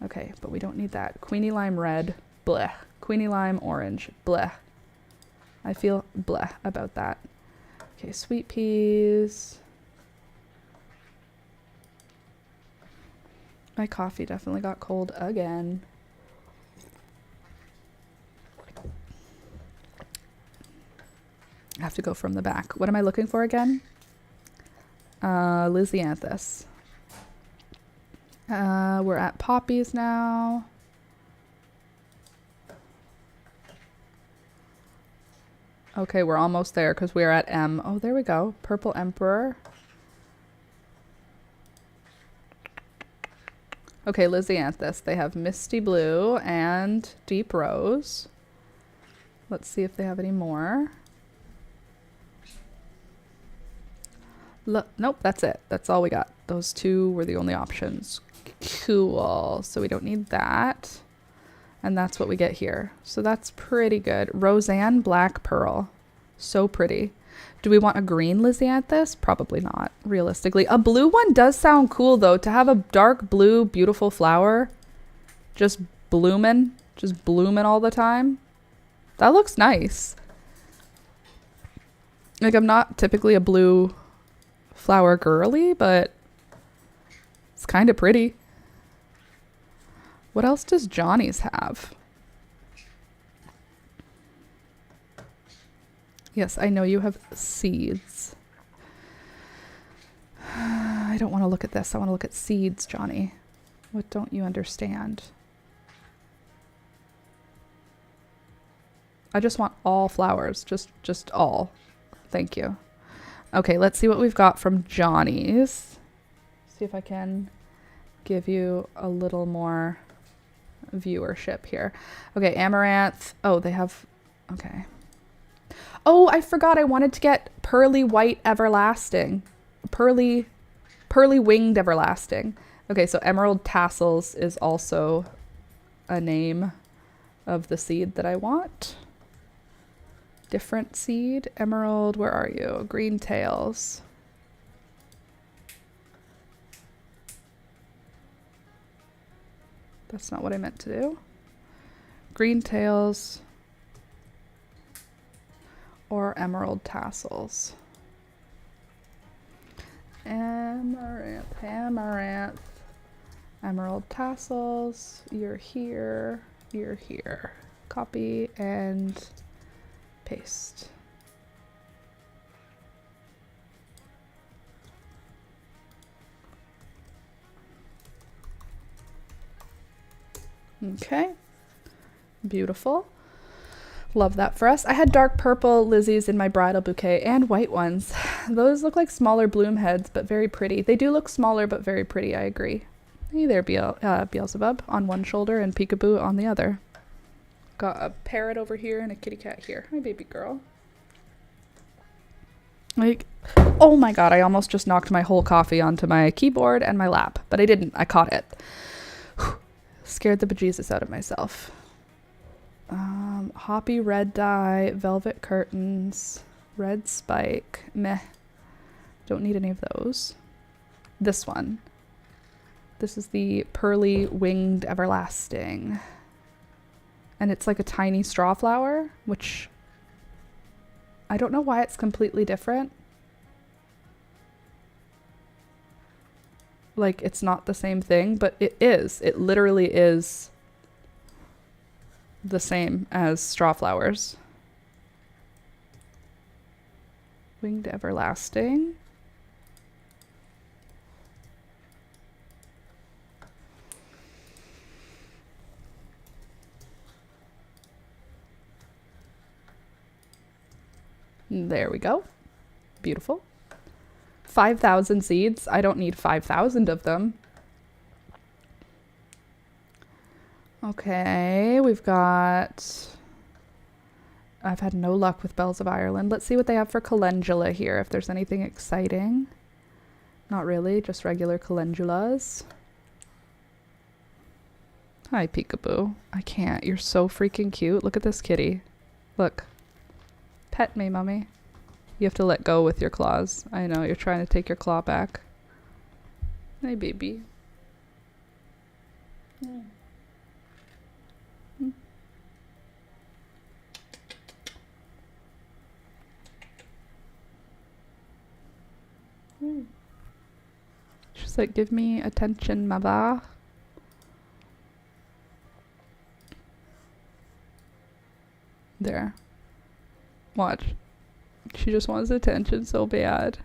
Okay, but we don't need that. Queenie lime red, bleh. Queenie lime orange, bleh. I feel bleh about that. Okay, sweet peas. My coffee definitely got cold again. I have to go from the back. What am I looking for again? Lisianthus. We're at poppies now. Okay, we're almost there because we're at M. Oh, there we go. Purple Emperor. Okay, Lisianthus. They have Misty Blue and Deep Rose. Let's see if they have any more. Nope, that's it. That's all we got. Those two were the only options. Cool. So we don't need that. And that's what we get here. So that's pretty good. Roseanne Black Pearl. So pretty. Do we want a green lisianthus? Probably not, realistically. A blue one does sound cool, though. To have a dark blue, beautiful flower just blooming all the time. That looks nice. Like, I'm not typically a blue flower girly, but it's kind of pretty. What else does Johnny's have? Yes, I know you have seeds. I don't want to look at this. I want to look at seeds, Johnny. What don't you understand? I just want all flowers. Just all. Thank you. Okay, let's see what we've got from Johnny's. See if I can give you a little more viewership here. Okay, amaranth. Oh, they have... Okay. Oh, I forgot I wanted to get pearly white everlasting. Pearly winged everlasting. Okay, so emerald tassels is also a name of the seed that I want. Different seed. Emerald, where are you? Green tails. That's not what I meant to do. Green tails or emerald tassels. Amaranth. Emerald tassels. You're here. You're here. Copy and paste. Okay. Beautiful. Love that for us. I had dark purple lizzies in my bridal bouquet and white ones. Those look like smaller bloom heads, but very pretty. They do look smaller, but very pretty. I agree. Hey there, Beelzebub on one shoulder and Peekaboo on the other. Got a parrot over here and a kitty cat here. Hi, baby girl. Like, oh my god, I almost just knocked my whole coffee onto my keyboard and my lap, but I didn't. I caught it. Whew. Scared the bejesus out of myself. Hoppy red dye, velvet curtains, red spike. Meh. Don't need any of those. This one. This is the pearly winged everlasting. And it's like a tiny straw flower, which I don't know why it's completely different. Like, it's not the same thing, but it is. It literally is the same as straw flowers. Winged everlasting. There we go. Beautiful. 5,000 seeds. I don't need 5,000 of them. Okay, we've got... I've had no luck with Bells of Ireland. Let's see what they have for calendula here, if there's anything exciting. Not really, just regular calendulas. Hi, Peekaboo. I can't. You're so freaking cute. Look at this kitty. Look. Pet me, mummy. You have to let go with your claws. I know, you're trying to take your claw back. Hey, baby. Mm. Mm. She's like, give me attention, mother. There. Watch. She just wants attention so bad.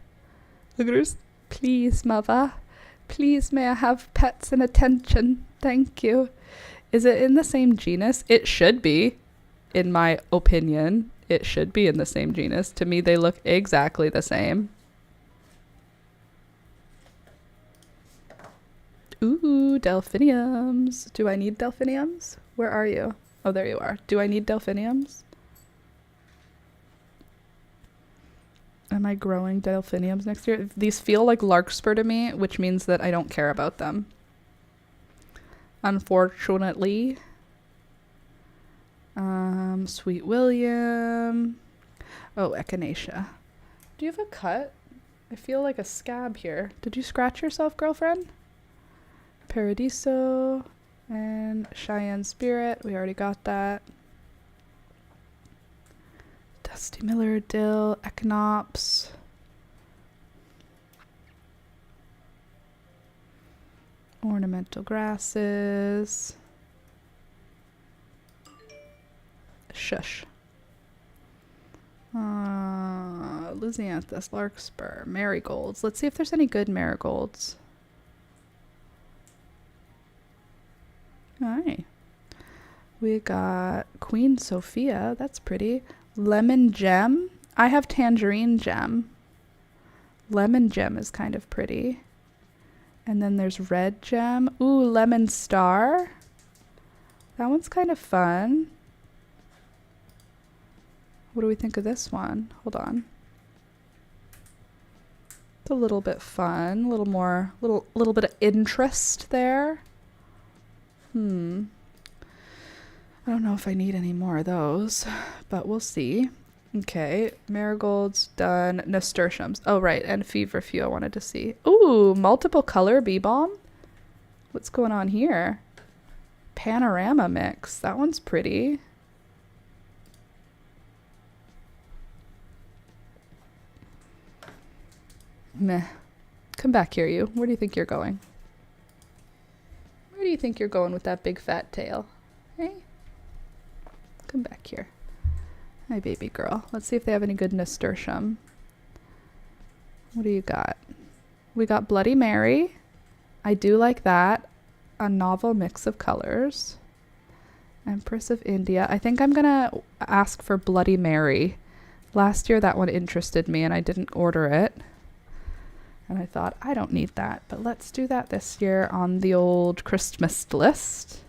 Look at her. Please, mother. Please, may I have pets and attention? Thank you. Is it in the same genus? It should be. In my opinion, it should be in the same genus. To me, they look exactly the same. Ooh, delphiniums. Do I need delphiniums? Where are you? Oh, there you are. Do I need delphiniums? Am I growing delphiniums next year? These feel like larkspur to me, which means that I don't care about them. Unfortunately. Sweet William. Oh, echinacea. Do you have a cut? I feel like a scab here. Did you scratch yourself, girlfriend? Paradiso and Cheyenne Spirit. We already got that. Dusty Miller, Dill, Echinops. Ornamental grasses. Shush. Lysianthus, Larkspur, marigolds. Let's see if there's any good marigolds. Alright. We got Queen Sophia. That's pretty. Lemon Gem. I have Tangerine Gem. Lemon Gem is kind of pretty. And then there's Red Gem. Ooh, Lemon Star. That one's kind of fun. What do we think of this one? Hold on. It's a little bit fun. A little more, little bit of interest there. I don't know if I need any more of those, but we'll see. Okay, marigolds done. Nasturtiums. Oh, right, and feverfew I wanted to see. Ooh, multiple color bee balm. What's going on here? Panorama mix. That one's pretty. Meh. Come back here, you. Where do you think you're going? Where do you think you're going with that big fat tail? Hey? Come back here. Hi, baby girl. Let's see if they have any good nasturtium. What do you got? We got Bloody Mary. I do like that. A novel mix of colors. Empress of India. I think I'm gonna ask for Bloody Mary. Last year that one interested me and I didn't order it. And I thought, I don't need that. But let's do that this year on the old Christmas list.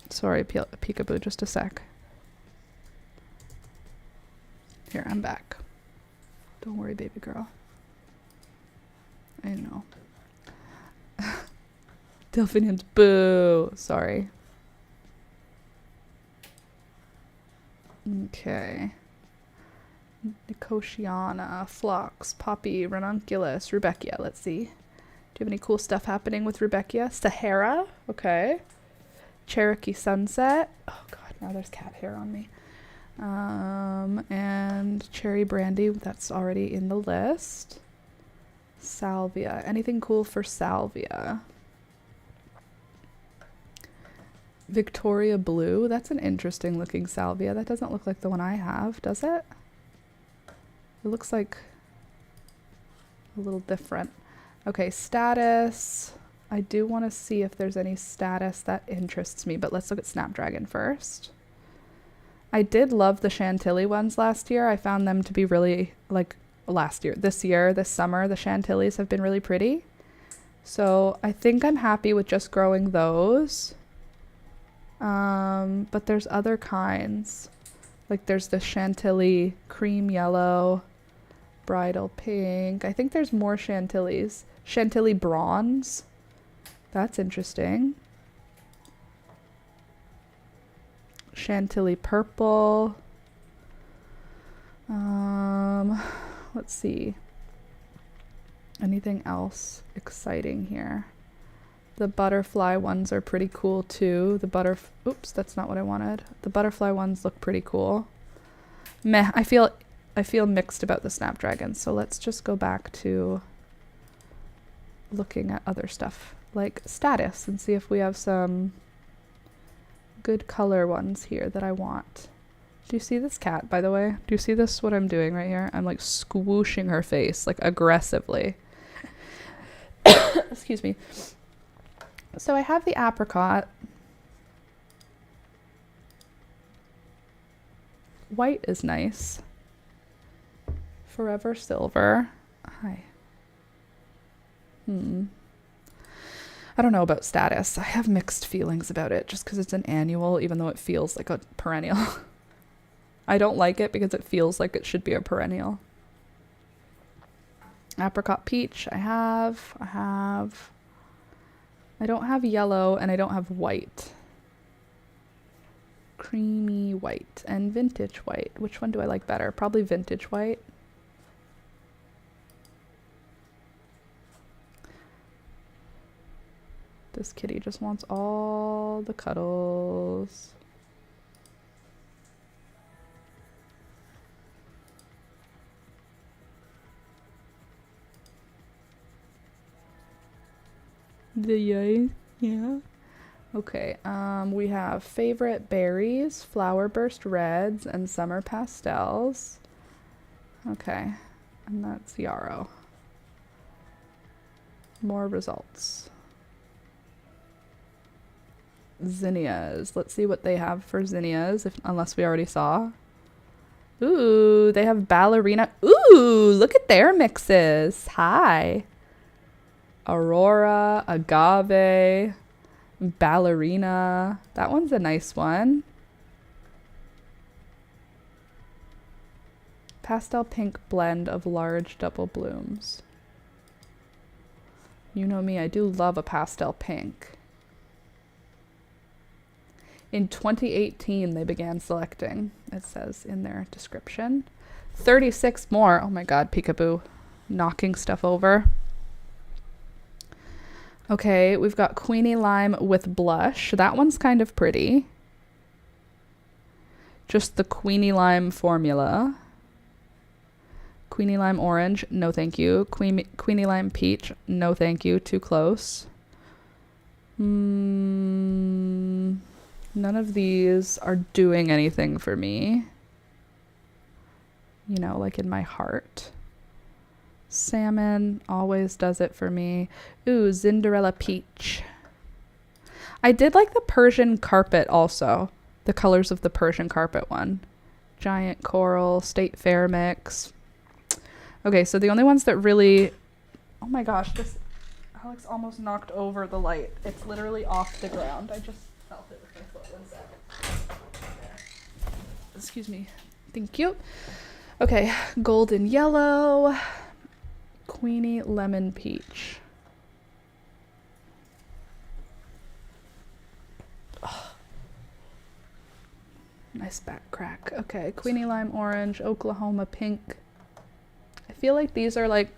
Sorry, peekaboo, just a sec. Here, I'm back. Don't worry, baby girl. I know. Delphiniums, boo! Sorry. Okay. Nicotiana, Phlox, Poppy, Ranunculus, Rudbeckia. Let's see. Do you have any cool stuff happening with Rudbeckia? Sahara. Okay. Cherokee Sunset. Oh god, now there's cat hair on me. And Cherry Brandy. That's already in the list. Salvia. Anything cool for Salvia? Victoria Blue. That's an interesting looking salvia. That doesn't look like the one I have, does it? It looks like a little different. Okay, status. I do want to see if there's any status that interests me, but let's look at Snapdragon first. I did love the Chantilly ones last year. I found them to be really, like, this year, this summer, the Chantillies have been really pretty. So I think I'm happy with just growing those. But there's other kinds. Like there's the Chantilly cream yellow, bridal pink. I think there's more Chantillies. Chantilly bronze. That's interesting. Chantilly purple. Let's see. Anything else exciting here? The butterfly ones are pretty cool too. Oops, that's not what I wanted. The butterfly ones look pretty cool. Meh, I feel mixed about the Snapdragon, so let's just go back to looking at other stuff like status and see if we have some good color ones here that I want. Do you see this cat, by the way? Do you see this, what I'm doing right here? I'm like squooshing her face, like aggressively. Excuse me. So I have the apricot. White is nice. Forever Silver. Hi. I don't know about status. I have mixed feelings about it just because it's an annual, even though it feels like a perennial. I don't like it because it feels like it should be a perennial. Apricot Peach, I don't have yellow and I don't have white. creamy white and vintage white. Which one do I like better? Probably vintage white. This kitty just wants all the cuddles. Yeah. Okay, we have favorite berries, flower burst reds, and summer pastels. Okay, and that's yarrow. More results. Zinnias. Let's see what they have for zinnias, unless we already saw. Ooh, they have ballerina. Ooh, look at their mixes. Hi. Aurora, agave, ballerina. That one's a nice one. Pastel pink blend of large double blooms. You know me, I do love a pastel pink. In 2018, they began selecting, it says in their description. 36 more. Oh my God, peekaboo. Knocking stuff over. Okay, we've got Queenie Lime with blush. That one's kind of pretty. Just the Queenie Lime formula. Queenie Lime Orange, no thank you. Queenie Lime Peach, no thank you. Too close. None of these are doing anything for me. You know, like in my heart. Salmon always does it for me. Ooh, Cinderella Peach. I did like the Persian carpet also. The colors of the Persian carpet one. Giant coral, state fair mix. Okay, so the only ones that really... Oh my gosh, this... Alex almost knocked over the light. It's literally off the ground. I just felt it with my foot. 1 sec. There. Excuse me. Thank you. Okay, golden yellow. Queenie Lemon Peach. Oh. Nice back crack. Okay, Queenie Lime Orange, Oklahoma Pink. I feel like these are like...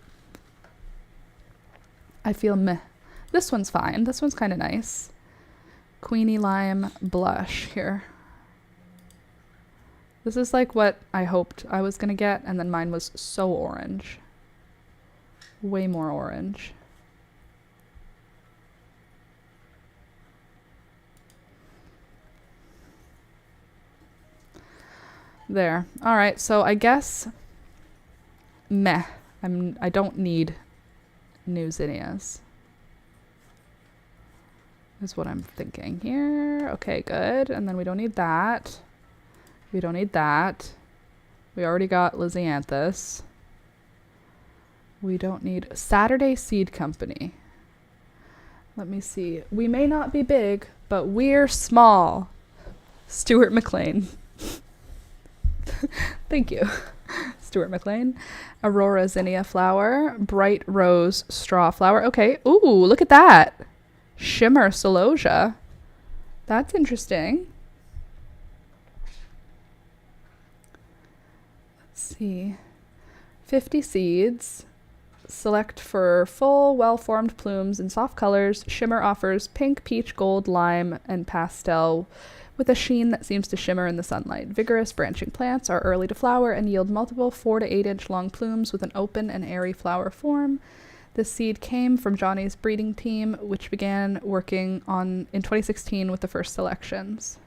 I feel meh. This one's fine. This one's kind of nice. Queenie Lime Blush here. This is like what I hoped I was going to get, and then mine was so orange. Way more orange. There. All right, so I guess meh. I don't need new zinnias. Is what I'm thinking here. Okay, good. And then we don't need that. We don't need that. We already got Lysianthus. We don't need Saturday Seed Company. Let me see. We may not be big, but we're small. Stuart McLean. Thank you. Stuart McLean. Aurora Zinnia flower. Bright Rose straw flower. Okay. Ooh, look at that. Shimmer celosia. That's interesting. Let's see. 50 seeds. Select for full, well-formed plumes in soft colors. Shimmer offers pink, peach, gold, lime, and pastel with a sheen that seems to shimmer in the sunlight. Vigorous branching plants are early to flower and yield multiple 4 to 8 inch long plumes with an open and airy flower form. This seed came from Johnny's breeding team, which began working in 2016 with the first selections.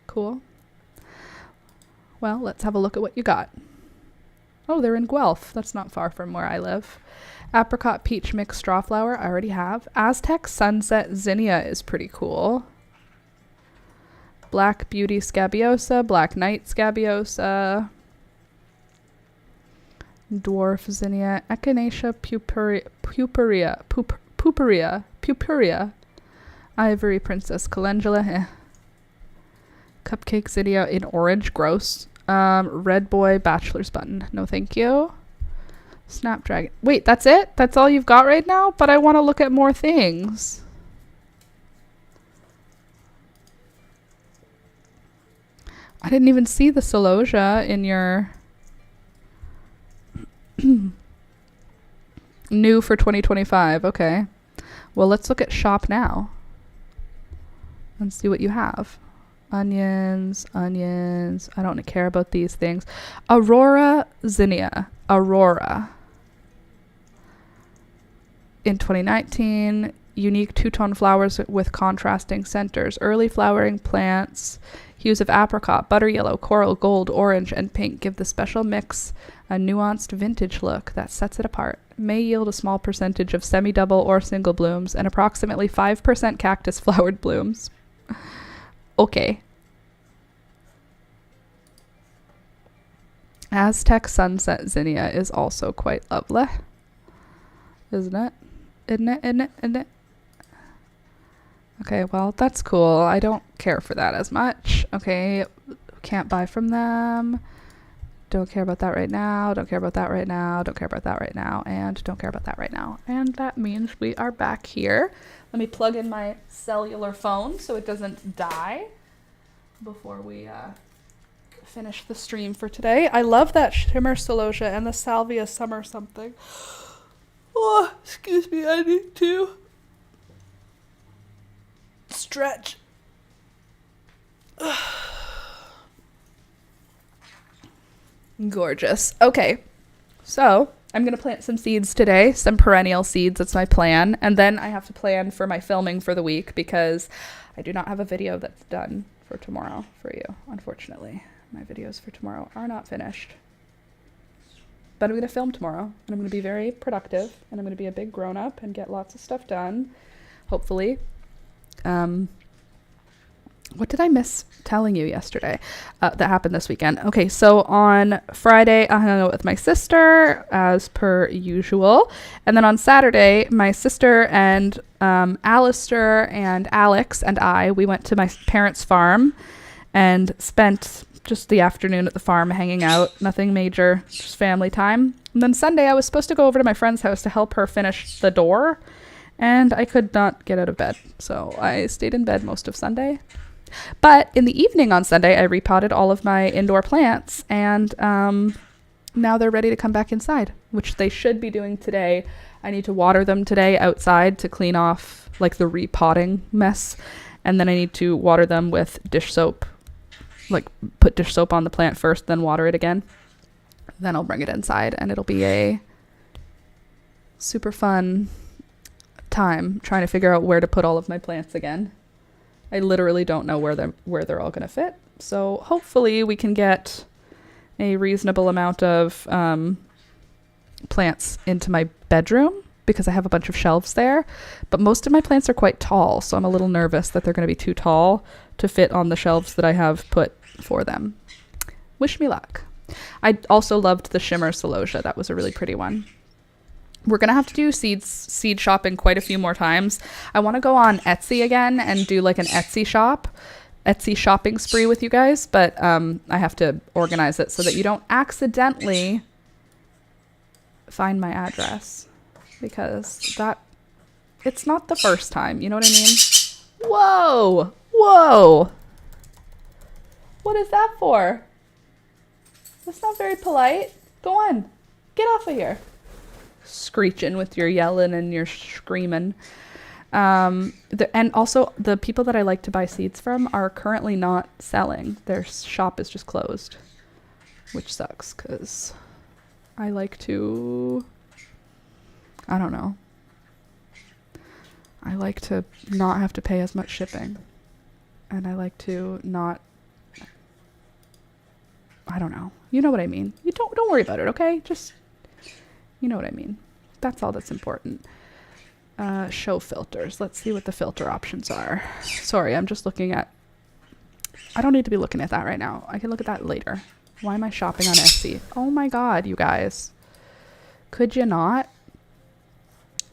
Cool. Well, let's have a look at what you got. Oh, they're in Guelph. That's not far from where I live. Apricot Peach Mix Straw Flower, I already have. Aztec Sunset Zinnia is pretty cool. Black Beauty Scabiosa, Black Knight Scabiosa. Dwarf Zinnia, Echinacea Pupuria. Ivory Princess Calendula. Cupcake Zinnia in orange, gross. Red Boy Bachelor's Button, no thank you. Snapdragon. Wait, that's it? That's all you've got right now? But I want to look at more things. I didn't even see the celosia in your new for 2025. Okay. Well, let's look at shop now and see what you have. Onions. I don't care about these things. Aurora zinnia. Aurora. In 2019, unique two-tone flowers with contrasting centers. Early flowering plants. Hues of apricot, butter yellow, coral, gold, orange, and pink give the special mix a nuanced vintage look that sets it apart. May yield a small percentage of semi-double or single blooms and approximately 5% cactus flowered blooms. Okay. Aztec Sunset Zinnia is also quite lovely. Isn't it? Isn't it? Okay, well, that's cool. I don't care for that as much. Okay, can't buy from them. Don't care about that right now. Don't care about that right now. Don't care about that right now. And don't care about that right now. And that means we are back here. Let me plug in my cellular phone so it doesn't die before we finish the stream for today. I love that shimmer celosia and the salvia summer something. Oh, excuse me, I need to stretch. Gorgeous. Okay, so I'm going to plant some seeds today, some perennial seeds. That's my plan. And then I have to plan for my filming for the week because I do not have a video that's done for tomorrow for you, unfortunately. My videos for tomorrow are not finished. But I'm going to film tomorrow, and I'm going to be very productive, and I'm going to be a big grown-up and get lots of stuff done, hopefully. What did I miss telling you yesterday that happened this weekend? Okay, so on Friday, I hung out with my sister, as per usual. And then on Saturday, my sister and Alistair and Alex and we went to my parents' farm and spent just the afternoon at the farm hanging out. Nothing major, just family time. And then Sunday, I was supposed to go over to my friend's house to help her finish the door, and I could not get out of bed. So I stayed in bed most of Sunday. But in the evening on Sunday, I repotted all of my indoor plants, and now they're ready to come back inside, which they should be doing today. I need to water them today outside to clean off like the repotting mess, and then I need to water them with dish soap, like put dish soap on the plant first, then water it again. Then I'll bring it inside, and it'll be a super fun time trying to figure out where to put all of my plants again. I literally don't know where they're all going to fit. So hopefully we can get a reasonable amount of plants into my bedroom because I have a bunch of shelves there. But most of my plants are quite tall, so I'm a little nervous that they're going to be too tall to fit on the shelves that I have put for them. Wish me luck. I also loved the shimmer celosia. That was a really pretty one. We're going to have to do seed shopping quite a few more times. I want to go on Etsy again and do like an Etsy shopping spree with you guys, but I have to organize it so that you don't accidentally find my address because it's not the first time. You know what I mean? Whoa. What is that for? That's not very polite. Go on. Get off of here. Screeching with your yelling and your screaming. And also the people that I like to buy seeds from are currently not selling. Their shop is just closed, which sucks because I like to, I don't know. I like to not have to pay as much shipping, and I like to not, I don't know. You know what I mean? You don't worry about it, okay? Just, you know what I mean. That's all that's important. Show filters. Let's see what the filter options are. Sorry, I'm just looking at, I don't need to be looking at that right now. I can look at that later. Why am I shopping on Etsy? Oh my God, you guys. Could you not?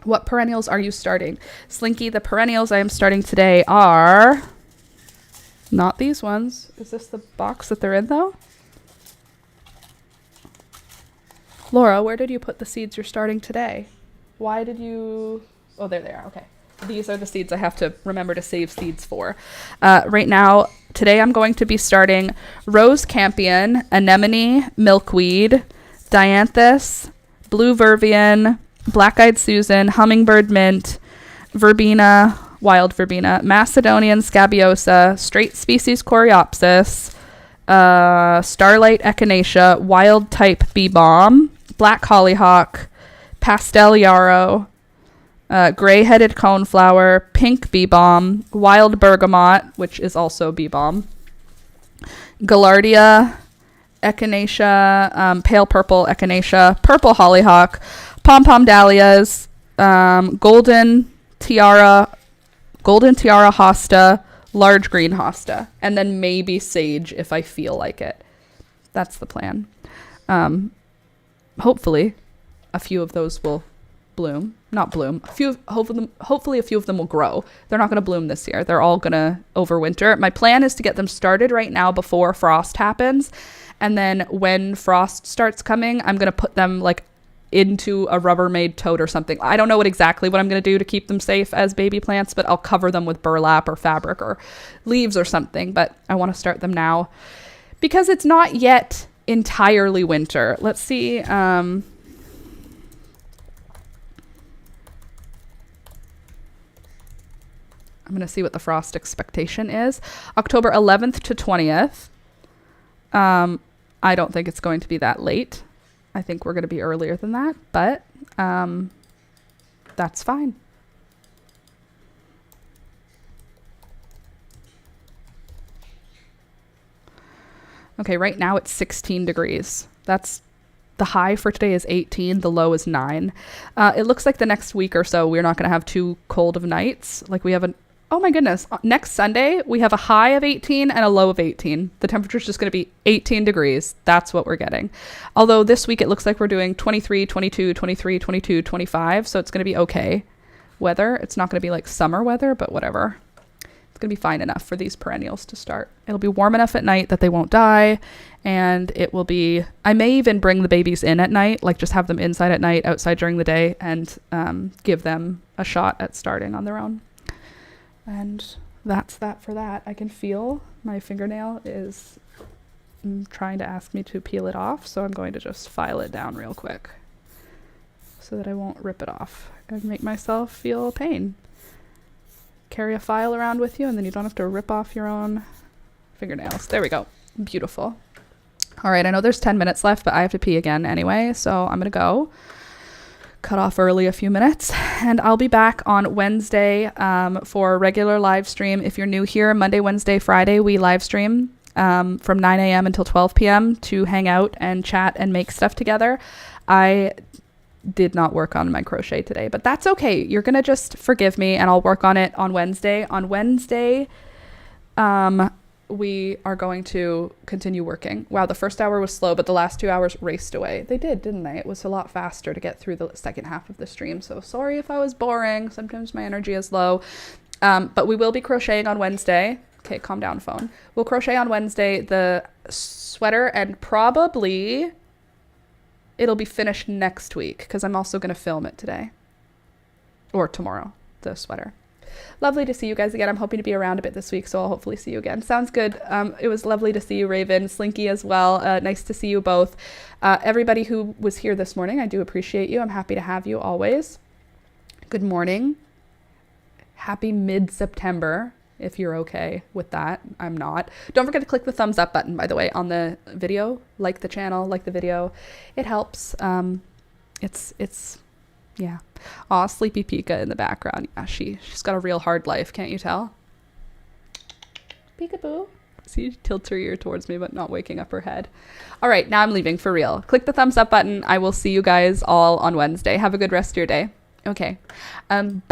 What perennials are you starting? Slinky, the perennials I am starting today are not these ones. Is this the box that they're in though? Laura, where did you put the seeds you're starting today? Why did you... Oh, there they are. Okay. These are the seeds I have to remember to save seeds for. Right now, Today I'm going to be starting rose campion, anemone, milkweed, dianthus, blue vervain, black-eyed Susan, hummingbird mint, verbena, wild verbena, Macedonian scabiosa, straight species coreopsis, starlight echinacea, wild type bee balm, black hollyhock, pastel yarrow, gray-headed coneflower, pink bee balm, wild bergamot, which is also bee balm, gaillardia, echinacea, pale purple echinacea, purple hollyhock, pom-pom dahlias, golden tiara hosta, large green hosta, and then maybe sage if I feel like it. That's the plan. Hopefully a few of those will bloom. Not bloom. Hopefully a few of them will grow. They're not going to bloom this year. They're all going to overwinter. My plan is to get them started right now before frost happens. And then when frost starts coming, I'm going to put them like into a Rubbermaid tote or something. I don't know exactly what I'm going to do to keep them safe as baby plants, but I'll cover them with burlap or fabric or leaves or something. But I want to start them now because it's not yet entirely winter. Let's see. I'm going to see what the frost expectation is. October 11th to 20th. I don't think it's going to be that late. I think we're going to be earlier than that, but that's fine. Okay, right now it's 16 degrees. That's the high for today is 18. The low is 9. It looks like the next week or so we're not going to have too cold of nights. Like we have an oh my goodness, next Sunday, we have a high of 18 and a low of 18. The temperature is just going to be 18 degrees. That's what we're getting. Although this week it looks like we're doing 23, 22, 23, 22, 25. So it's going to be okay weather. It's not going to be like summer weather, but whatever. It's going to be fine enough for these perennials to start. It'll be warm enough at night that they won't die. And it will be, I may even bring the babies in at night, like just have them inside at night, outside during the day, and give them a shot at starting on their own. And that's that for that. I can feel my fingernail is trying to ask me to peel it off, so I'm going to just file it down real quick so that I won't rip it off and make myself feel pain. Carry a file around with you, and then you don't have to rip off your own fingernails. There we go. Beautiful. All right, I know there's 10 minutes left, but I have to pee again anyway, so I'm going to go. Cut off early a few minutes, and I'll be back on Wednesday for a regular live stream. If you're new here, Monday, Wednesday, Friday, we live stream from 9 a.m. until 12 p.m. to hang out and chat and make stuff together. I did not work on my crochet today, but that's okay. You're going to just forgive me, and I'll work on it on Wednesday. On Wednesday, we are going to continue working. Wow, the first hour was slow, but the last 2 hours raced away. They did, didn't they? It was a lot faster to get through the second half of the stream. So sorry if I was boring. Sometimes my energy is low. But we will be crocheting on Wednesday. Okay, calm down, phone. We'll crochet on Wednesday the sweater, and probably it'll be finished next week because I'm also going to film it today or tomorrow, the sweater. Lovely to see you guys again. I'm hoping to be around a bit this week, so I'll hopefully see you again. Sounds good. It was lovely to see you, Raven. Slinky as well. Nice to see you both. Everybody who was here this morning, I do appreciate you. I'm happy to have you always. Good morning. Happy mid-September, if you're okay with that. I'm not. Don't forget to click the thumbs up button, by the way, on the video. Like the channel, like the video. It helps. Yeah. Aw, Sleepy Pika in the background. Yeah, she's got a real hard life, can't you tell? Peekaboo. See, she tilts her ear towards me, but not waking up her head. All right, now I'm leaving for real. Click the thumbs up button. I will see you guys all on Wednesday. Have a good rest of your day. Okay. Bye.